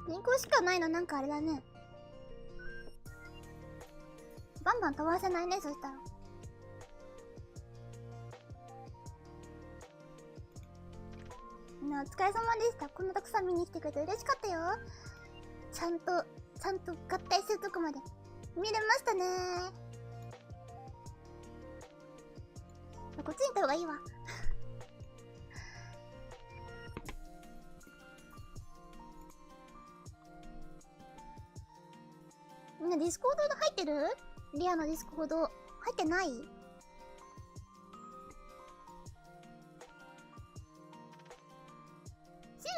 2個しかないの、なんかあれだね。バンバン飛ばせないね、そしたら。みんなお疲れ様でした。こんなたくさん見に来てくれて嬉しかったよ。ちゃんと合体するとこまで見れましたね。こっちに行った方がいいわ。みんなディスコード入ってる？リアのディスコード入ってない？シグ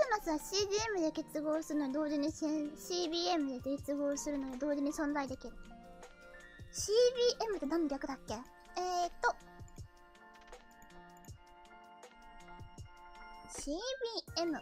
マスは CGM で結合するのに同時に CBM で結合するのに同時に存在できる。CBM って何の略だっけ？CBM。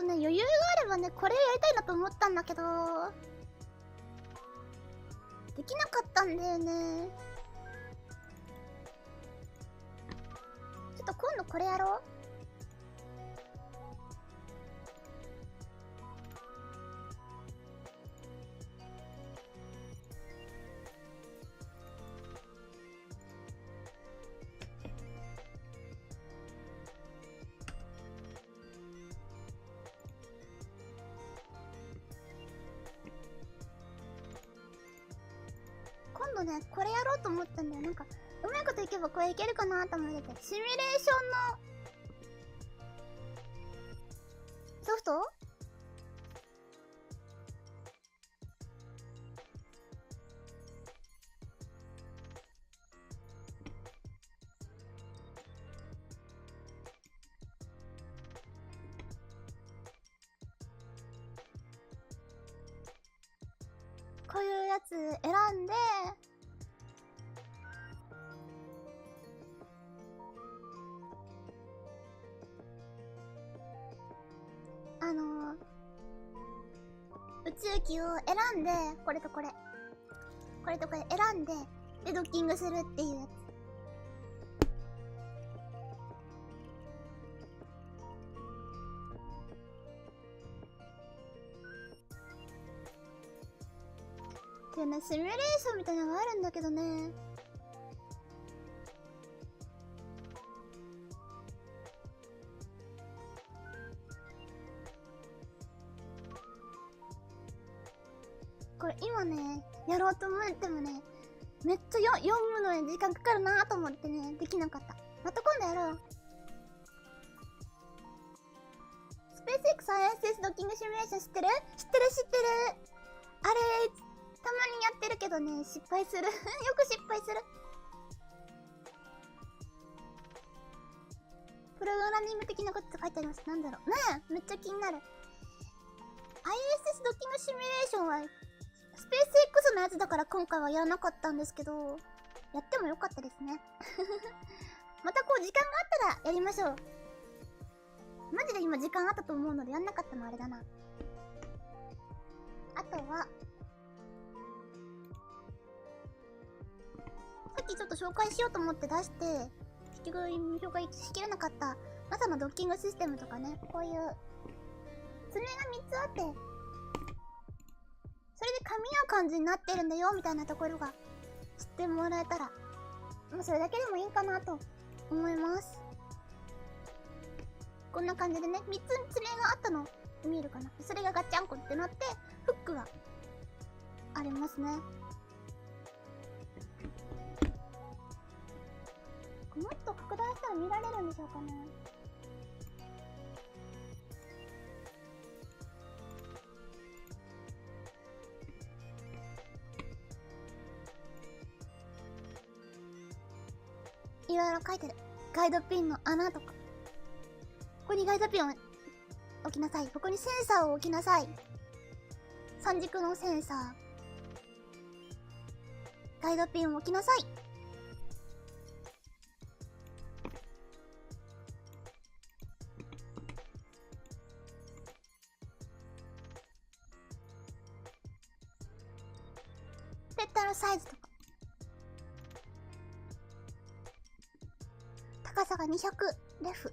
とね、余裕があればね、これやりたいなと思ったんだけど、できなかったんだよね。ちょっと今度これやろう。今度ね、これやろうと思ったんだよ。なんかうまいこといけばこれいけるかなと思ってて、シミュレーションのソフトこういうやつ選んで、宇宙機を選んで、これとこれ選んで、でドッキングするっていうやつ。でね、シミュレーションみたいなのがあるんだけどね。これ今ね、やろうと思ってもね、めっちゃ読むのに時間かかるなと思ってね、できなかった。また今度やろう。スペース X ISS ドッキングシミュレーション知ってる？知ってる。あれ、たまにやってるけどね、失敗する。よく失敗する。プログラミング的なこと書いてあります。なんだろう。ねえ、めっちゃ気になる。ISS ドッキングシミュレーションは、スペース X のやつだから今回はやらなかったんですけど、やってもよかったですね。またこう時間があったらやりましょう。マジで今時間あったと思うのでやんなかったのあれだな。あとは、さっきちょっと紹介しようと思って出して、結局紹介しきれなかった NASA のドッキングシステムとかね、こういう爪が3つあって、それで噛み合う感じになってるんだよみたいなところが知ってもらえたら、もうそれだけでもいいかなと思います。こんな感じでね、3つ爪があったの見えるかな。それがガッチャンコってなってフックがありますね。もっと拡大したら見られるんでしょうかね。いろいろ書いてる。ガイドピンの穴とか。ここにガイドピンを置きなさい。ここにセンサーを置きなさい。三軸のセンサー。ガイドピンを置きなさい。ペッタルサイズとか。高さが200レフ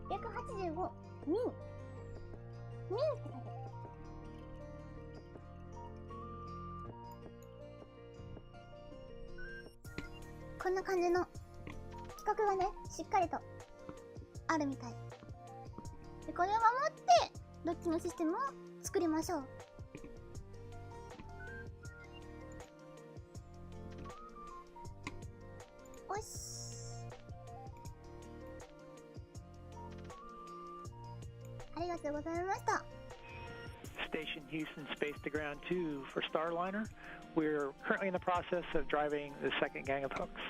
885ミンって書いてある。こんな感じの企画がね、しっかりとあるみたいで、これを守ってドッキングシステムを作りましょう。おし、ありがとうございました。Station Houston Space to Ground 2 for Starliner. We're currently in the process of driving the second gang of hooks.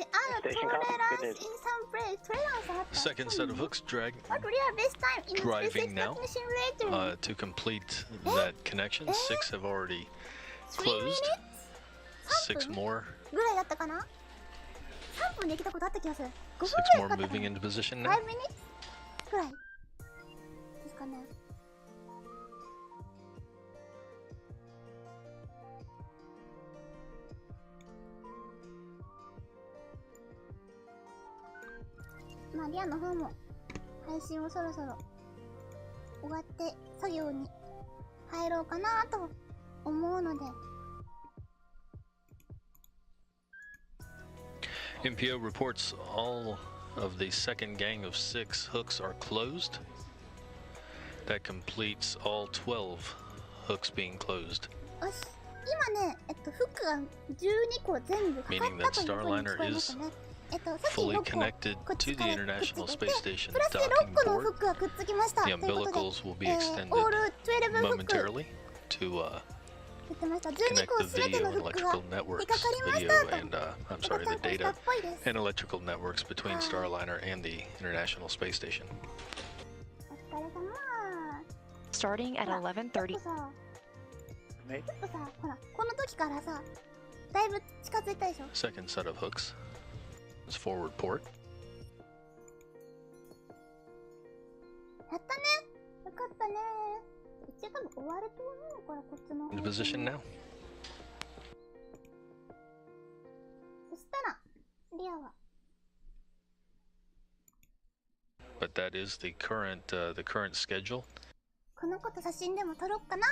There are Station tolerance copy. Good in news. some place. Tolerance Second set of hooks What would you best time in driving now simulator? to complete that connection. 6 have already 3 closed. minutes? 6 more. ぐらいだったかな ?3 分できたことあった気がする。5分 6ぐらい more かかったか moving な into position 5 now. minutes くらいですかね。まあリアの方も配信をそろそろ終わって作業に入ろうかなと思うので。MPO reports all of the second gang of 6 hooks are closed. That completes all 12 hooks being closed. よし、今ね、フックが12個全部かかったというふうに聞こえましたね。さっき Fully 6個 connected こっ to ち the からくっ International つけ Space て、 Station プラスで docking 6個の board. フックがくっつきました。と The いうことで、 umbilicals will be オ extended ール12フック momentarily to 言ってました。12 connect 個 the すべて video の and フックが electrical 引っ networks, かかりまし video たと。 and I'm ちょ sorry, っと the 参考した data っぽいです。 and electrical networks between Starliner and the International Space Station. お疲れ様。 Starting at 11:30. ちょっとさ、ほら、この時からさ、だいぶ近づいたでしょ。 Second set of hooks is forward port. やったね。よかったね。一応多分終わると思うから、こっちの方 Into position now. そしたら、リアは But that is the current schedule. この子と写真でも撮ろっかな。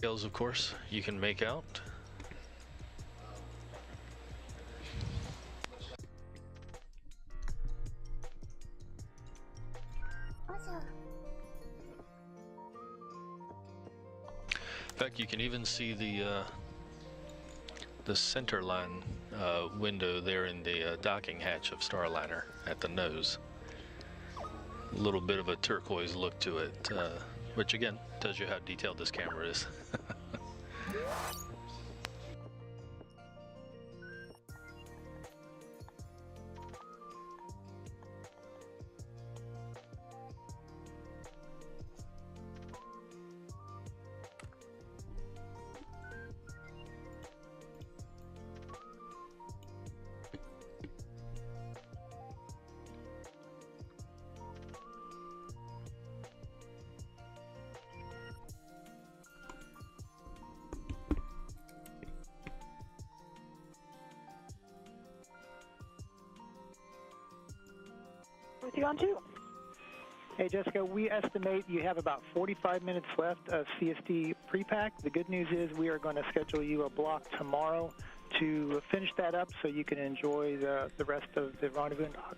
Details, of course, you can make out. よいしょ。 In fact, you can even see the center line window there in the docking hatch of Starliner at the nose. A little bit of a turquoise look to it, which again tells you how detailed this camera is. With you on two. Hey, Jessica, we estimate you have about 45 minutes left of CST pre-pack. The good news is we are going to schedule you a block tomorrow to finish that up so you can enjoy the rest of the rendezvous and dock.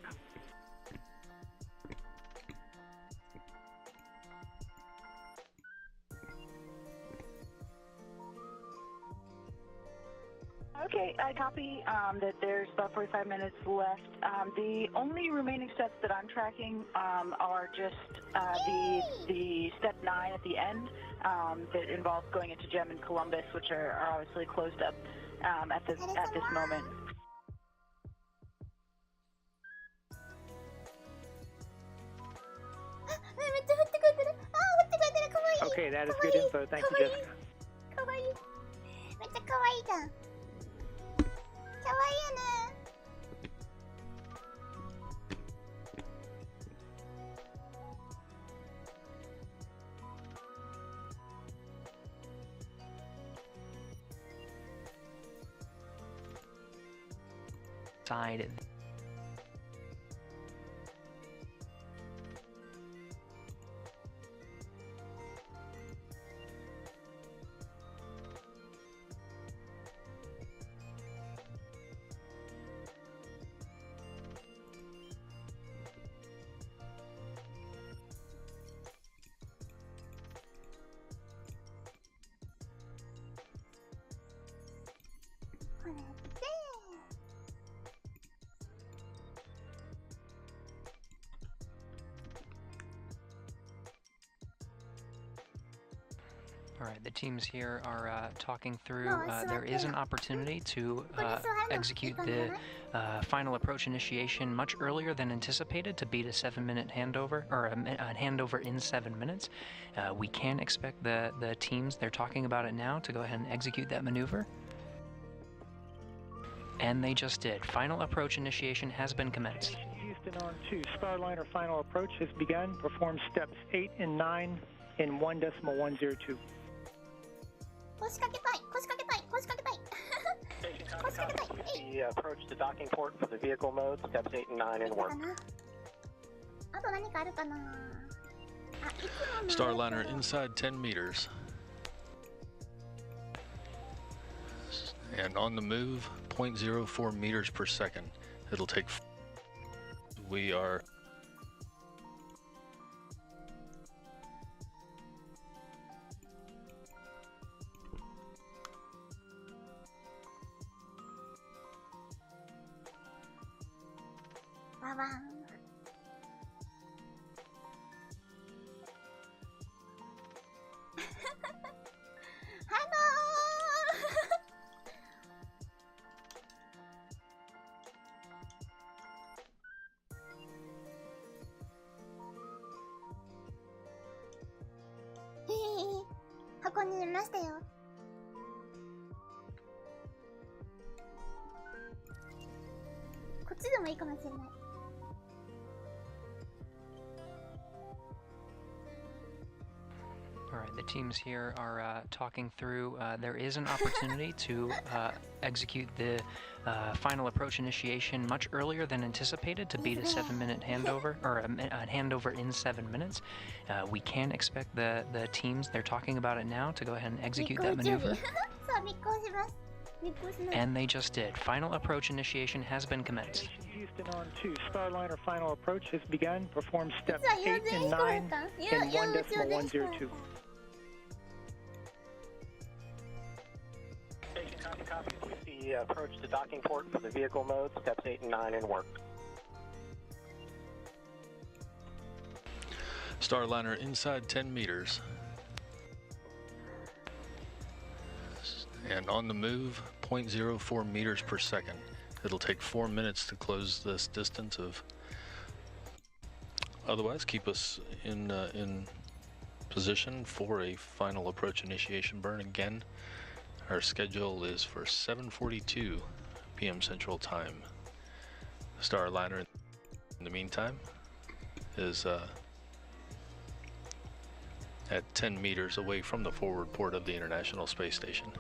Okay, I copy that there's about 45 minutes left. The only remaining steps that I'm tracking are just the step 9 at the end that involves going into GEM and Columbus, which are obviously closed up at this moment. Okay, that is good info. Thank you, Jessica. かわいい。めっちゃかわいいじゃん。かわいいよね。Side. All right, the teams here are talking through. There is an opopportunity to execute the final approach initiation much earlier than anticipated to beat a 7-minute handover, or a handover in 7 minutes. We can expect the teams, they're talking about it now, to go ahead and execute that maneuver. And they just did. Final approach initiation has been commenced. Houston on 2. Starliner final approach has begun. Perform steps 8 and 9 in 1.102. 腰掛けたい腰掛けたい腰掛けたい腰掛けたい The approach to docking port for the vehicle mode, steps 8 and 9 in work. あと何かあるかな。 Starliner inside 10 meters. And on the move, 0.04 meters per second. It'll take... We are...箱に入れましたよ。こっちでもいいかもしれない。All right, the teams here are talking through. There is an opportunity to execute the final approach initiation much earlier than anticipated to beat a 7-minute handover, or a handover in 7 minutes. We can expect the teams, they're talking about it now, to go ahead and execute that maneuver. And they just did. Final approach initiation has been commenced. Houston on 2. Starliner final approach has begun. Perform steps 8 and 9 in 1.102. Copy. We see approach to docking port for the vehicle mode, steps 8 and 9 in work. Starliner inside 10 meters. And on the move, 0.04 meters per second. It'll take 4 minutes to close this distance of... Otherwise, keep us in position for a final approach initiation burn. Again, our schedule is for 7:42 p.m. Central Time. Starliner, in the meantime, is at 10 meters away from the forward port of the International Space Station.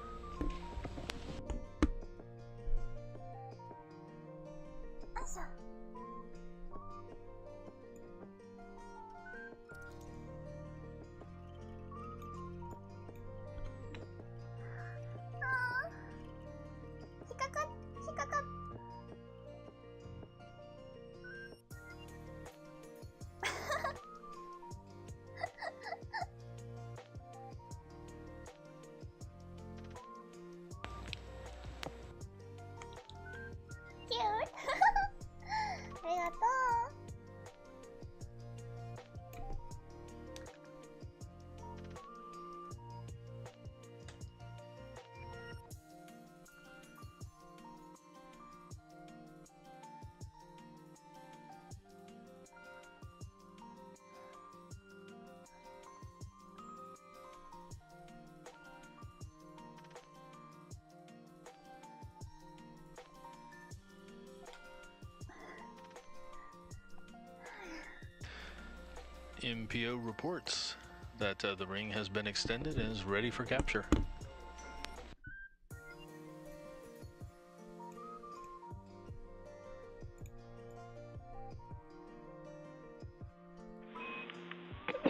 MPO reports that the ring has been extended and is ready for capture.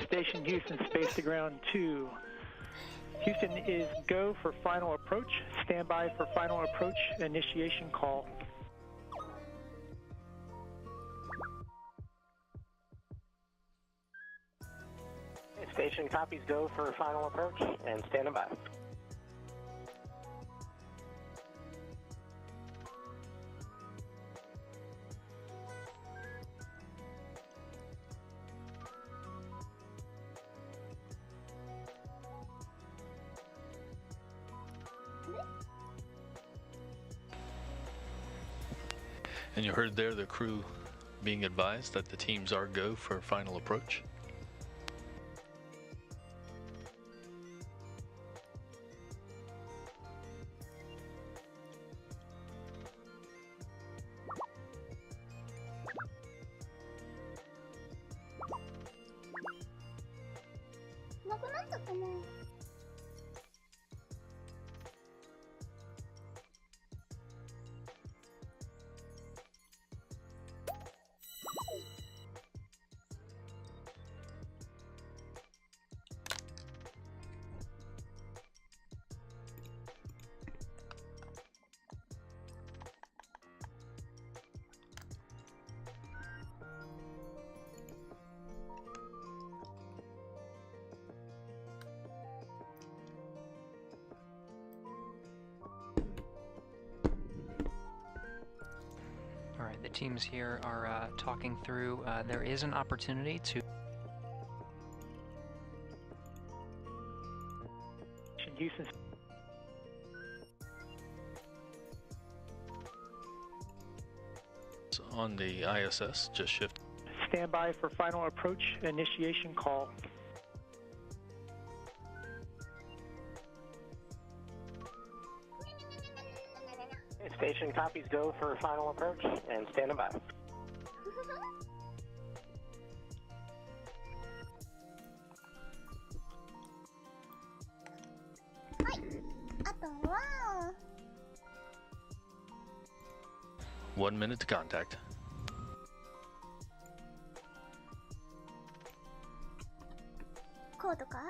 Station Houston, space to ground 2. Houston is go for final approach. Stand by for final approach initiation call. Station copies go for final approach and standing by. And you heard there the crew being advised that the teams are go for final approach. Alright, the teams here are talking through. There is an opportunity to Houston. On the ISS, just shift. Stand by for final approach initiation call. Station copies go for final approach and standing by. 1 minute to contact. こうとか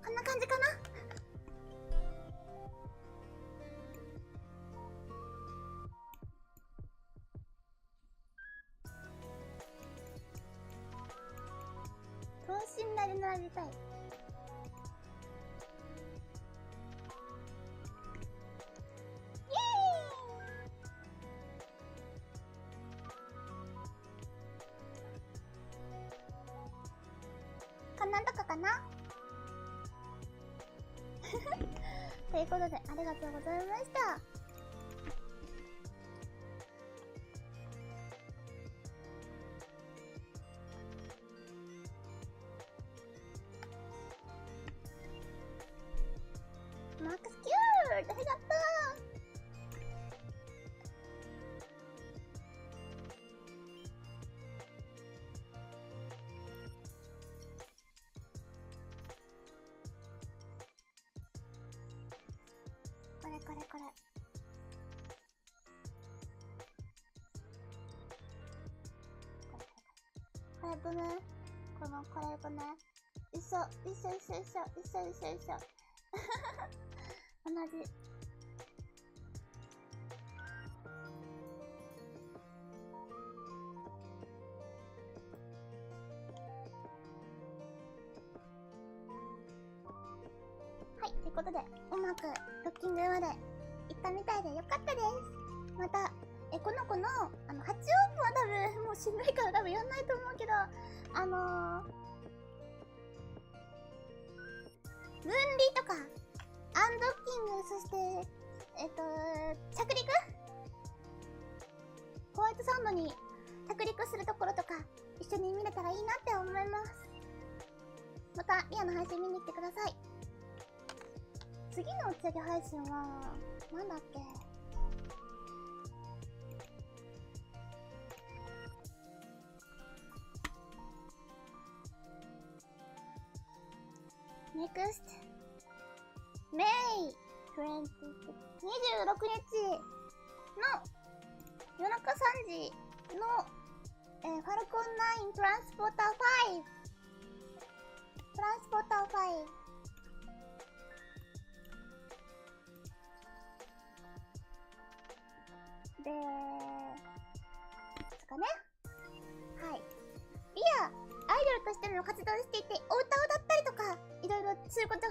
こんな感じかな。等身大で並びたい。イエーイ。こんなとこかな。ということで、ありがとうございました。マックスキュールありがとう。これこれこれ。これとね、これとね、一緒。同じ。はい、ということで、うまくドッキングまで行ったみたいでよかったです。また、この子の、8オープンは多分、もうしんどいから多分やんないと思うけど、分離とか、アンドッキング、そして、着陸ホワイトサンドに着陸するところとか、一緒に見れたらいいなって思います。また、リアの配信見に来てください。次の打ち上げ配信は、なんだっけ？NEXT May 26日の夜中3時の、ファルコン9トランスポーター5で、ですかね。はい。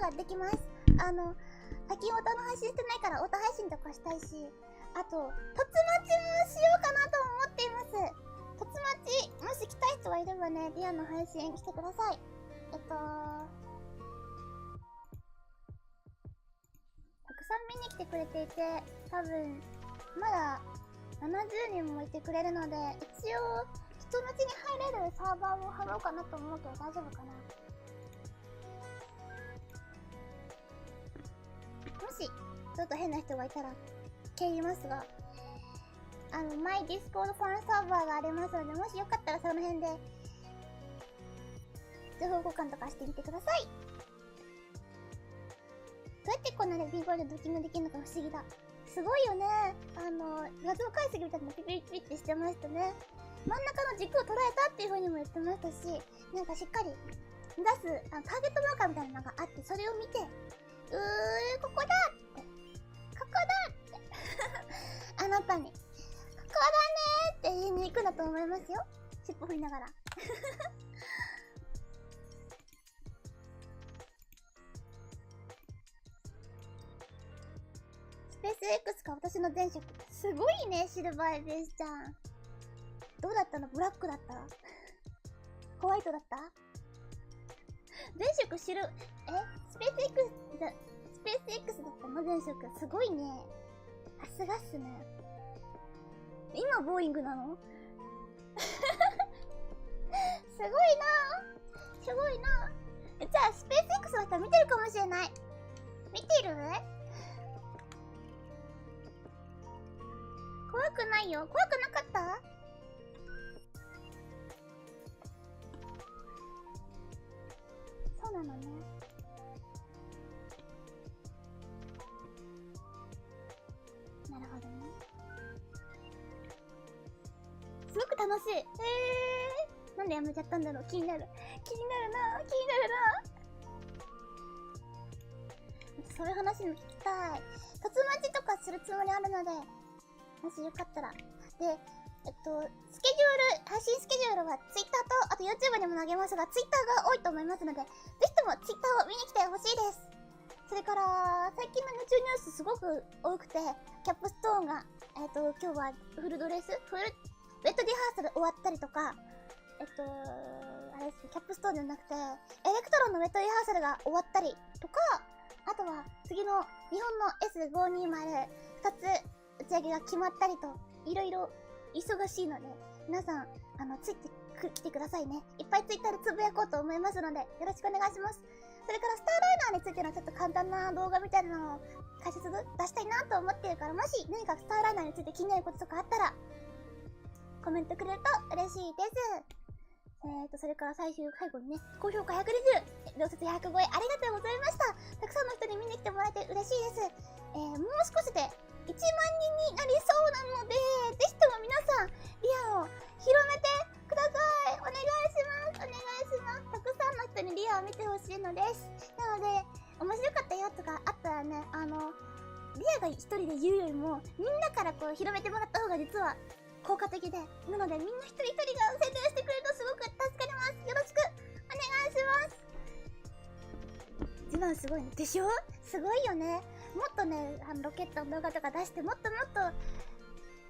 ができます。最近音の配信してないから音配信とかしたいし、あと、突待ちもしようかなと思っています。突待ち、もし来たい人がいればね、リアの配信来てください。たくさん見に来てくれていて、多分、まだ70人もいてくれるので、一応、人待ちに入れるサーバーも貼ろうかなと思うけど大丈夫かな。もし、ちょっと変な人がいたら、蹴りますが、マイディスコードファンサーバーがありますので、もしよかったらその辺で、情報交換とかしてみてください。どうやってこんなね、B ボールドッキングできるのか不思議だ。すごいよね。画像解析みたいなのピピピってしてましたね。真ん中の軸を捉えたっていう風にも言ってましたし、なんかしっかり出す、ターゲットマーカーみたいなのがあって、それを見て、ここだって、ここだってあなたに、ここだねーって言いに行くんだと思いますよ。尻尾振りながら。スペース X か私の前職。すごいね、シルバーベースちゃん。どうだったの？ブラックだった？ホワイトだった？前職スペース X だったの？前職。すごいね。さすがっすね。今ボーイングなの？すごいな。すごいな。じゃあ、スペース X だったら見てるかもしれない。見てる？怖くないよ。怖くなかった？そうなのね。なるほどね。すごく楽しい。なんでやめちゃったんだろう。気になる。気になるな。気になるな。そういう話も聞きたい。突待ちとかするつもりあるので、もしよかったら。で、配信スケジュールは Twitter と、あと YouTube にも投げますが、Twitter が多いと思いますので、ぜひとも Twitter を見に来てほしいです。それから、最近の夢中ニュースすごく多くて、キャップストーンが、今日はフルドレスウェットリハーサル終わったりとか、あれですね、キャップストーンじゃなくて、エレクトロンのウェットリハーサルが終わったりとか、あとは次の日本の S520、2つ打ち上げが決まったりと、いろいろ忙しいので、皆さん、ついてきてくださいね。いっぱいツイッターでつぶやこうと思いますので、よろしくお願いします。それからスターライナーについてのちょっと簡単な動画みたいなのを解説出したいなと思ってるから、もし何かスターライナーについて気になることとかあったら、コメントくれると嬉しいです。それから最後にね、高評価120、両説100超えありがとうございました。たくさんの人に見に来てもらえて嬉しいです。もう少しで1万人になりそうなので、ぜひとも皆さん、リアを広めてください。お願いします。お願いします。たくさんの人にリアを見てほしいのです。なので、面白かったよとかあったらね、リアが一人で言うよりも、みんなからこう広めてもらった方が実は効果的で、なのでみんな一人一人が宣伝してくれるとすごく助かります。よろしくお願いします。自慢すごいね。でしょ？すごいよね。もっとね、ロケットの動画とか出して、もっともっと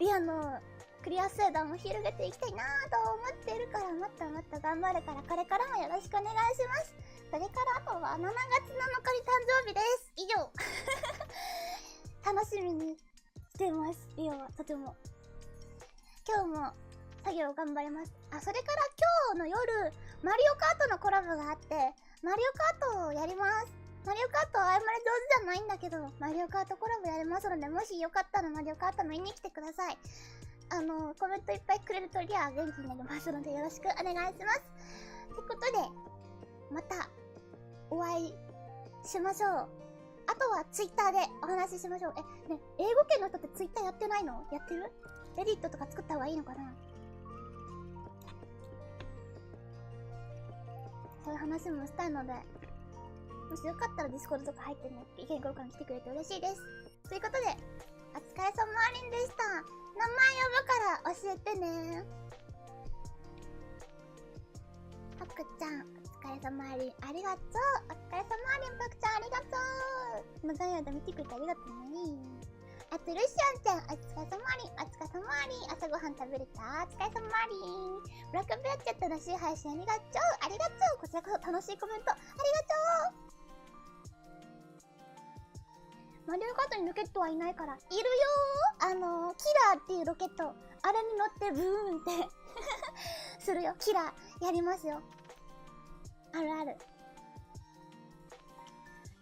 リアのクリア数段を広げていきたいなと思っているから、もっともっと頑張るから、これからもよろしくお願いします。それからあとは7月7日に誕生日です。以上。楽しみにしてます。リオはとても。今日も作業頑張ります。それから今日の夜、マリオカートのコラボがあって、マリオカートをやります。マリオカートはあんまり上手じゃないんだけど、マリオカートコラボやりますので、もしよかったらマリオカート見に来てください。コメントいっぱいくれるとリア元気になりますので、よろしくお願いします。ということで、またお会いしましょう。あとはツイッターでお話ししましょう。ね、英語圏の人ってツイッターやってないの？やってる？レディットとか作った方がいいのかな？そういう話もしたいので、もしよかったらディスコードとか入ってね、意見交換来てくれて嬉しいです。ということで、お疲れ様ありんでした。名前呼ぶから教えてね。はくちゃん、お疲疲れ様ありがとう。お疲れ様ありん、たくちゃんありがとう。長い間見てくれてありがとうね。あとルシアンちゃん、お疲れ様あり、お疲れ様あり。朝ごはん食べれた？お疲れ様あり。ブラックベアチャットらしい配信ありがとう。ありがとう。こちらこそ楽しいコメントありがとう。マリオカートにロケットはいないから。いるよー。キラーっていうロケット。あれに乗ってブーンってするよ。キラーやりますよ。あるある。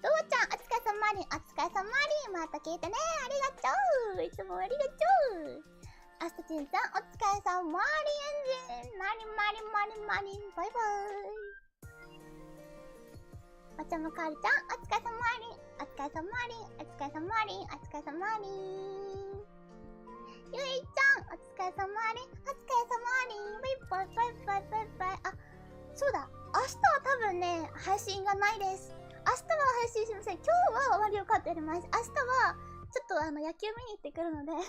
どうちゃん、お疲れ様に、お疲れ様に。また聞いてね。ありがとう。いつもありがとう。アスタチンさん、お疲れ様に。エンジン。マリマリマリマリ。バイバイ。おちゃまかおりちゃん、お疲れ様に。お疲れ様に。お疲れ様に。お疲れ様に。ゆいちゃん、お疲れ様に。お疲れ様に。バイバイバイバイバイバイ。あ、そうだ。明日は多分ね、配信がないです。明日は配信しません。今日はマリオカートやります。明日は、ちょっと野球見に行ってくるのでラブ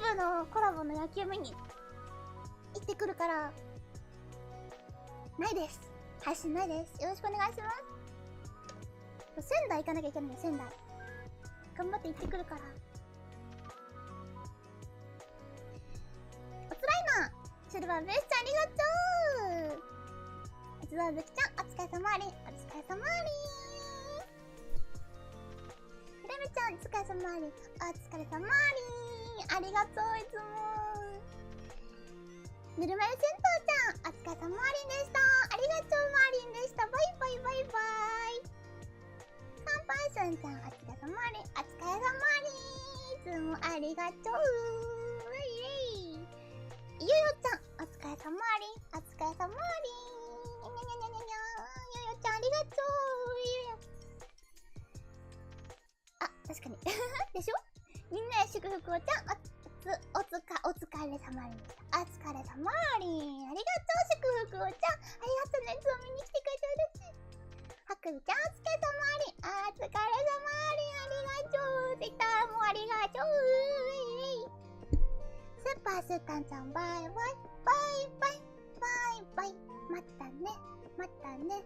ライブのコラボの野球見に行ってくるから、ないです。配信ないです。よろしくお願いします。仙台行かなきゃいけないよ、仙台。頑張って行ってくるから。おつらいな。シルバーベースちゃんありがとう。おつらいぶきちゃん、お疲れ様あり。お疲れ様あり。ひらめちゃん、お疲れ様あり。お疲れ様あり。ありがとう、いつも。ぬるま湯銭湯ちゃん、お疲れ様ありでした。ありがとう、マーリンでした。バイバイバイバイ。カンパイソンちゃん、お疲れ様あり。お疲れ様あり。いつもありがとう。ゆよちゃん、お疲れ様あり。お疲れ様あり。にゃにゃにゃにゃにゃにゃ。ゆよちゃん、ありがとう。ゆよ。あ、確かに。でしょ？みんなへ祝福をちゃん、お疲れ様あり。お疲れ様あり。ありがとう、祝福をちゃん。ありがとうね、いつも見に来てくれて嬉しい。はくみちゃん、お疲れ様あり。お疲れ様あり。ありがとう。ツイッターもありがとう。スーパースータンちゃん、バイバイ。バイバイ。バイバイ。またね。またね。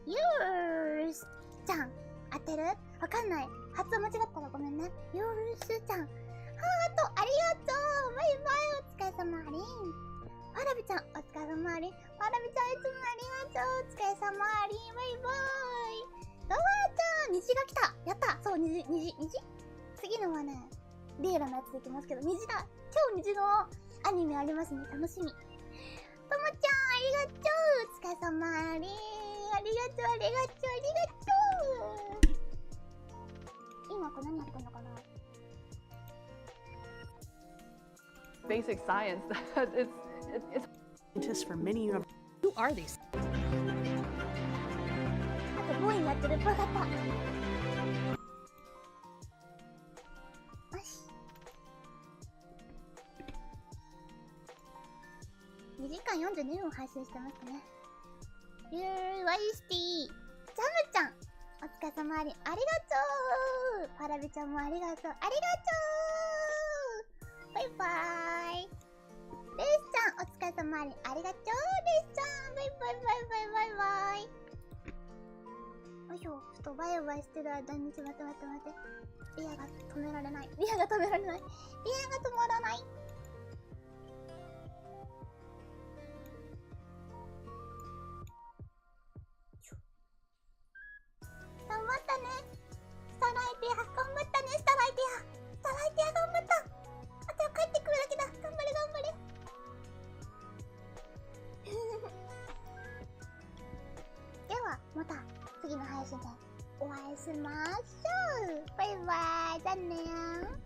ユースちゃん。当てる？わかんない。発音間違ったらごめんね。ユースちゃん。ハート、ありがとう。バイバイ。お疲れ様あり。パラビちゃん、お疲れ様あり。パラビちゃん、いつもありがとう。お疲れ様あり。バイバイ。ドワーちゃん、虹が来た。やった。そう、虹。次のはね、リエラのやつでいきますけど、虹だ。今日虹のアニメありますね。楽しみ。ともちゃん、ありがとう。お疲れ様あり。ありがとう、ありがとう、ありがとう。今これ何やってんのかな。Basic science. it's scientists for many universities. Who are these? あとボーインやってるっぽかった。よし。2時間42分配信してますね。ワイスティー。ジャムちゃん、お疲れ様あり。ありがとう。パラビちゃんもありがとう。ありがとう。バイバイ。レイスちゃん、お疲れ様あり。ありがとう、レイスちゃん。バイバイバイバイバイバイ。よいしょ。ちょっとバイバイしてる間に、待って。リアが止められない。リアが止まらない。頑張ったね。スターライティア、頑張ったね、スターライティア頑張った。あとは帰ってくるだけだ。頑張れ。では、また次の配信でお会いしましょう。バイバイ。じゃあねー。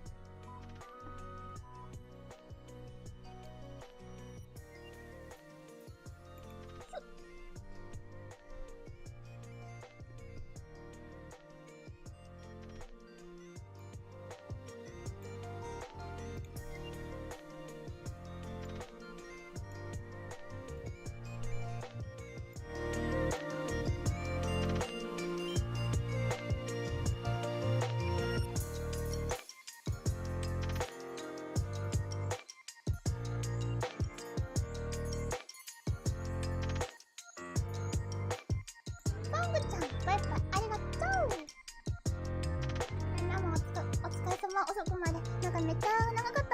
遅くまでなんかめっちゃ長かっ